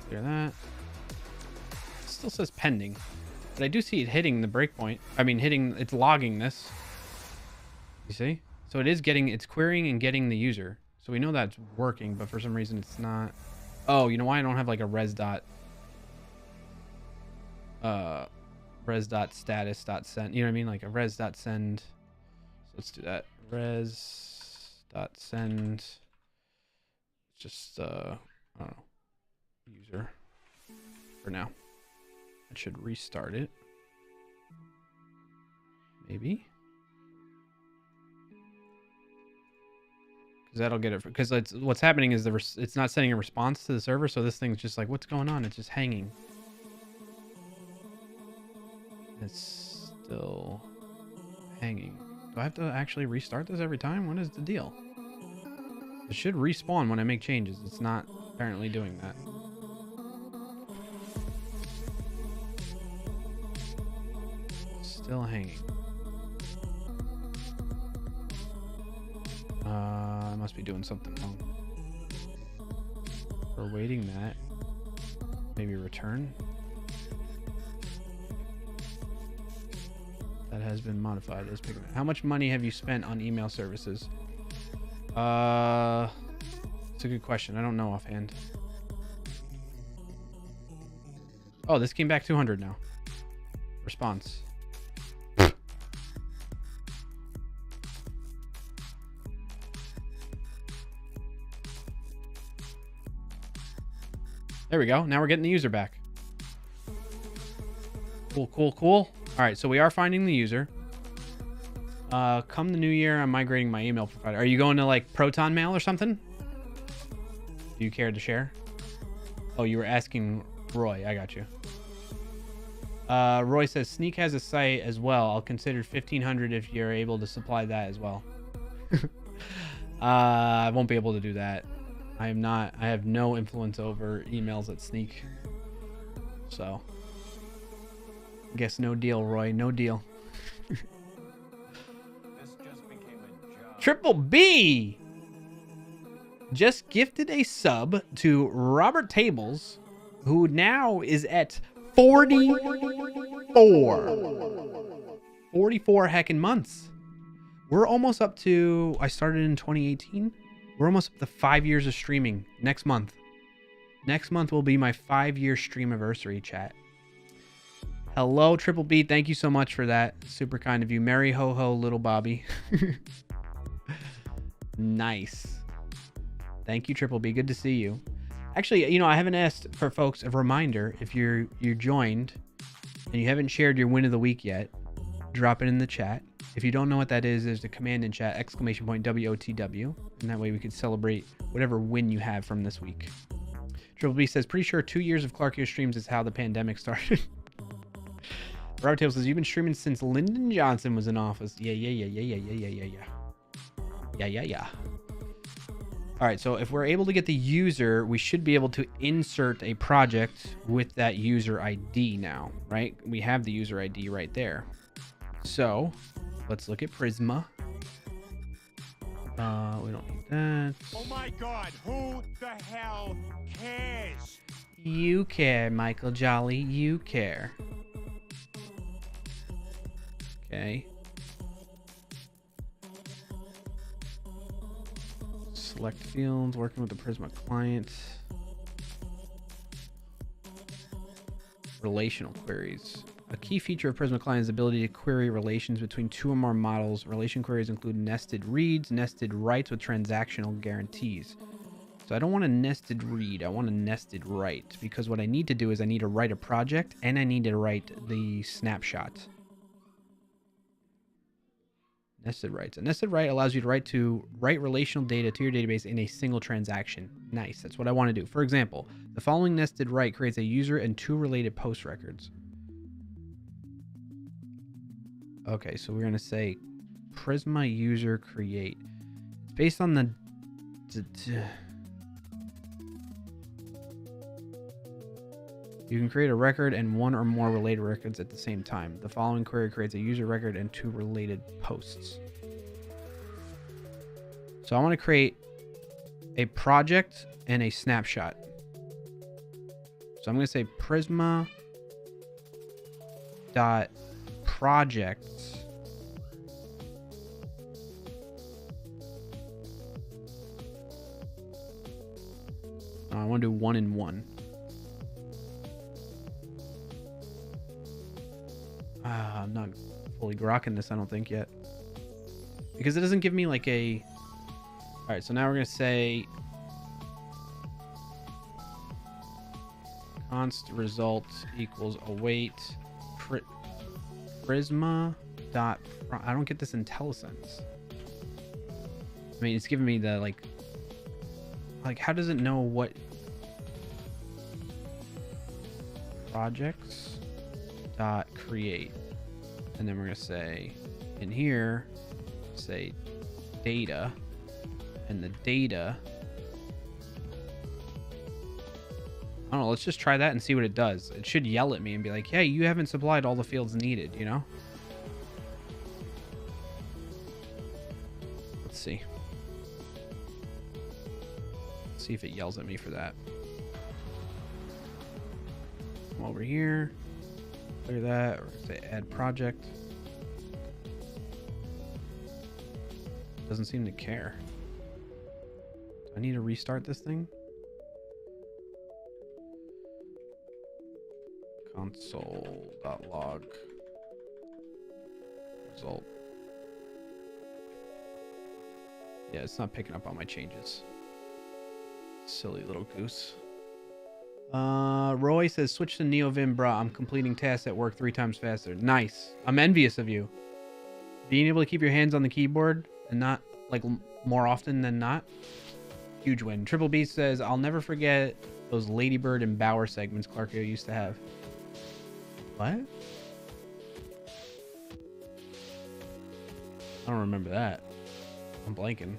Speaker 1: Clear that. It still says pending. But I do see it hitting the breakpoint. I mean, it's logging this. You see? So it is it's querying and getting the user. So we know that's working, but for some reason it's not. Oh, you know why I don't have like a res.status.send. You know what I mean? Like a res.send. So let's do that. Res.send. Just, I don't know. User. For now. I should restart it. Maybe. Because that'll get it. Because what's happening is it's not sending a response to the server. So this thing's just like, what's going on? It's just hanging. It's still hanging. Do I have to actually restart this every time? What is the deal? It should respawn when I make changes. It's not apparently doing that. Still hanging. I must be doing something wrong. We're waiting that. Maybe return. That has been modified as pigment. How much money have you spent on email services? It's a good question. I don't know offhand. Oh, this came back 200 now. Response. There we go. Now we're getting the user back. Cool. All right, so we are finding the user. Come the new year, I'm migrating my email provider. Are you going to like Proton Mail or something? Do you care to share? Oh, you were asking Roy. I got you. Roy says Sneak has a site as well. I'll consider 1,500 if you're able to supply that as well. I won't be able to do that. I have no influence over emails at Sneak. So, guess no deal, Roy. No deal.
Speaker 2: This just became a job.
Speaker 1: Triple B just gifted a sub to Robert Tables, who now is at 44 heckin' months. We're almost up to, I started in 2018. We're almost up to 5 years of streaming next month. Next month will be my 5-year stream anniversary, chat. Hello, Triple B. Thank you so much for that. Super kind of you. Merry ho ho, little Bobby. Nice. Thank you, Triple B. Good to see you. Actually, you know, I haven't asked for folks a reminder. If you're joined and you haven't shared your win of the week yet, drop it in the chat. If you don't know what that is, there's the command in chat, ! WOTW. And that way we could celebrate whatever win you have from this week. Triple B says, pretty sure 2 years of Clarkio streams is how the pandemic started. Robert Taylor says, you've been streaming since Lyndon Johnson was in office. Yeah. All right, so if we're able to get the user, we should be able to insert a project with that user ID now, right? We have the user ID right there. So let's look at Prisma. We don't need that.
Speaker 3: Oh my God, who the hell cares?
Speaker 1: You care, Michael Jolly. You care. Okay. Select fields, working with the Prisma client. Relational queries. A key feature of Prisma Client is the ability to query relations between two or more models. Relation queries include nested reads, nested writes with transactional guarantees. So I don't want a nested read, I want a nested write, because what I need to do is I need to write a project and I need to write the snapshot. Nested writes. A nested write allows you to write relational data to your database in a single transaction. Nice, that's what I want to do. For example, the following nested write creates a user and two related post records. Okay, so we're going to say Prisma user create. It's based on the... You can create a record and one or more related records at the same time. The following query creates a user record and two related posts. So I want to create a project and a snapshot. So I'm going to say Prisma dot projects I want to do 1 and 1. I'm not fully grokking this, I don't think, yet. Because it doesn't give me like a... Alright, so now we're going to say const result equals await Prisma dot... I don't get this IntelliSense. I mean, it's giving me the like how does it know what projects dot create? And then we're gonna say in here, say data, and the data, I don't know, let's just try that and see what it does. It should yell at me and be like, hey, you haven't supplied all the fields needed, you know? Let's see. Let's see if it yells at me for that. Come over here. Clear that, or say add project. Doesn't seem to care. Do I need to restart this thing? Console.log result. Yeah, it's not picking up on my changes. Silly little goose. Roy says, switch to NeoVim, brah. I'm completing tasks at work 3 times faster. Nice. I'm envious of you. Being able to keep your hands on the keyboard and not, like, more often than not. Huge win. Triple B says, I'll never forget those Ladybird and Bower segments Clarkio used to have. What? I don't remember that. I'm blanking.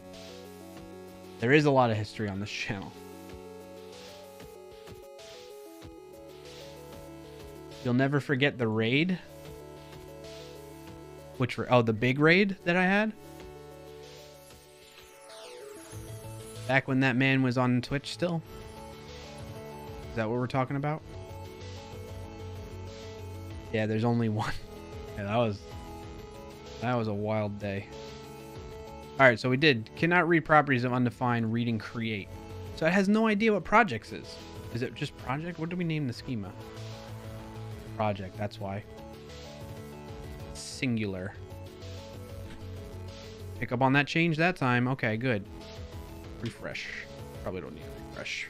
Speaker 1: There is a lot of history on this channel. You'll never forget the raid. Which, oh, the big raid that I had? Back when that man was on Twitch still? Is that what we're talking about? Yeah, there's only one. Yeah, that was a wild day. Alright, so we did. Cannot read properties of undefined reading create. So it has no idea what projects is. Is it just project? What do we name the schema? Project, that's why. Singular. Pick up on that change that time. Okay, good. Refresh. Probably don't need a refresh.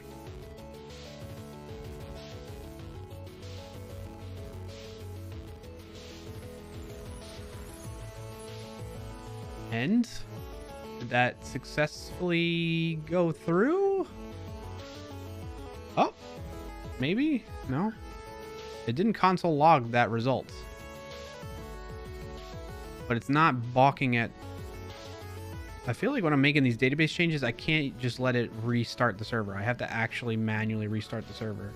Speaker 1: And did that successfully go through? Oh, maybe? No. It didn't console log that result. But it's not balking at... I feel like when I'm making these database changes, I can't just let it restart the server. I have to actually manually restart the server.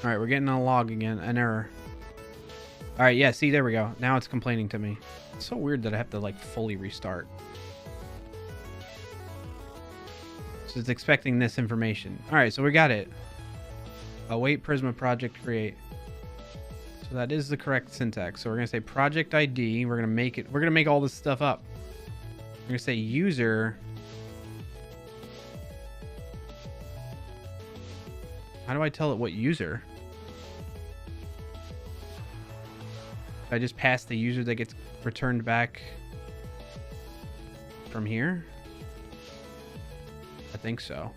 Speaker 1: All right, we're getting a log again, an error. All right, yeah, see, there we go. Now it's complaining to me. It's so weird that I have to like fully restart. So it's expecting this information. All right, so we got it. Await Prisma project create. So that is the correct syntax. So we're gonna say project ID. We're gonna make it. We're gonna make all this stuff up. We're gonna say user. How do I tell it what user? I just pass the user that gets returned back from here? I think so.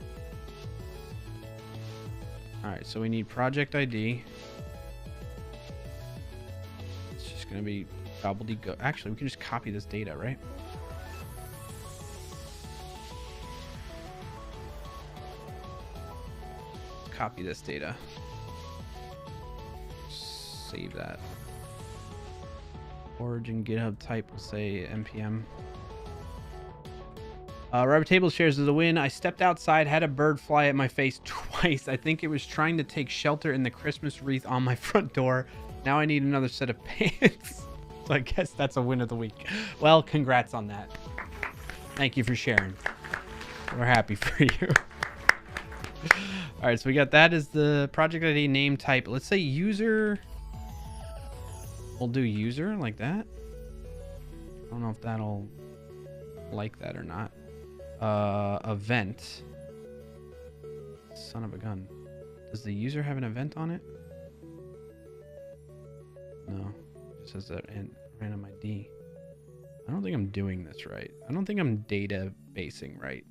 Speaker 1: All right, so we need project ID. It's just gonna be gobbledygook. Actually, we can just copy this data, right? Copy this data. Save that. Origin GitHub type will say npm. Rubber Table shares is a win. I stepped outside, had a bird fly at my face twice. I think it was trying to take shelter in the Christmas wreath on my front door. Now I need another set of pants. So I guess that's a win of the week. Well, congrats on that. Thank you for sharing. We're happy for you. All right, so we got that as the project ID name type. Let's say user. We'll do user like that. I don't know if that'll like that or not. Event. Son of a gun. Does the user have an event on it? No. It just says that random ID. I don't think I'm doing this right. I don't think I'm databasing right.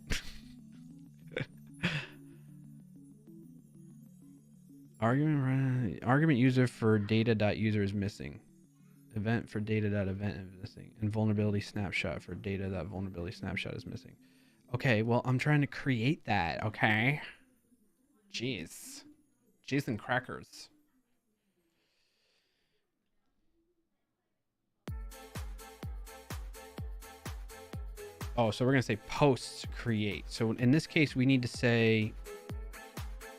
Speaker 1: Argument user for data.user is missing. Event for data.event is missing. And vulnerability snapshot for data.vulnerability snapshot is missing. Okay, well, I'm trying to create that, okay? Jeez. Jeez and crackers. Oh, so we're going to say posts create. So in this case, we need to say,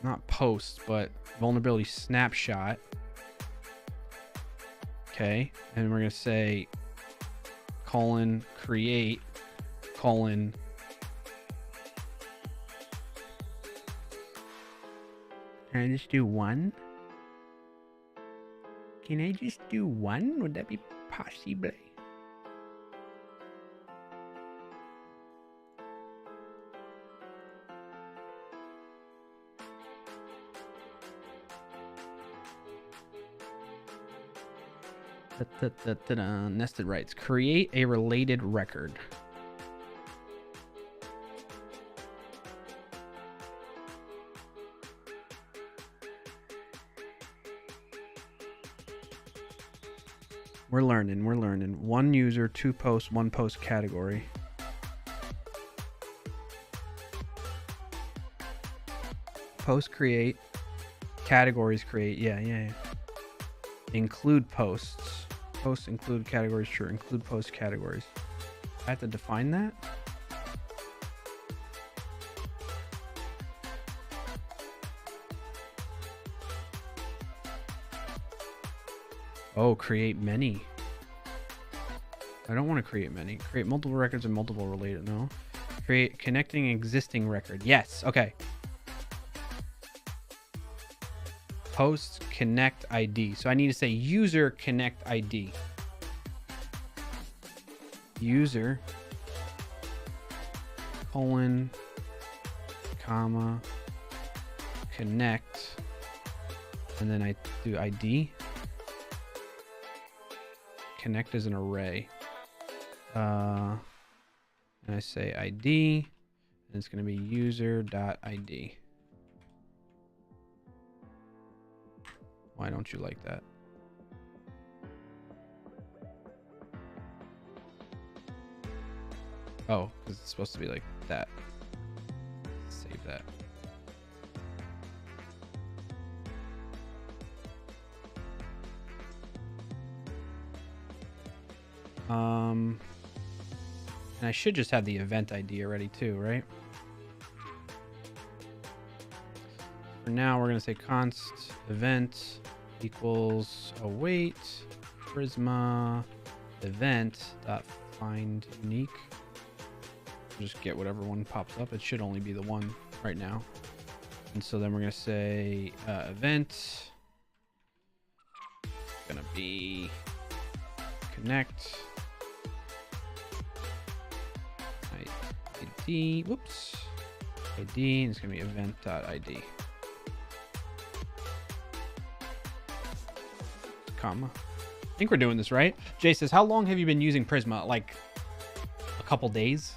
Speaker 1: not post, but vulnerability snapshot. Okay, and we're going to say colon create colon can I just do one? Can I just do one? Would that be possible? Nested writes, create a related record. We're learning. One user, two posts, one post category. Post create, categories create. Yeah. Include posts. Posts include categories. Sure, include post categories. I have to define that. Oh, create many. I don't want to create many. Create multiple records and multiple related. No. Create connecting existing record. Yes. Okay. Post connect ID. So I need to say user connect ID. User colon comma connect, and then I do ID. Connect is an array. And I say ID, and it's going to be user.id. Why don't you like that? Oh, because it's supposed to be like that. Save that. And I should just have the event ID already too, right? For now, we're going to say const event equals await Prisma event dot find unique. Just get whatever one pops up. It should only be the one right now. And so then we're going to say event. It's going to be connect ID. Whoops. ID. And it's going to be event.id. Comma. I think we're doing this right. Jay says, how long have you been using Prisma? Like a couple days?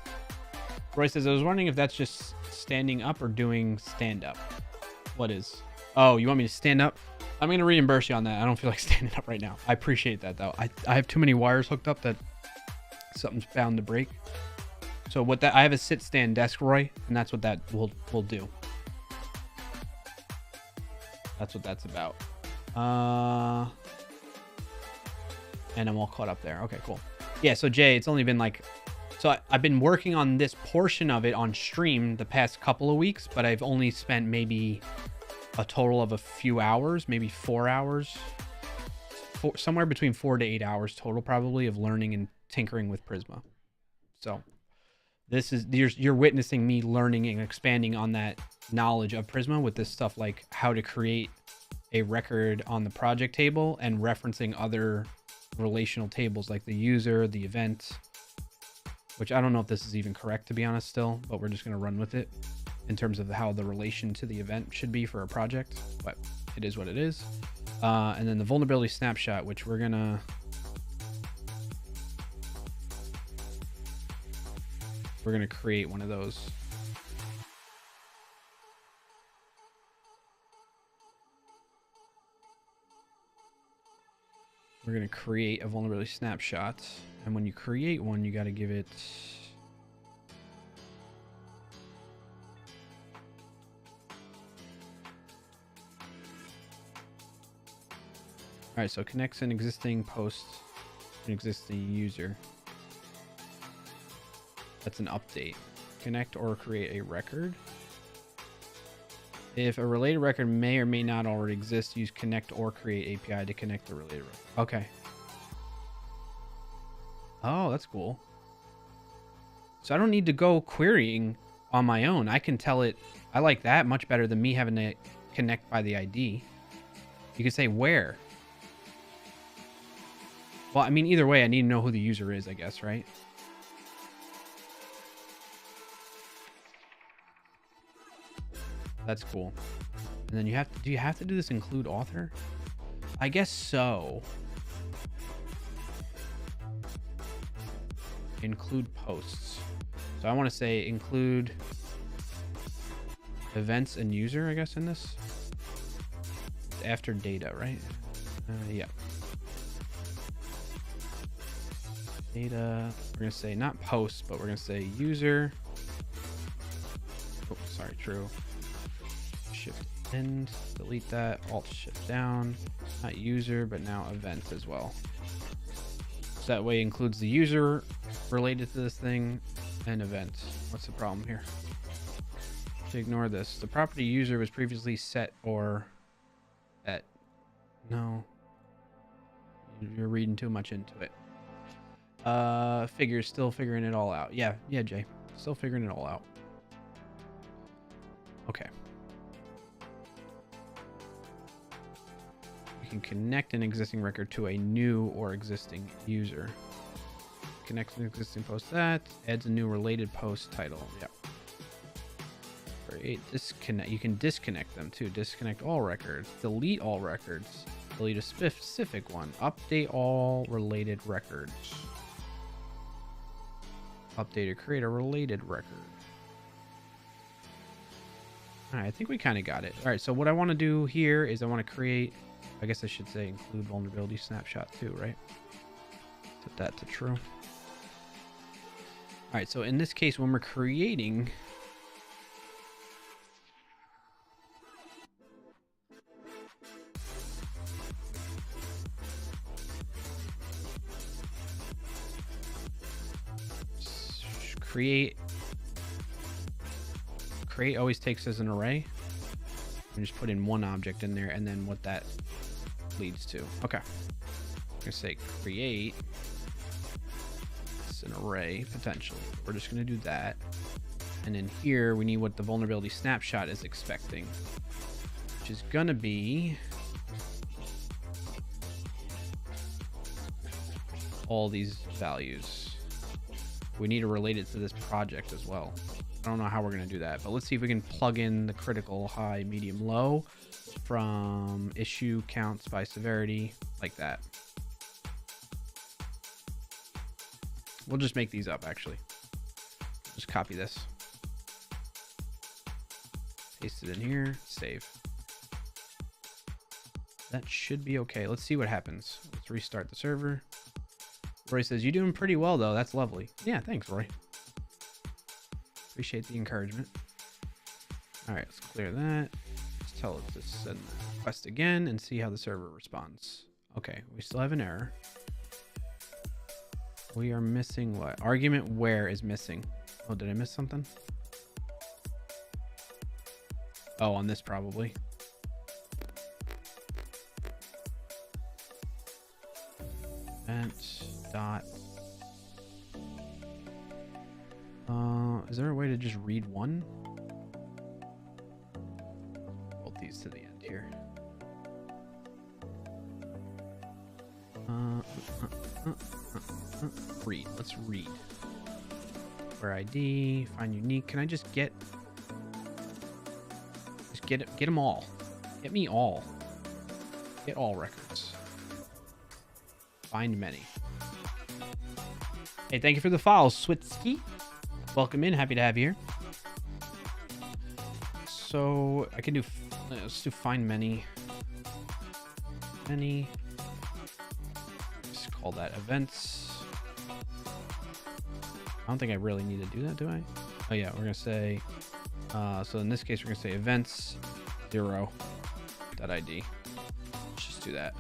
Speaker 1: Roy says, I was wondering if that's just standing up or doing stand up. What is? Oh, you want me to stand up? I'm going to reimburse you on that. I don't feel like standing up right now. I appreciate that though. I have too many wires hooked up that something's bound to break. So what that, I have a sit stand desk, Roy, and that's what that will do. That's what that's about. And I'm all caught up there. Okay, cool. Yeah, so Jay, it's only been like, so I've been working on this portion of it on stream the past couple of weeks, but I've only spent maybe a total of a few hours, maybe 4 hours, somewhere between 4 to 8 hours total probably of learning and tinkering with Prisma. So this is, you're witnessing me learning and expanding on that knowledge of Prisma with this stuff like how to create a record on the project table and referencing other relational tables like the user, the event, which I don't know if this is even correct to be honest still, but we're just going to run with it in terms of how the relation to the event should be for a project, but it is what it is. And then the vulnerability snapshot, which we're going to create one of those. We're going to create a vulnerability snapshot. And when you create one, you got to give it all right, so connects an existing post, an existing user. That's an update. Connect or create a record. If a related record may or may not already exist, use connect or create API to connect the related record. Okay. Oh, that's cool. So I don't need to go querying on my own. I can tell it. I like that much better than me having to connect by the ID. You can say where. Well, I mean, either way, I need to know who the user is, I guess, right? That's cool. And then you have to, do you have to do this include author? I guess so. Include posts. So I want to say include events and user, I guess, in this. After data, right? Yeah. Data. We're going to say not post, but we're going to say user. Oh, sorry, true. Shift end, delete that, alt shift down, not user, but now event as well. So that way it includes the user related to this thing and event. What's the problem here? To ignore this. The property user was previously set or at. No. You're reading too much into it. Figures, still figuring it all out. Yeah, Jay. Still figuring it all out. Okay. Can connect an existing record to a new or existing user. Connects an existing post that adds a new related post title. Yep. Create disconnect. You can disconnect them too. Disconnect all records. Delete all records. Delete a specific one. Update all related records. Update or create a related record. All right, I think we kind of got it. All right, so what I want to do here is I want to create. I guess I should say include vulnerability snapshot too, right? Set that to true. All right, so in this case, when we're creating, create always takes as an array. We just put in one object in there and then what that leads to. Okay. I'm gonna say create. It's an array potentially. We're just gonna do that. And in here we need what the vulnerability snapshot is expecting, which is gonna be all these values. We need to relate it to this project as well. I don't know how we're going to do that, but let's see if we can plug in the critical, high, medium, low from issue counts by severity, like that. We'll just make these up, actually. Just copy this. Paste it in here, save. That should be okay. Let's see what happens. Let's restart the server. Roy says, you're doing pretty well, though. That's lovely. Yeah, thanks, Roy. Appreciate the encouragement. All right, let's clear that. Let's tell it to send the request again and see how the server responds. Okay, we still have an error. We are missing what? Argument where is missing. Oh, did I miss something? Oh, on this probably. Event dot. Is there a way to just read one? Bolt these to the end here. Read. Let's read. Where ID, find unique. Can I just get them all? Get me all. Get all records. Find many. Hey, thank you for the files, Switsky. Welcome in. Happy to have you here. So I can do. Let's do find many. Many. Just call that events. I don't think I really need to do that, do I? Oh yeah, we're gonna say. So in this case, we're gonna say events 0.id. Let's just do that.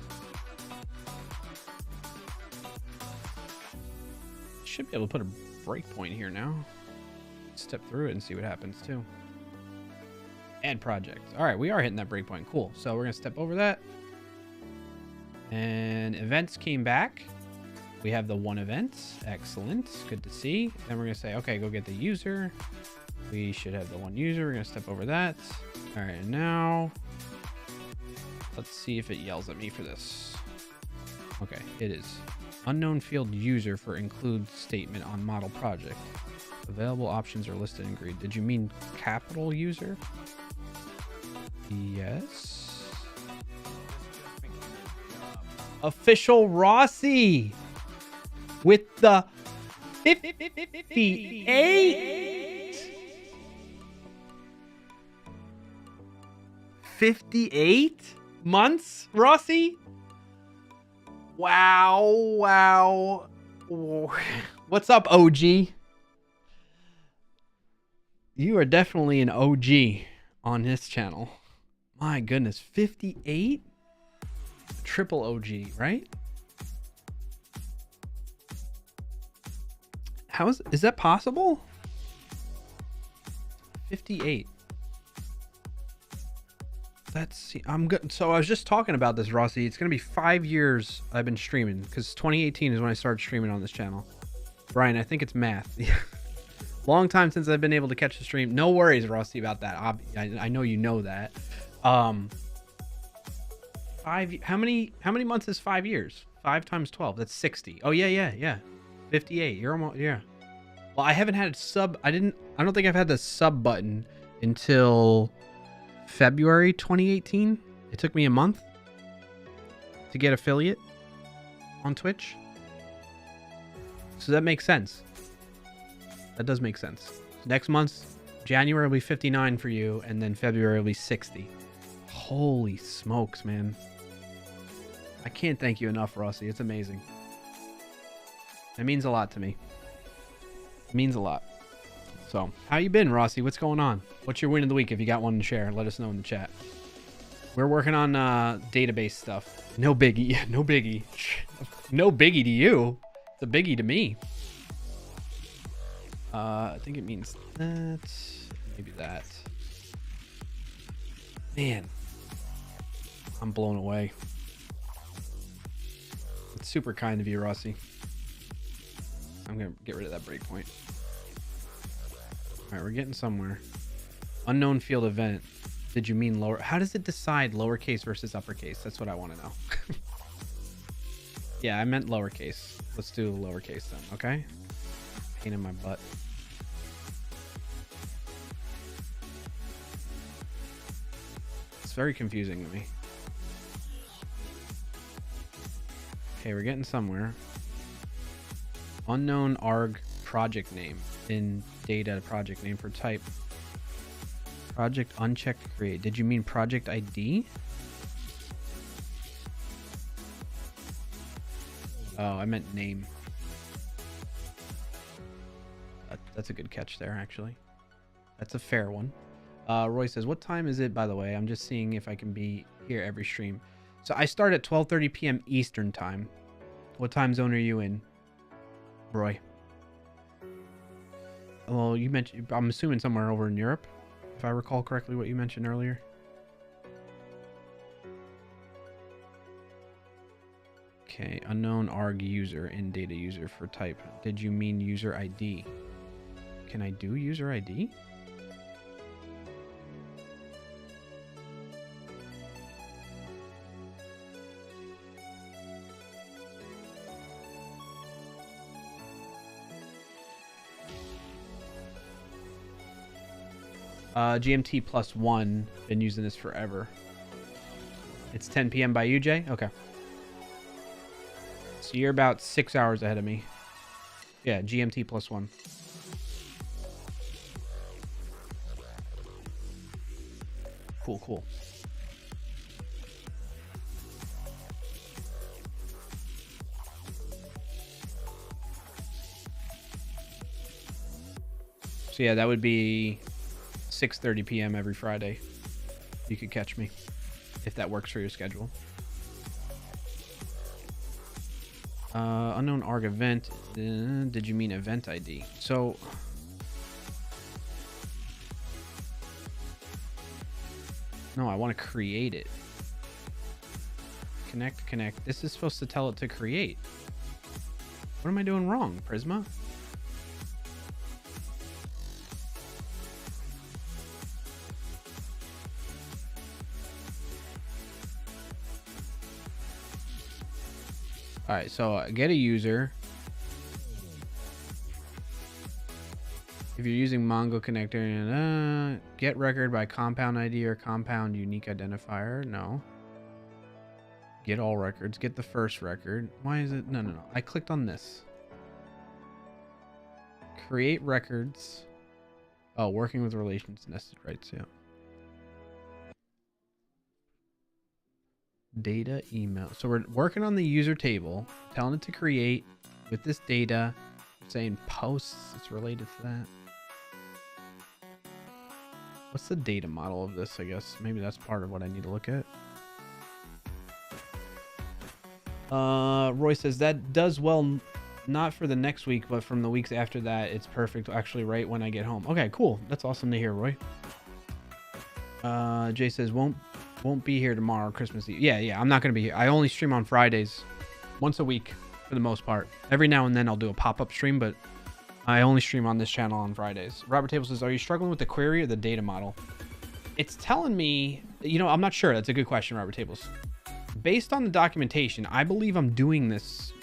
Speaker 1: Should be able to put a breakpoint here now. Step through it and see what happens too. Add project. All right, we are hitting that breakpoint. Cool. So we're gonna step over that. And events came back. We have the one event. Excellent. Good to see. Then we're gonna say, okay, go get the user. We should have the one user. We're gonna step over that. All right, now let's see if it yells at me for this. Okay, it is. Unknown field user for include statement on model project. Available options are listed in green. Did you mean capital user? Yes. Official Rossi with the 58. 58 months, Rossi? Wow. What's up, OG? You are definitely an OG on this channel. My goodness, 58? Triple OG, right? Is that possible? 58. I'm good. So I was just talking about this, Rossi. It's gonna be 5 years I've been streaming, because 2018 is when I started streaming on this channel. Brian, I think it's math. Long time since I've been able to catch the stream. No worries, Rossi, about that. I know you know that. How many months is 5 years? 5 times 12. That's 60. Oh yeah. 58. You're almost, yeah. Well, I haven't had a sub. I don't think I've had the sub button until February 2018. It took me a month to get affiliate on Twitch. So that makes sense. That does make sense. Next month, January will be 59 for you, and then February will be 60. Holy smokes, man. I can't thank you enough, Rossi. It's amazing. It means a lot to me. It means a lot. So, how you been, Rossi? What's going on? What's your win of the week? If you got one to share, let us know in the chat. We're working on database stuff. No biggie. No biggie. No biggie to you. It's a biggie to me. I think it means that. Maybe that. Man, I'm blown away. It's super kind of you, Rossi. I'm going to get rid of that breakpoint. All right, we're getting somewhere. Unknown field event. Did you mean lower? How does it decide lowercase versus uppercase? That's what I want to know. Yeah, I meant lowercase. Let's do lowercase then, okay? Pain in my butt. It's very confusing to me. Okay, we're getting somewhere. Unknown arg project name in data project name for type. Project unchecked create. Did you mean project ID? Oh, I meant name. That's a good catch there, actually. That's a fair one. Roy says, what time is it, by the way? I'm just seeing if I can be here every stream. So I start at 12:30 p.m. Eastern time. What time zone are you in, Roy? Well, you mentioned, I'm assuming somewhere over in Europe, if I recall correctly what you mentioned earlier. Okay, unknown arg user in data user for type. Did you mean user ID? Can I do user ID? GMT +1. Been using this forever. It's 10 p.m. by you, Jay? Okay. So you're about 6 hours ahead of me. Yeah, GMT +1. Cool, cool. So yeah, that would be 6:30 p.m. every Friday. You could catch me if that works for your schedule. Unknown arg event. Did you mean event ID? So no, I want to create it. Connect. This is supposed to tell it to create. What am I doing wrong, Prisma? All right, so get a user. If you're using Mongo connector, get record by compound ID or compound unique identifier. No. Get all records. Get the first record. Why is it? No. I clicked on this. Create records. Oh, working with relations, nested rights. Yeah. Data email. So we're working on the user table, telling it to create with this data, saying posts. It's related to that. What's the data model of this? I guess maybe that's part of what I need to look at. Roy says that does well, not for the next week, but from the weeks after that, it's perfect. Actually, right when I get home. Okay, cool. That's awesome to hear, Roy. Jay says won't be here tomorrow, Christmas Eve. Yeah. I'm not gonna be here. I only stream on Fridays, once a week for the most part. Every now and then I'll do a pop-up stream, but I only stream on this channel on Fridays. Robert Table says, are you struggling with the query or the data model? It's telling me, I'm not sure. That's a good question, Robert Tables. Based on the documentation, I believe I'm doing this,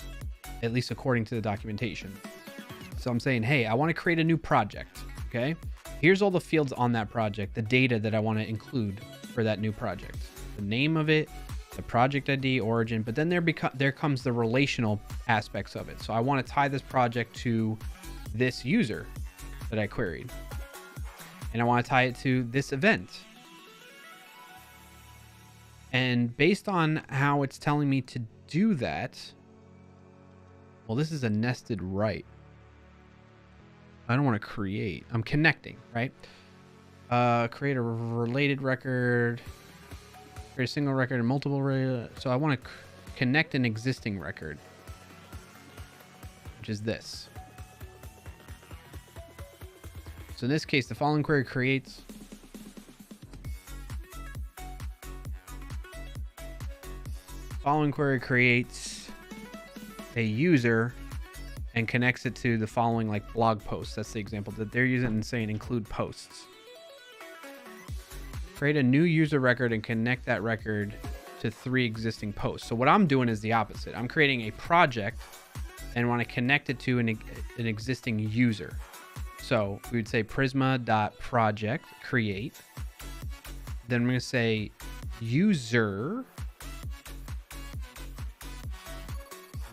Speaker 1: at least according to the documentation. So I'm saying, hey, I want to create a new project. Okay. Here's all the fields on that project, the data that I want to include for that new project, the name of it, the project ID, origin, but then there comes the relational aspects of it. So I want to tie this project to this user that I queried, and I want to tie it to this event. And based on how it's telling me to do that, well, this is a nested right. I don't want to create. I'm connecting, right? Create a related record, create a single record and multiple. So I want to connect an existing record, which is this. So in this case, the following query creates. following query creates a user and connects it to the following like blog posts. That's the example that they're using and saying include posts. Create a new user record and connect that record to 3 existing posts. So what I'm doing is the opposite. I'm creating a project and want to connect it to an existing user. So we would say prisma.project create. Then I'm going to say user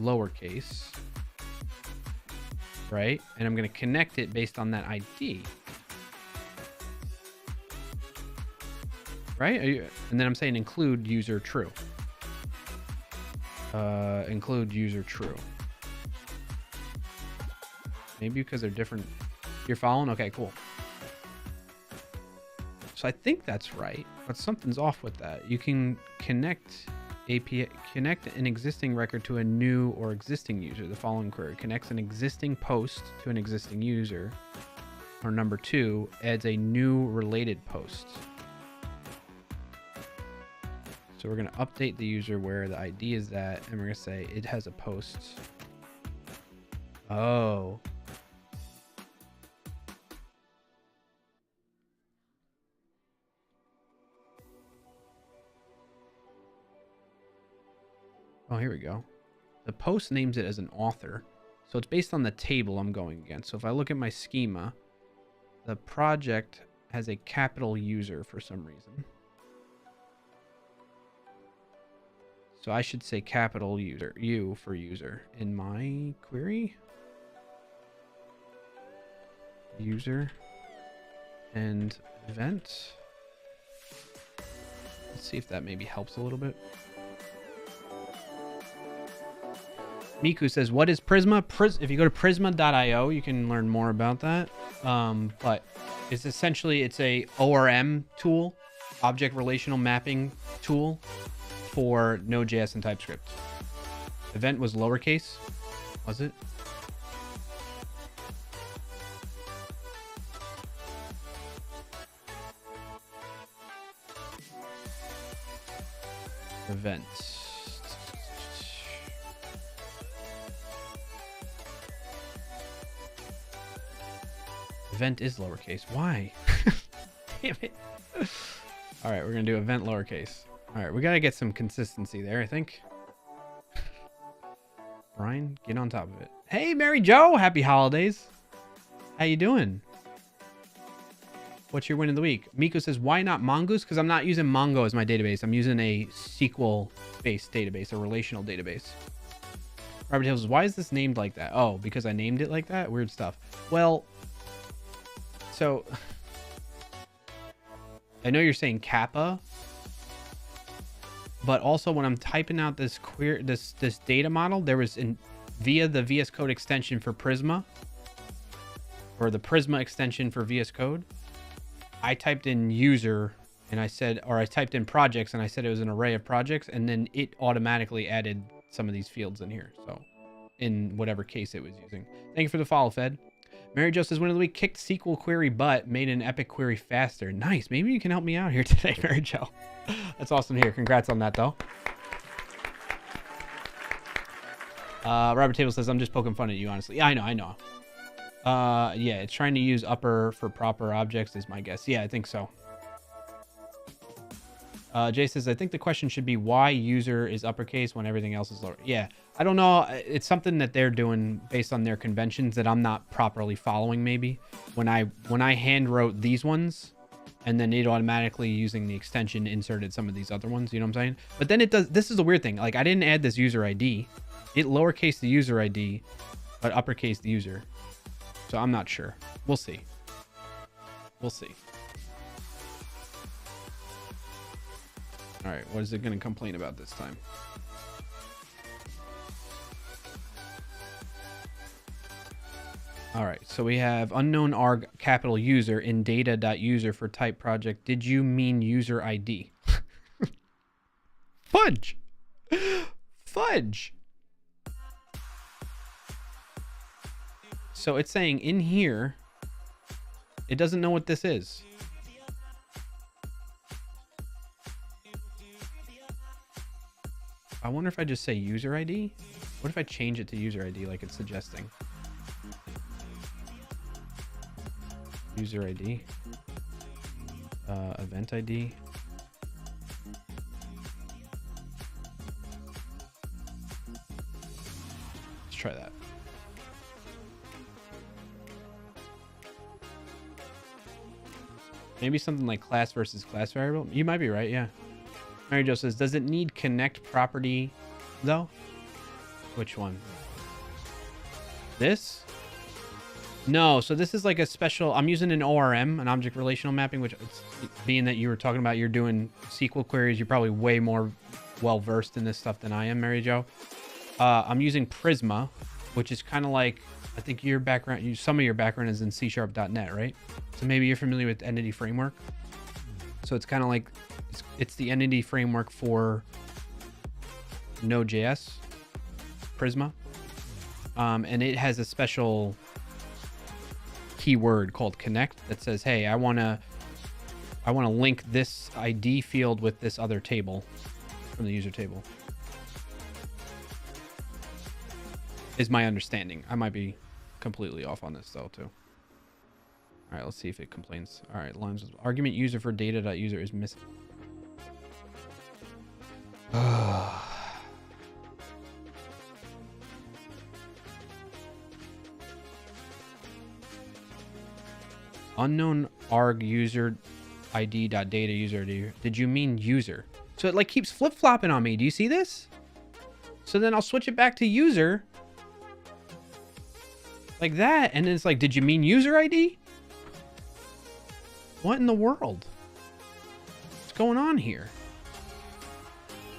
Speaker 1: lowercase, right? And I'm going to connect it based on that ID. Right? And then I'm saying include user true. Include user true. Maybe because they're different. You're following? Okay, cool. So I think that's right, but something's off with that. You can connect an existing record to a new or existing user. The following query connects an existing post to an existing user. Or number 2, adds a new related post. So we're going to update the user where the ID is at, and we're going to say it has a post. Oh. Oh, here we go. The post names it as an author. So it's based on the table I'm going against. So if I look at my schema, the project has a capital user for some reason. So I should say capital user, U for user in my query. User and event. Let's see if that maybe helps a little bit. Miku says, what is Prisma? If you go to prisma.io, you can learn more about that. But it's essentially, it's a ORM tool, object relational mapping tool for Node.js and TypeScript. Event was lowercase, was it? Events. Event is lowercase. Why? Damn it. All right, we're going to do event lowercase. All right, we got to get some consistency there, I think. Brian, get on top of it. Hey, Mary Jo, happy holidays. How you doing? What's your win of the week? Miko says, why not Mongoose? Because I'm not using Mongo as my database. I'm using a SQL-based database, a relational database. Robert Hill says, why is this named like that? Oh, because I named it like that? Weird stuff. Well, so I know you're saying kappa, but also when I'm typing out this this data model, there was via the VS Code extension for Prisma, or the Prisma extension for VS Code, I typed in user and I said, or I typed in projects and I said it was an array of projects, and then it automatically added some of these fields in here. So in whatever case it was using. Thank you for the follow, Fed. Mary Jo says, win of the week, kicked SQL query butt, made an epic query faster. Nice. Maybe you can help me out here today, Mary Jo. That's awesome to hear. Congrats on that, though. Robert Table says, I'm just poking fun at you, honestly. Yeah, I know. Yeah, it's trying to use upper for proper objects is my guess. Yeah, I think so. Jay says, I think the question should be why user is uppercase when everything else is lower. Yeah, I don't know. It's something that they're doing based on their conventions that I'm not properly following. Maybe when I hand wrote these ones, and then it automatically using the extension inserted some of these other ones. You know what I'm saying? But then it does. This is a weird thing. Like I didn't add this user ID. It lowercase the user ID, but uppercase the user. So I'm not sure. We'll see. We'll see. All right, what is it going to complain about this time? All right, so we have unknown arg capital user in data.user for type project. Did you mean user ID? Fudge. Fudge. So it's saying in here, it doesn't know what this is. I wonder if I just say user ID. What if I change it to user ID like it's suggesting? User ID. Event ID. Let's try that. Maybe something like class versus class variable. You might be right, yeah. Mary Jo says, does it need connect property though? Which one? This? No, so this is like a special, I'm using an ORM, an object relational mapping, which being that you were talking about, you're doing SQL queries, you're probably way more well-versed in this stuff than I am, Mary Jo. I'm using Prisma, which is kind of like, I think your background, some of your background is in C#.net, right? So maybe you're familiar with Entity Framework. So it's kind of like, it's the Entity Framework for Node.js, Prisma. And it has a special keyword called connect that says, hey, I want to link this ID field with this other table from the user table. Is my understanding. I might be completely off on this though too. All right, let's see if it complains. All right, lines argument user for data.user is missing. Unknown arg user ID.data user ID. Did you mean user? So it like keeps flip-flopping on me. Do you see this? So then I'll switch it back to user. Like that, and then it's like, did you mean user ID? What in the world? What's going on here?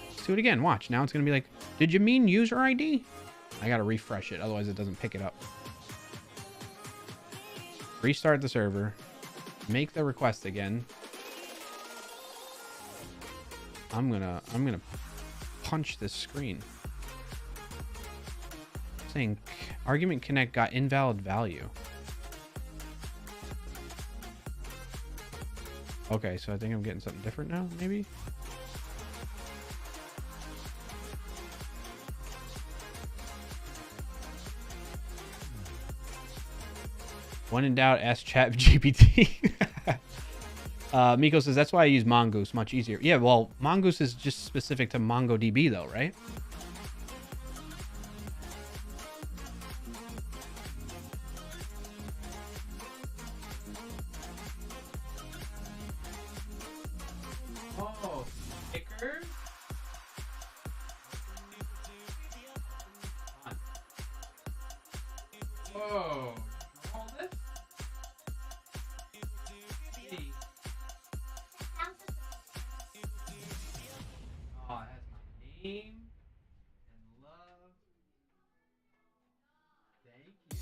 Speaker 1: Let's do it again. Watch. Now it's going to be like, did you mean user ID? I got to refresh it. Otherwise it doesn't pick it up. Restart the server. Make the request again. I'm gonna punch this screen. Saying argument connect got invalid value. Okay, so I think I'm getting something different now, maybe? When in doubt, ask ChatGPT. Miko says, that's why I use Mongoose, much easier. Yeah, well, Mongoose is just specific to MongoDB though, right? Oh, stickers? Whoa. All this? See. Oh, it has my name and love. Thank you.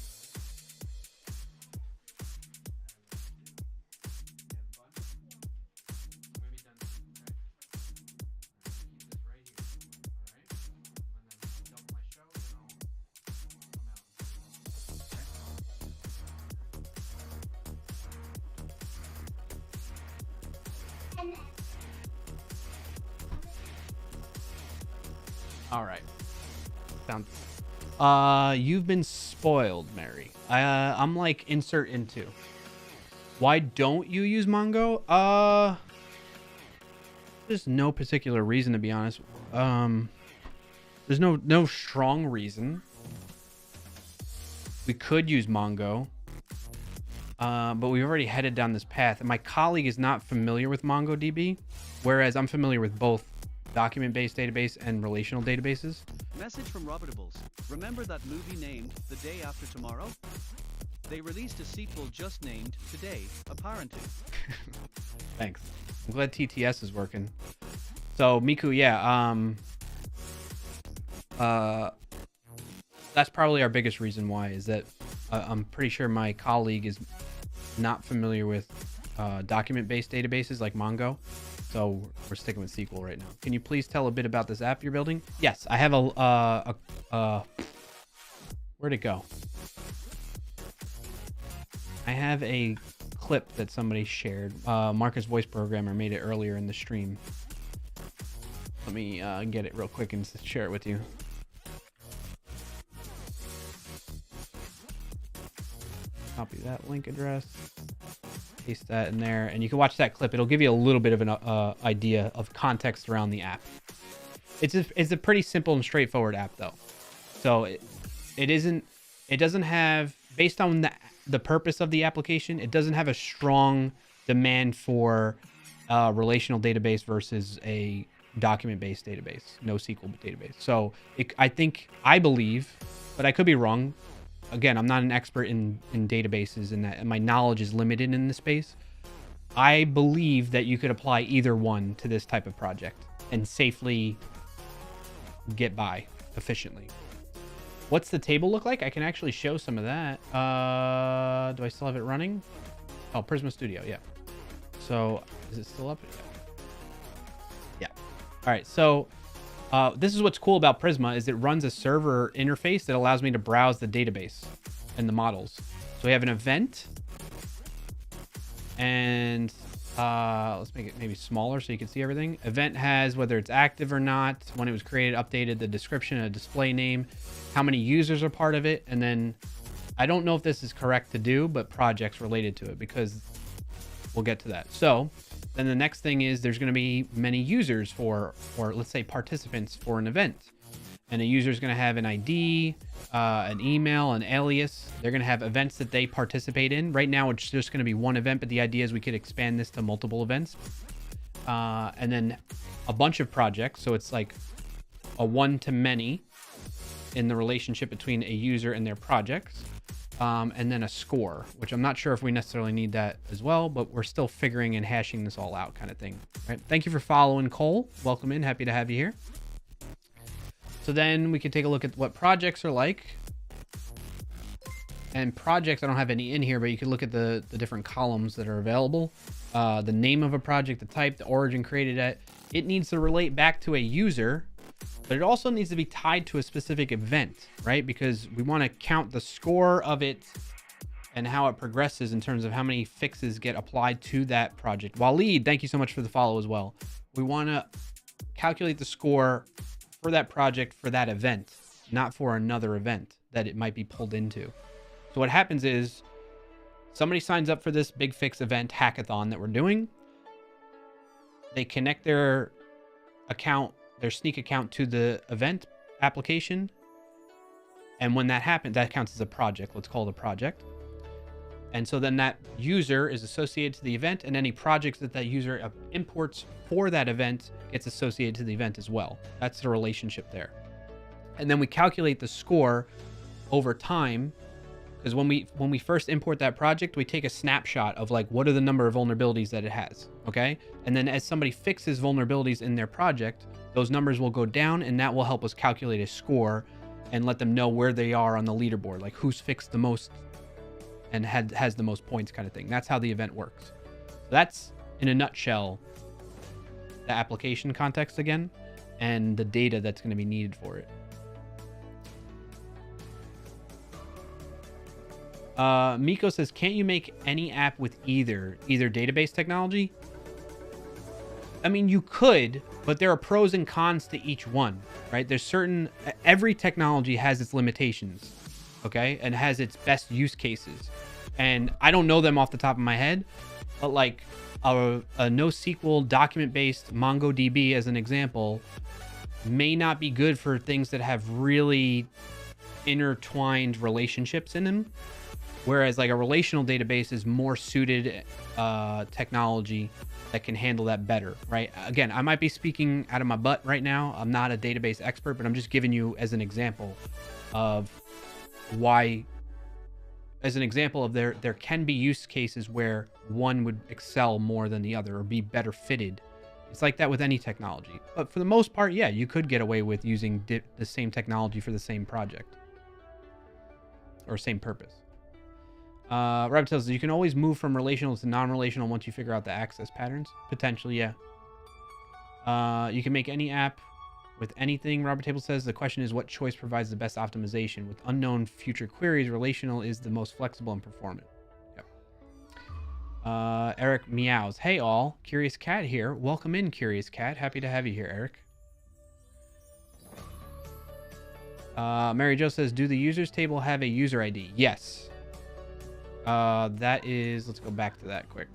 Speaker 1: We're gonna be done soon, okay? Keep this right here. Alright? When I'm done with my show, then I'll come out. Alright. Sounds. You've been spoiled, Mary. I'm like insert into. Why don't you use Mongo? There's no particular reason, to be honest. There's no strong reason. We could use Mongo. But we've already headed down this path. And my colleague is not familiar with MongoDB, whereas I'm familiar with both document-based database and relational databases.
Speaker 4: Message from Robertables. Remember that movie named The Day After Tomorrow? They released a sequel just named Today, apparently.
Speaker 1: Thanks. I'm glad TTS is working. So, Miku, yeah, that's probably our biggest reason why, is that I'm pretty sure my colleague is not familiar with document-based databases like Mongo. So we're sticking with SQL right now. Can you please tell a bit about this app you're building? Yes, I have where'd it go? I have a clip that somebody shared. Marcus Voice Programmer made it earlier in the stream. Let me get it real quick and share it with you. Copy that link address. Paste that in there, and you can watch that clip. It'll give you a little bit of an idea of context around the app. It's a pretty simple and straightforward app, though. So it doesn't have, based on the purpose of the application, it doesn't have a strong demand for relational database versus a document-based database, NoSQL database. So I believe, but I could be wrong. Again, I'm not an expert in databases, and my knowledge is limited in this space. I believe that you could apply either one to this type of project and safely get by efficiently. What's the table look like? I can actually show some of that. Do I still have it running? Oh, Prisma Studio, yeah. So is it still up? Yeah. All right, so this is what's cool about Prisma is it runs a server interface that allows me to browse the database and the models. So we have an event, and let's make it maybe smaller so you can see everything. Event has whether it's active or not, when it was created, updated, the description, a display name, how many users are part of it, and then I don't know if this is correct to do, but projects related to it, because we'll get to that. So then the next thing is there's going to be many users or let's say participants for an event. And a user is going to have an ID, an email, an alias. They're going to have events that they participate in. Right now, it's just going to be one event, but the idea is we could expand this to multiple events. And then a bunch of projects. So it's like a one-to-many in the relationship between a user and their projects. And then a score, which I'm not sure if we necessarily need that as well, but we're still figuring and hashing this all out kind of thing. Right? Thank you for following, Cole. Welcome in. Happy to have you here. So then we can take a look at what projects are like. And projects, I don't have any in here, but you can look at the different columns that are available. The name of a project, the type, the origin created at. It needs to relate back to a user, but it also needs to be tied to a specific event, right? Because we want to count the score of it and how it progresses in terms of how many fixes get applied to that project. Waleed, thank you so much for the follow as well. We want to calculate the score for that project for that event, not for another event that it might be pulled into. So what happens is somebody signs up for this big fix event hackathon that we're doing. They connect their account, their Sneak account, to the event application. And when that happens, that counts as a project. Let's call it a project. And so then that user is associated to the event, and any projects that that user imports for that event gets associated to the event as well. That's the relationship there. And then we calculate the score over time, because when we first import that project, we take a snapshot of like what are the number of vulnerabilities that it has, okay? And then as somebody fixes vulnerabilities in their project, those numbers will go down, and that will help us calculate a score and let them know where they are on the leaderboard, like who's fixed the most and has the most points kind of thing. That's how the event works. So that's, in a nutshell, the application context again, and the data that's going to be needed for it. Miko says, can't you make any app with either database technology? I mean, you could, but there are pros and cons to each one, right? Every technology has its limitations, okay? And has its best use cases. And I don't know them off the top of my head, but like a NoSQL document-based MongoDB, as an example, may not be good for things that have really intertwined relationships in them. Whereas like a relational database is more suited technology that can handle that better, right? Again, I might be speaking out of my butt right now. I'm not a database expert, but I'm just giving you as an example of why, as an example of there can be use cases where one would excel more than the other or be better fitted. It's like that with any technology. But for the most part, yeah, you could get away with using the same technology for the same project or same purpose. Rabbit tells us you can always move from relational to non-relational once you figure out the access patterns. Potentially, yeah. You can make any app with anything, Robert Table says. The question is what choice provides the best optimization. With unknown future queries, relational is the most flexible and performant. Yep. Eric meows. Hey all, Curious Cat here. Welcome in, Curious Cat. Happy to have you here, Eric. Mary Jo says, do the users table have a user ID? Yes. That is, let's go back to that quick.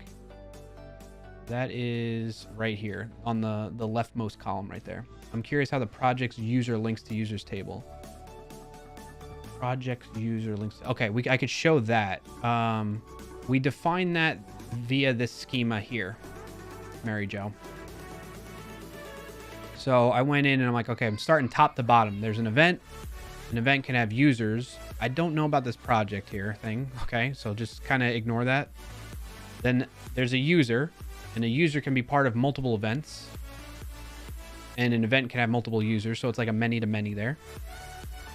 Speaker 1: That is right here on the leftmost column right there. I'm curious how the project's user links to users table. Project user links. Okay, I could show that. We define that via this schema here, Mary Jo. So I went in and I'm like, okay, I'm starting top to bottom. There's an event. An event can have users. I don't know about this project here thing. Okay, so just kind of ignore that. Then there's a user, and a user can be part of multiple events. And an event can have multiple users, so it's like a many-to-many there.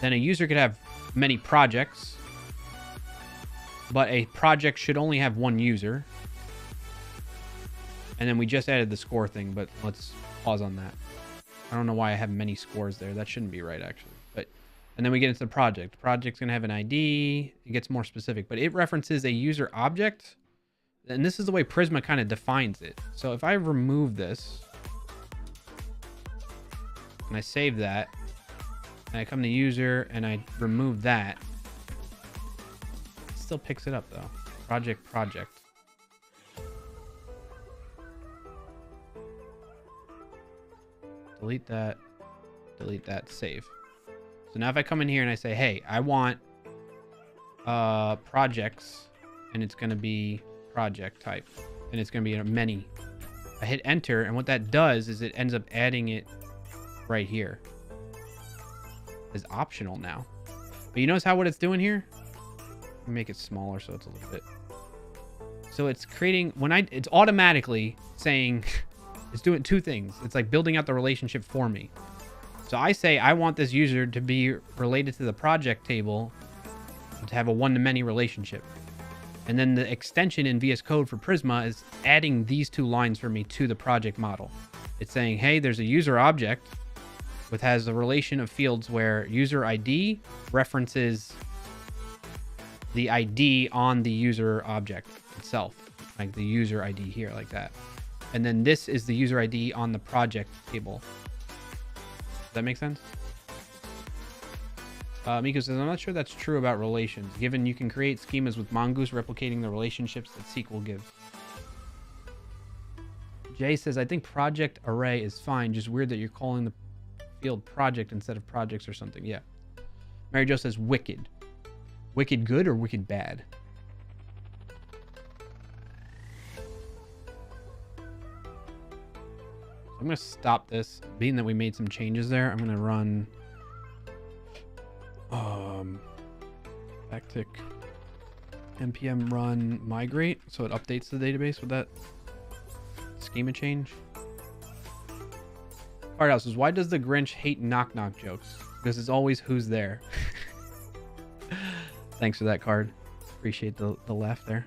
Speaker 1: Then a user could have many projects, but a project should only have one user. And then we just added the score thing, but let's pause on that. I don't know why I have many scores there. That shouldn't be right, actually. But and then we get into the project. The project's going to have an ID. It gets more specific, but it references a user object. And this is the way Prisma kind of defines it. So if I remove this and I save that, and I come to user and I remove that, it still picks it up though. Project. Delete that, save. So now if I come in here and I say, hey, I want projects, and it's going to be project type, and it's going to be a many. I hit enter, and what that does is it ends up adding it right here as optional now. But you notice how what it's doing here? Let me make it smaller so it's a little bit. So it's creating, it's automatically saying, it's doing two things. It's like building out the relationship for me. So I say I want this user to be related to the project table, to have a one-to-many relationship. And then the extension in VS Code for Prisma is adding these two lines for me to the project model. It's saying, hey, there's a user object which has a relation of fields where user ID references the ID on the user object itself, like the user ID here, like that. And then this is the user ID on the project table. Does that make sense? Miko says, I'm not sure that's true about relations, given you can create schemas with Mongoose replicating the relationships that SQL gives. Jay says, I think project array is fine, just weird that you're calling the field project instead of projects or something. Yeah. Mary Jo says, wicked. Wicked good or wicked bad? I'm going to stop this. Being that we made some changes there, I'm going to run backtick npm run migrate, so it updates the database with that schema change. Cardhouse says, why does the Grinch hate knock-knock jokes? Because it's always who's there. Thanks for that, Card. Appreciate the laugh there.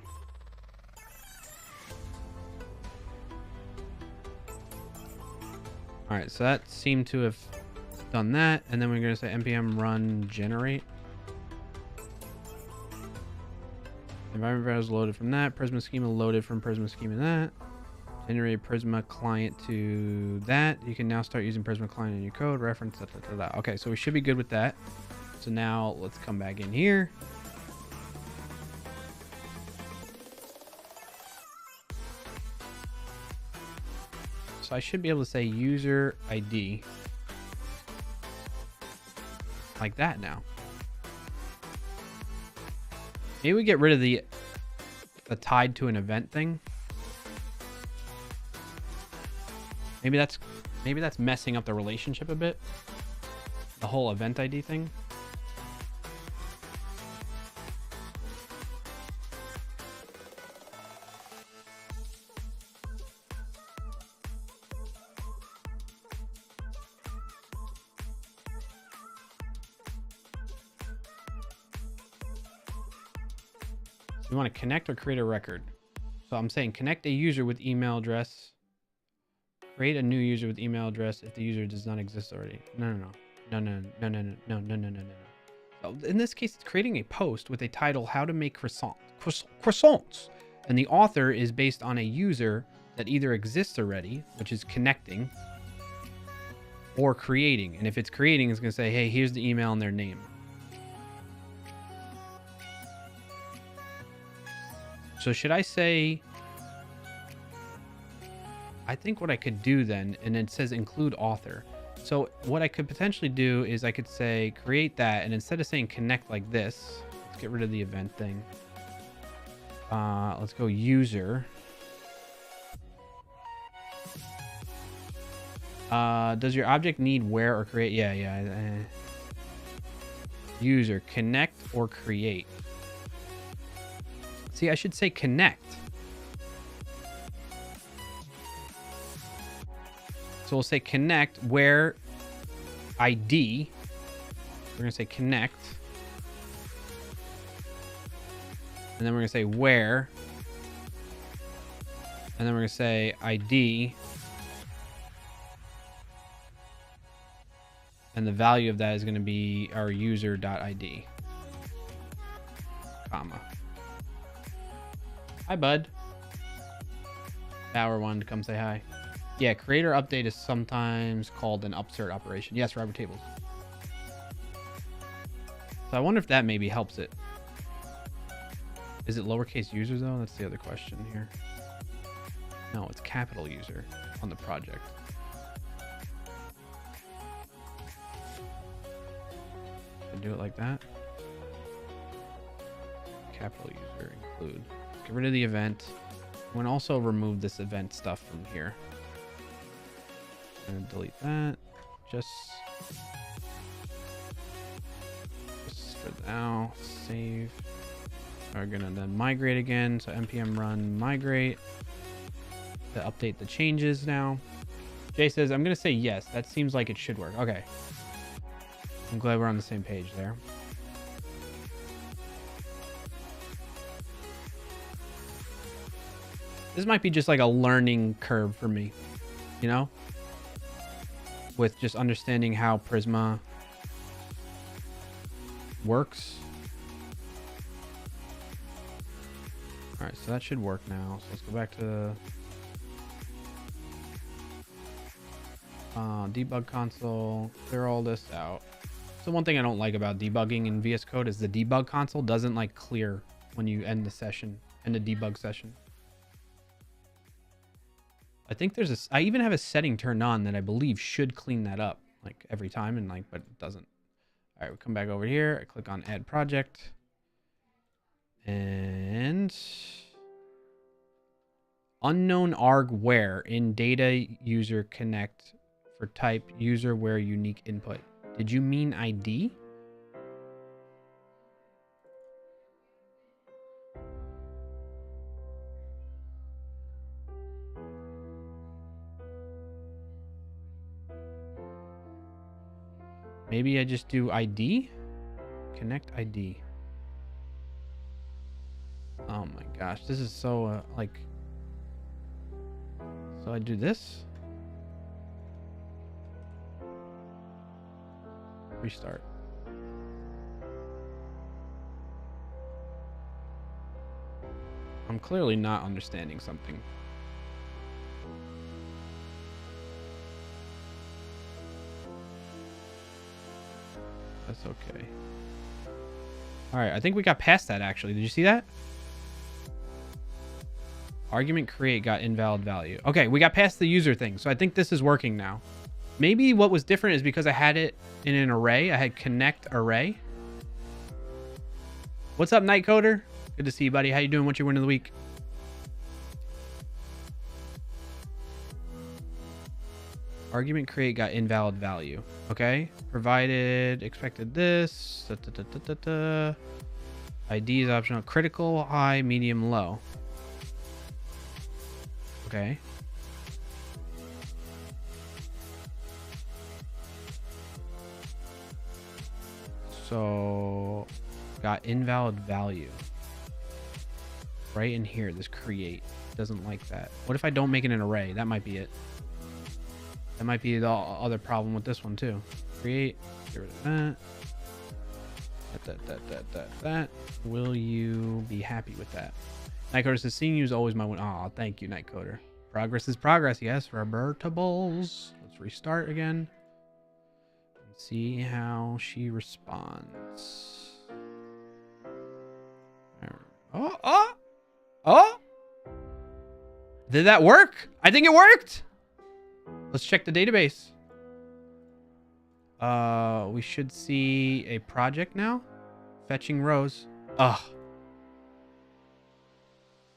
Speaker 1: All right, so that seemed to have done that, and then we're going to say npm run generate. Environment variables loaded from that. Prisma schema loaded from Prisma schema that. Generate Prisma client to that. You can now start using Prisma client in your code. Reference. Okay, so we should be good with that. So now let's come back in here. So I should be able to say user ID like that now. Maybe we get rid of the tied to an event thing. Maybe that's messing up the relationship a bit. The whole event ID thing. You want to connect or create a record. So I'm saying connect a user with email address. Create a new user with email address if the user does not exist already. No. So in this case, it's creating a post with a title, how to make croissants. And the author is based on a user that either exists already, which is connecting, or creating. And if it's creating, it's going to say, hey, here's the email and their name. So should I say, I think what I could do then, and it says include author. So what I could potentially do is I could say create that, and instead of saying connect like this, let's get rid of the event thing. Let's go user. Does your object need where or create? Yeah. User, connect or create. See, I should say connect. So we'll say connect where ID. We're going to say connect. And then we're going to say where. And then we're going to say ID. And the value of that is going to be our user.id. Comma. Hi, bud. Bauer wanted to come say hi. Yeah, creator update is sometimes called an upsert operation. Yes, Robert Tables. So I wonder if that maybe helps it. Is it lowercase user though? That's the other question here. No, it's capital user on the project. I do it like that. Capital user include. Get rid of the event. I'm going to also remove this event stuff from here. I'm going to delete that. Just for now. Save. We're going to then migrate again. So npm run migrate to update the changes now. Jay says, I'm going to say yes. That seems like it should work. Okay. I'm glad we're on the same page there. This might be just like a learning curve for me, you know, with just understanding how Prisma works. All right, so that should work now. So let's go back to debug console, clear all this out. So one thing I don't like about debugging in VS Code is the debug console doesn't like clear when you end the session, end a debug session. I think there's I even have a setting turned on that I believe should clean that up like every time, and like, but it doesn't. All right, we come back over here. I click on add project and unknown arg where in data user connect for type user where unique input. Did you mean ID? Maybe I just do ID? Connect ID. Oh my gosh, this is so like, so I do this. Restart. I'm clearly not understanding something. That's okay. All right, I think we got past that actually. Did you see that? Argument create got invalid value. Okay, we got past the user thing. So I think this is working now. Maybe what was different is because I had it in an array. I had connect array. What's up, Nightcoder? Good to see you, buddy. How you doing? What's your win of the week? Argument create got invalid value. Okay. Provided expected this. ID is optional. Critical, high, medium, low. Okay. So got invalid value right in here. This create doesn't like that. What if I don't make it an array? That might be it. That might be the other problem with this one too. Create, get rid of that. Will you be happy with that? Nightcoder says, seeing you is always my win. Oh, thank you, Nightcoder. Progress is progress. Yes, Robertables. Let's restart again. See how she responds. Oh! Did that work? I think it worked. Let's check the database. We should see a project now. Fetching rows. Ugh.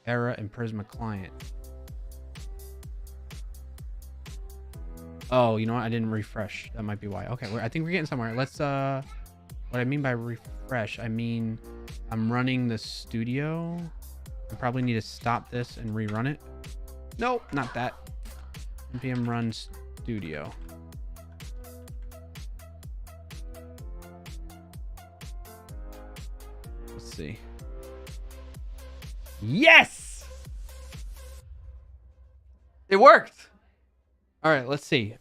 Speaker 1: Era and Prisma client. Oh, you know what? I didn't refresh. That might be why. Okay, I think we're getting somewhere. Let's, what I mean by refresh, I mean, I'm running the studio. I probably need to stop this and rerun it. Nope, not that. npm run studio. Let's see. Yes! It worked! All right, let's see.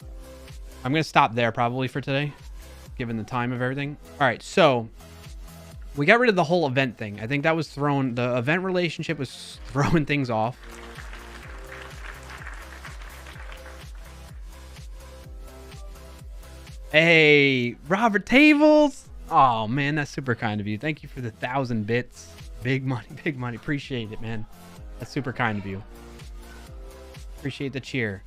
Speaker 1: I'm going to stop there probably for today, given the time of everything. All right, so we got rid of the whole event thing. I think that was thrown, the event relationship was throwing things off. Hey, Robert Tables. Oh, man, that's super kind of you. Thank you for the 1,000 bits. Big money, big money. Appreciate it, man. That's super kind of you. Appreciate the cheer.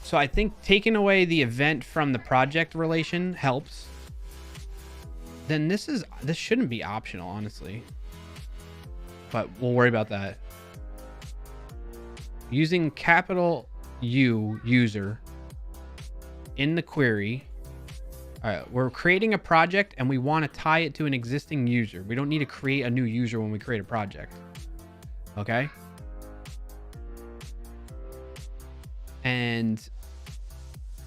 Speaker 1: So I think taking away the event from the project relation helps. Then this shouldn't be optional, honestly. But we'll worry about that. Using capital U user in the query. All right, we're creating a project and we want to tie it to an existing user. We don't need to create a new user when we create a project. Okay. And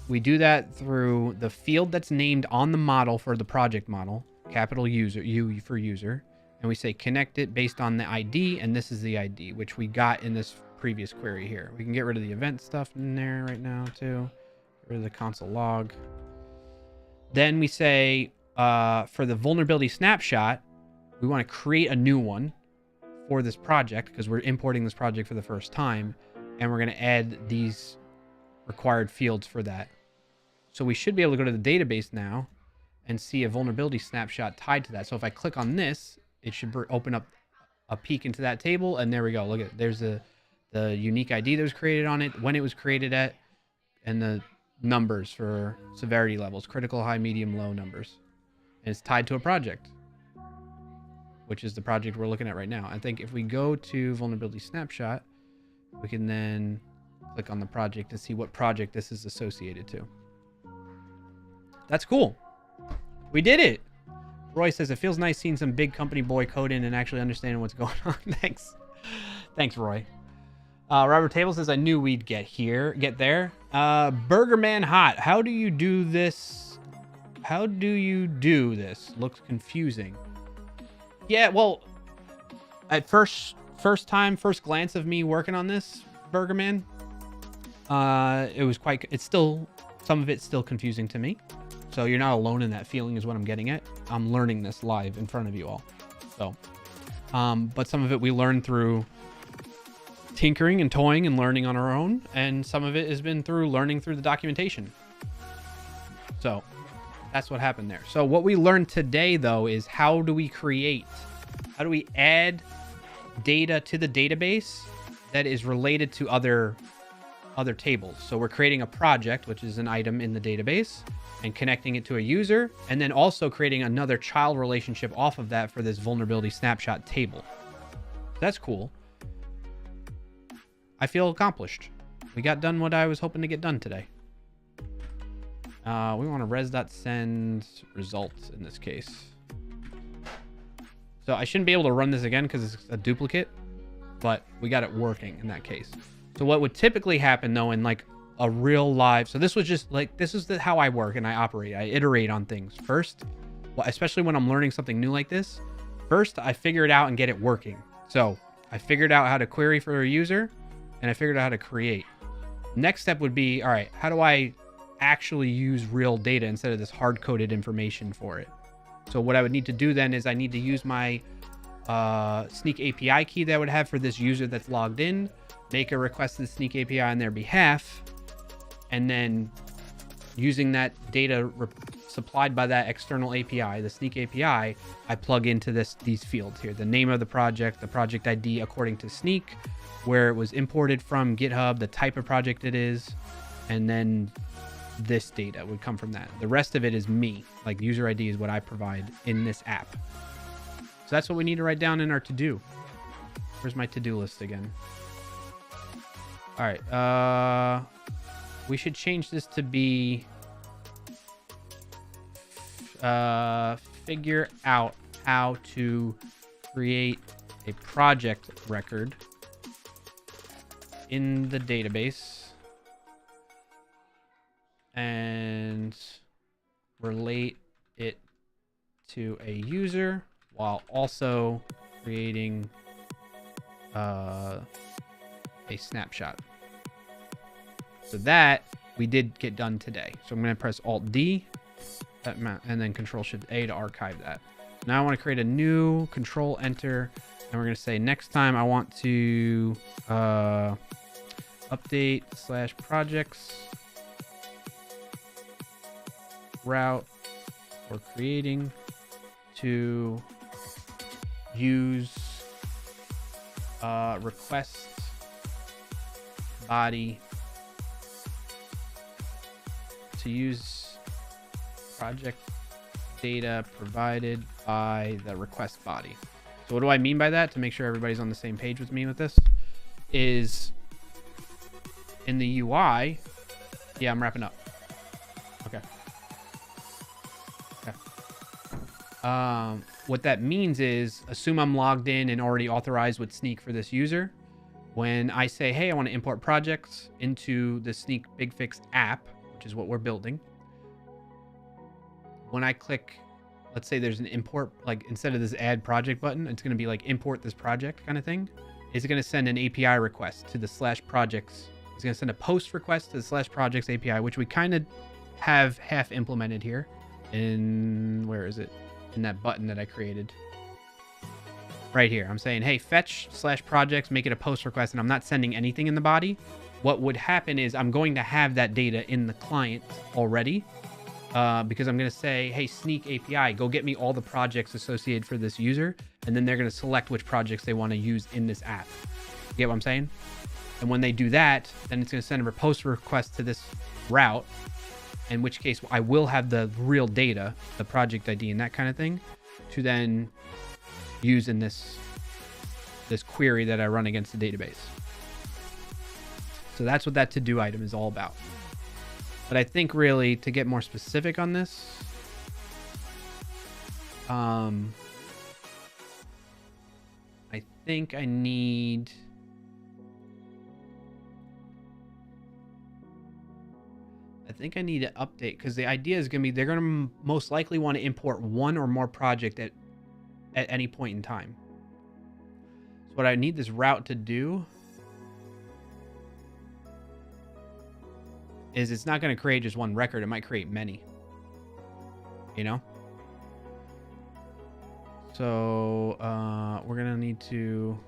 Speaker 1: we do that through the field that's named on the model for the project model, capital user, U for user. And we say connect it based on the ID. And this is the ID, which we got in this previous query here. We can get rid of the event stuff in there right now too. Get rid of the console log. Then we say for the vulnerability snapshot, we want to create a new one for this project because we're importing this project for the first time. And we're going to add these required fields for that. So we should be able to go to the database now and see a vulnerability snapshot tied to that. So if I click on this, it should open up a peek into that table. And there we go. Look at, there's the unique ID that was created on it, when it was created at, and the numbers for severity levels, critical, high, medium, low numbers. And it's tied to a project, which is the project we're looking at right now. I think if we go to vulnerability snapshot, we can then click on the project to see what project this is associated to. That's cool. We did it. Roy says, it feels nice seeing some big company boy code in and actually understanding what's going on. Thanks. Thanks, Roy. Robert Table says, I knew we'd get there. Burger Man Hot. How do you do this? How do you do this? Looks confusing. Yeah, well, at first glance of me working on this, Burger Man, it was some of it's still confusing to me. So you're not alone in that feeling is what I'm getting at. I'm learning this live in front of you all. So, but some of it we learned through tinkering and toying and learning on our own. And some of it has been through learning through the documentation. So that's what happened there. So what we learned today though, is how do we add data to the database that is related to other tables. So we're creating a project, which is an item in the database, and connecting it to a user, and then also creating another child relationship off of that for this vulnerability snapshot table. That's cool. I feel accomplished. We got done what I was hoping to get done today. We want to res.send results in this case. So I shouldn't be able to run this again because it's a duplicate, but we got it working in that case. So what would typically happen though in like a real live, so this was just like, this is how I work and I operate. I iterate on things first, well, especially when I'm learning something new like this. First, I figure it out and get it working. So I figured out how to query for a user and I figured out how to create. Next step would be, all right, how do I actually use real data instead of this hard-coded information for it? So what I would need to do then is I need to use my Sneak API key that I would have for this user that's logged in, make a request to the Sneak API on their behalf, and then using that data supplied by that external API, the Sneak API, I plug into these fields here. The name of the project ID according to Sneak, where it was imported from GitHub, the type of project it is, and then this data would come from that. The rest of it is me. Like user ID is what I provide in this app. So that's what we need to write down in our to-do. Where's my to-do list again? All right. We should change this to be figure out how to create a project record in the database and relate it to a user while also creating a snapshot. So that we did get done today. So I'm going to press Alt D and then Control Shift A to archive that. Now I want to create a new Control Enter, and we're going to say next time I want to update /projects route for creating to use request body to use project data provided by the request body. So what do I mean by that, to make sure everybody's on the same page with me with this, is in the UI, yeah, I'm wrapping up. Okay. What that means is, assume I'm logged in and already authorized with Sneak for this user. When I say, hey, I want to import projects into the Sneak BigFix app, which is what we're building. When I click, let's say there's an import, like instead of this add project button, it's going to be like import this project kind of thing. It's going to send an API request to the /projects. It's going to send a post request to the /projects API, which we kind of have half implemented here in, where is it? In that button that I created right here. I'm saying, hey, fetch /projects, make it a post request, and I'm not sending anything in the body. What would happen is I'm going to have that data in the client already, because I'm going to say, hey, Sneak API, go get me all the projects associated for this user, and then they're going to select which projects they want to use in this app. You get what I'm saying? And when they do that, then it's going to send a post request to this route, in which case I will have the real data, the project ID and that kind of thing, to then use in this query that I run against the database. So that's what that to-do item is all about. But I think really, to get more specific on this, I think I need... to update, because the idea is going to be they're going to most likely want to import one or more project at any point in time. So what I need this route to do is it's not going to create just one record. It might create many, you know? So we're going to need to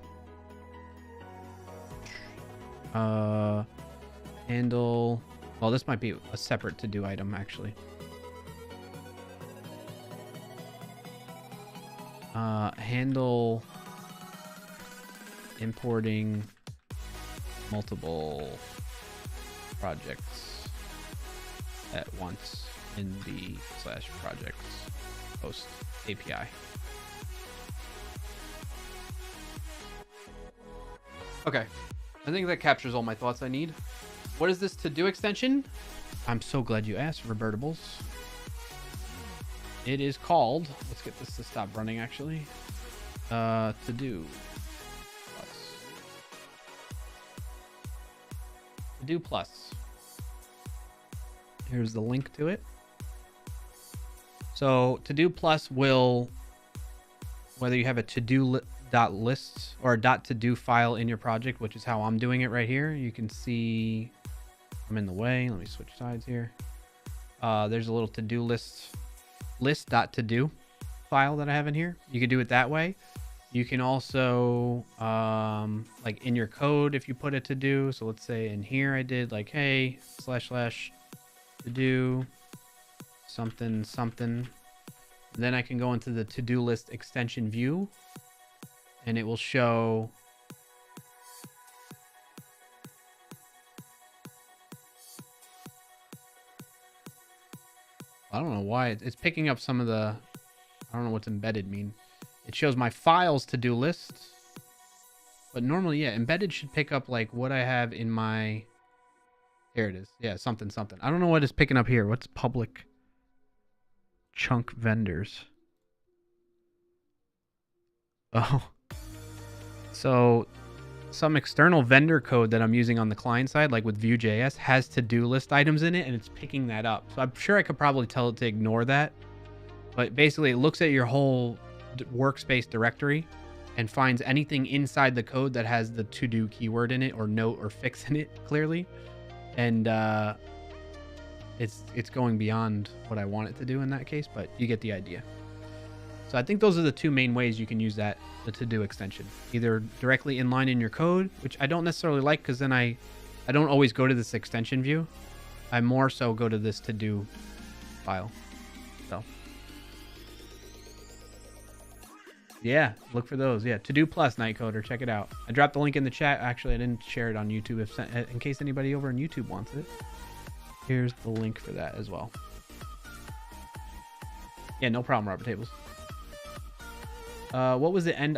Speaker 1: handle... Well, this might be a separate to-do item, actually. Handle importing multiple projects at once in the /projects post API. Okay, I think that captures all my thoughts I need. What is this to-do extension? I'm so glad you asked, Robertables. It is called, let's get this to stop running actually. To-do plus. To-do plus. Here's the link to it. So to-do plus will, whether you have a to-do .list or a .to-do file in your project, which is how I'm doing it right here. You can see I'm in the way. Let me switch sides here. There's a little to-do list.to-do file that I have in here. You could do it that way. You can also, like in your code, if you put a to-do. So let's say in here I did like, hey, // to-do. something, something. Then I can go into the to-do list extension view, and it will show I don't know why it's picking up some of the, I don't know what's embedded mean. It shows my files to-do list, but normally, yeah, embedded should pick up like what I have in my, here it is. Yeah, something, something. I don't know what it's picking up here. What's public chunk vendors? Oh, so some external vendor code that I'm using on the client side, like with Vue.js, has to-do list items in it, and it's picking that up. So I'm sure I could probably tell it to ignore that. But basically, it looks at your whole workspace directory and finds anything inside the code that has the to-do keyword in it, or note or fix in it clearly. And it's going beyond what I want it to do in that case, but you get the idea. So I think those are the two main ways you can use that, the to-do extension. Either directly inline in your code, which I don't necessarily like, because then I don't always go to this extension view. I more so go to this to-do file. So yeah, look for those. Yeah, to-do plus Nightcoder. Check it out. I dropped the link in the chat. Actually, I didn't share it on YouTube in case anybody over on YouTube wants it. Here's the link for that as well. Yeah, no problem, Robert Tables. What was the end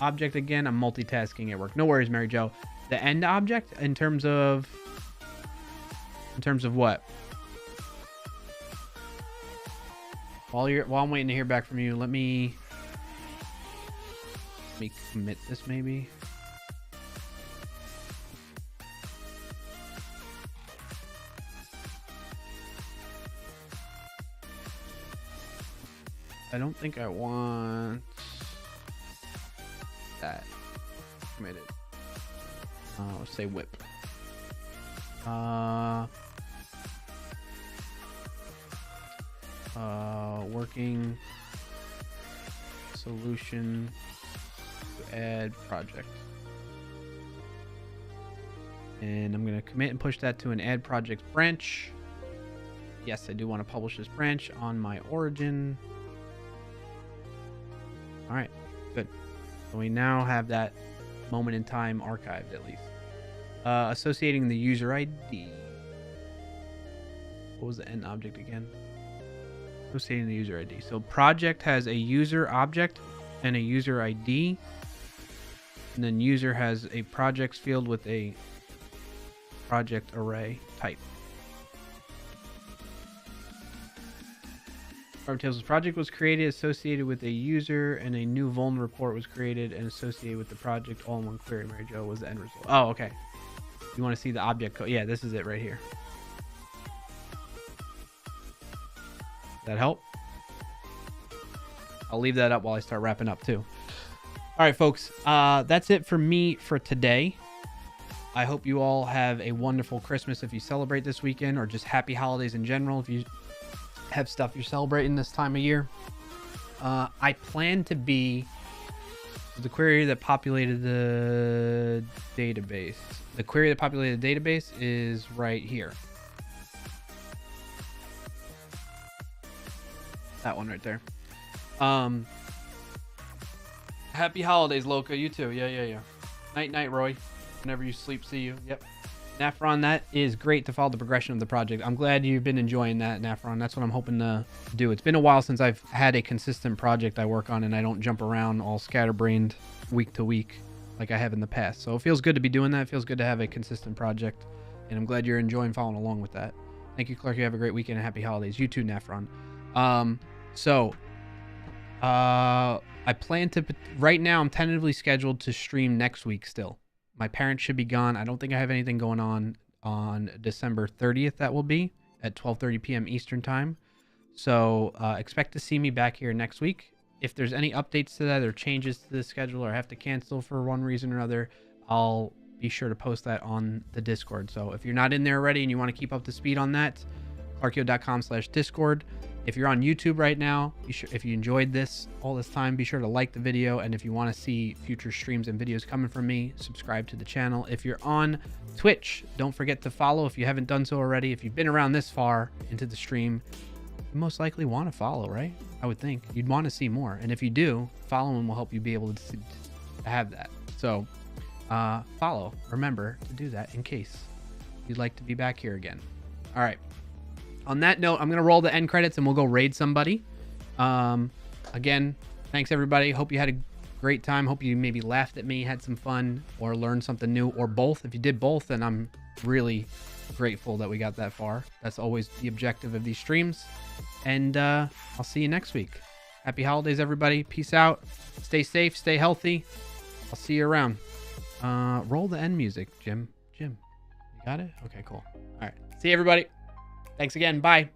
Speaker 1: object again? I'm multitasking at work. No worries, Mary Jo. The end object in terms of what? While I'm waiting to hear back from you, let me commit this maybe. I don't think I want that committed. Let's say whip. Working solution to add project. And I'm going to commit and push that to an add project branch. Yes, I do want to publish this branch on my origin. All right, good. So we now have that moment in time archived at least. Associating the user ID. What was the end object again? Associating the user ID. So project has a user object and a user ID. And then user has a projects field with a project array type. Tails' project was created associated with a user, and a new vuln report was created and associated with the project all in one query. Mary Jo was the end result. Oh, okay. You want to see the object code? Yeah, this is it right here. That help? I'll leave that up while I start wrapping up too. All right, folks. That's it for me for today. I hope you all have a wonderful Christmas if you celebrate this weekend, or just happy holidays in general if you have stuff you're celebrating this time of year. I plan to be the query that populated the database. The query that populated the database is right here. That one right there. Happy holidays, Loca. You too. Yeah. Night, night, Roy. Whenever you sleep, see you. Yep. Nafron, that is great to follow the progression of the project. I'm glad you've been enjoying that, Nafron. That's what I'm hoping to do. It's been a while since I've had a consistent project I work on, and I don't jump around all scatterbrained week to week like I have in the past. So it feels good to be doing that. It feels good to have a consistent project, and I'm glad you're enjoying following along with that. Thank you, Clark. You have a great weekend and happy holidays. You too, Nafron. I plan to, right now I'm tentatively scheduled to stream next week still. My parents should be gone. I don't think I have anything going on December 30th. That will be at 12:30 p.m. Eastern time. So expect to see me back here next week. If there's any updates to that or changes to the schedule, or I have to cancel for one reason or other, I'll be sure to post that on the Discord. So if you're not in there already and you want to keep up to speed on that, clarkio.com/Discord. If you're on YouTube right now, if you enjoyed this all this time, be sure to like the video. And if you want to see future streams and videos coming from me, subscribe to the channel. If you're on Twitch, don't forget to follow if you haven't done so already. If you've been around this far into the stream, you most likely want to follow, right? I would think you'd want to see more. And if you do, following will help you be able to have that. So follow. Remember to do that in case you'd like to be back here again. All right. On that note, I'm going to roll the end credits and we'll go raid somebody. Again, thanks everybody. Hope you had a great time. Hope you maybe laughed at me, had some fun, or learned something new, or both. If you did both, then I'm really grateful that we got that far. That's always the objective of these streams. And I'll see you next week. Happy holidays, everybody. Peace out. Stay safe. Stay healthy. I'll see you around. Roll the end music, Jim. You got it? Okay, cool. All right. See you, everybody. Thanks again. Bye.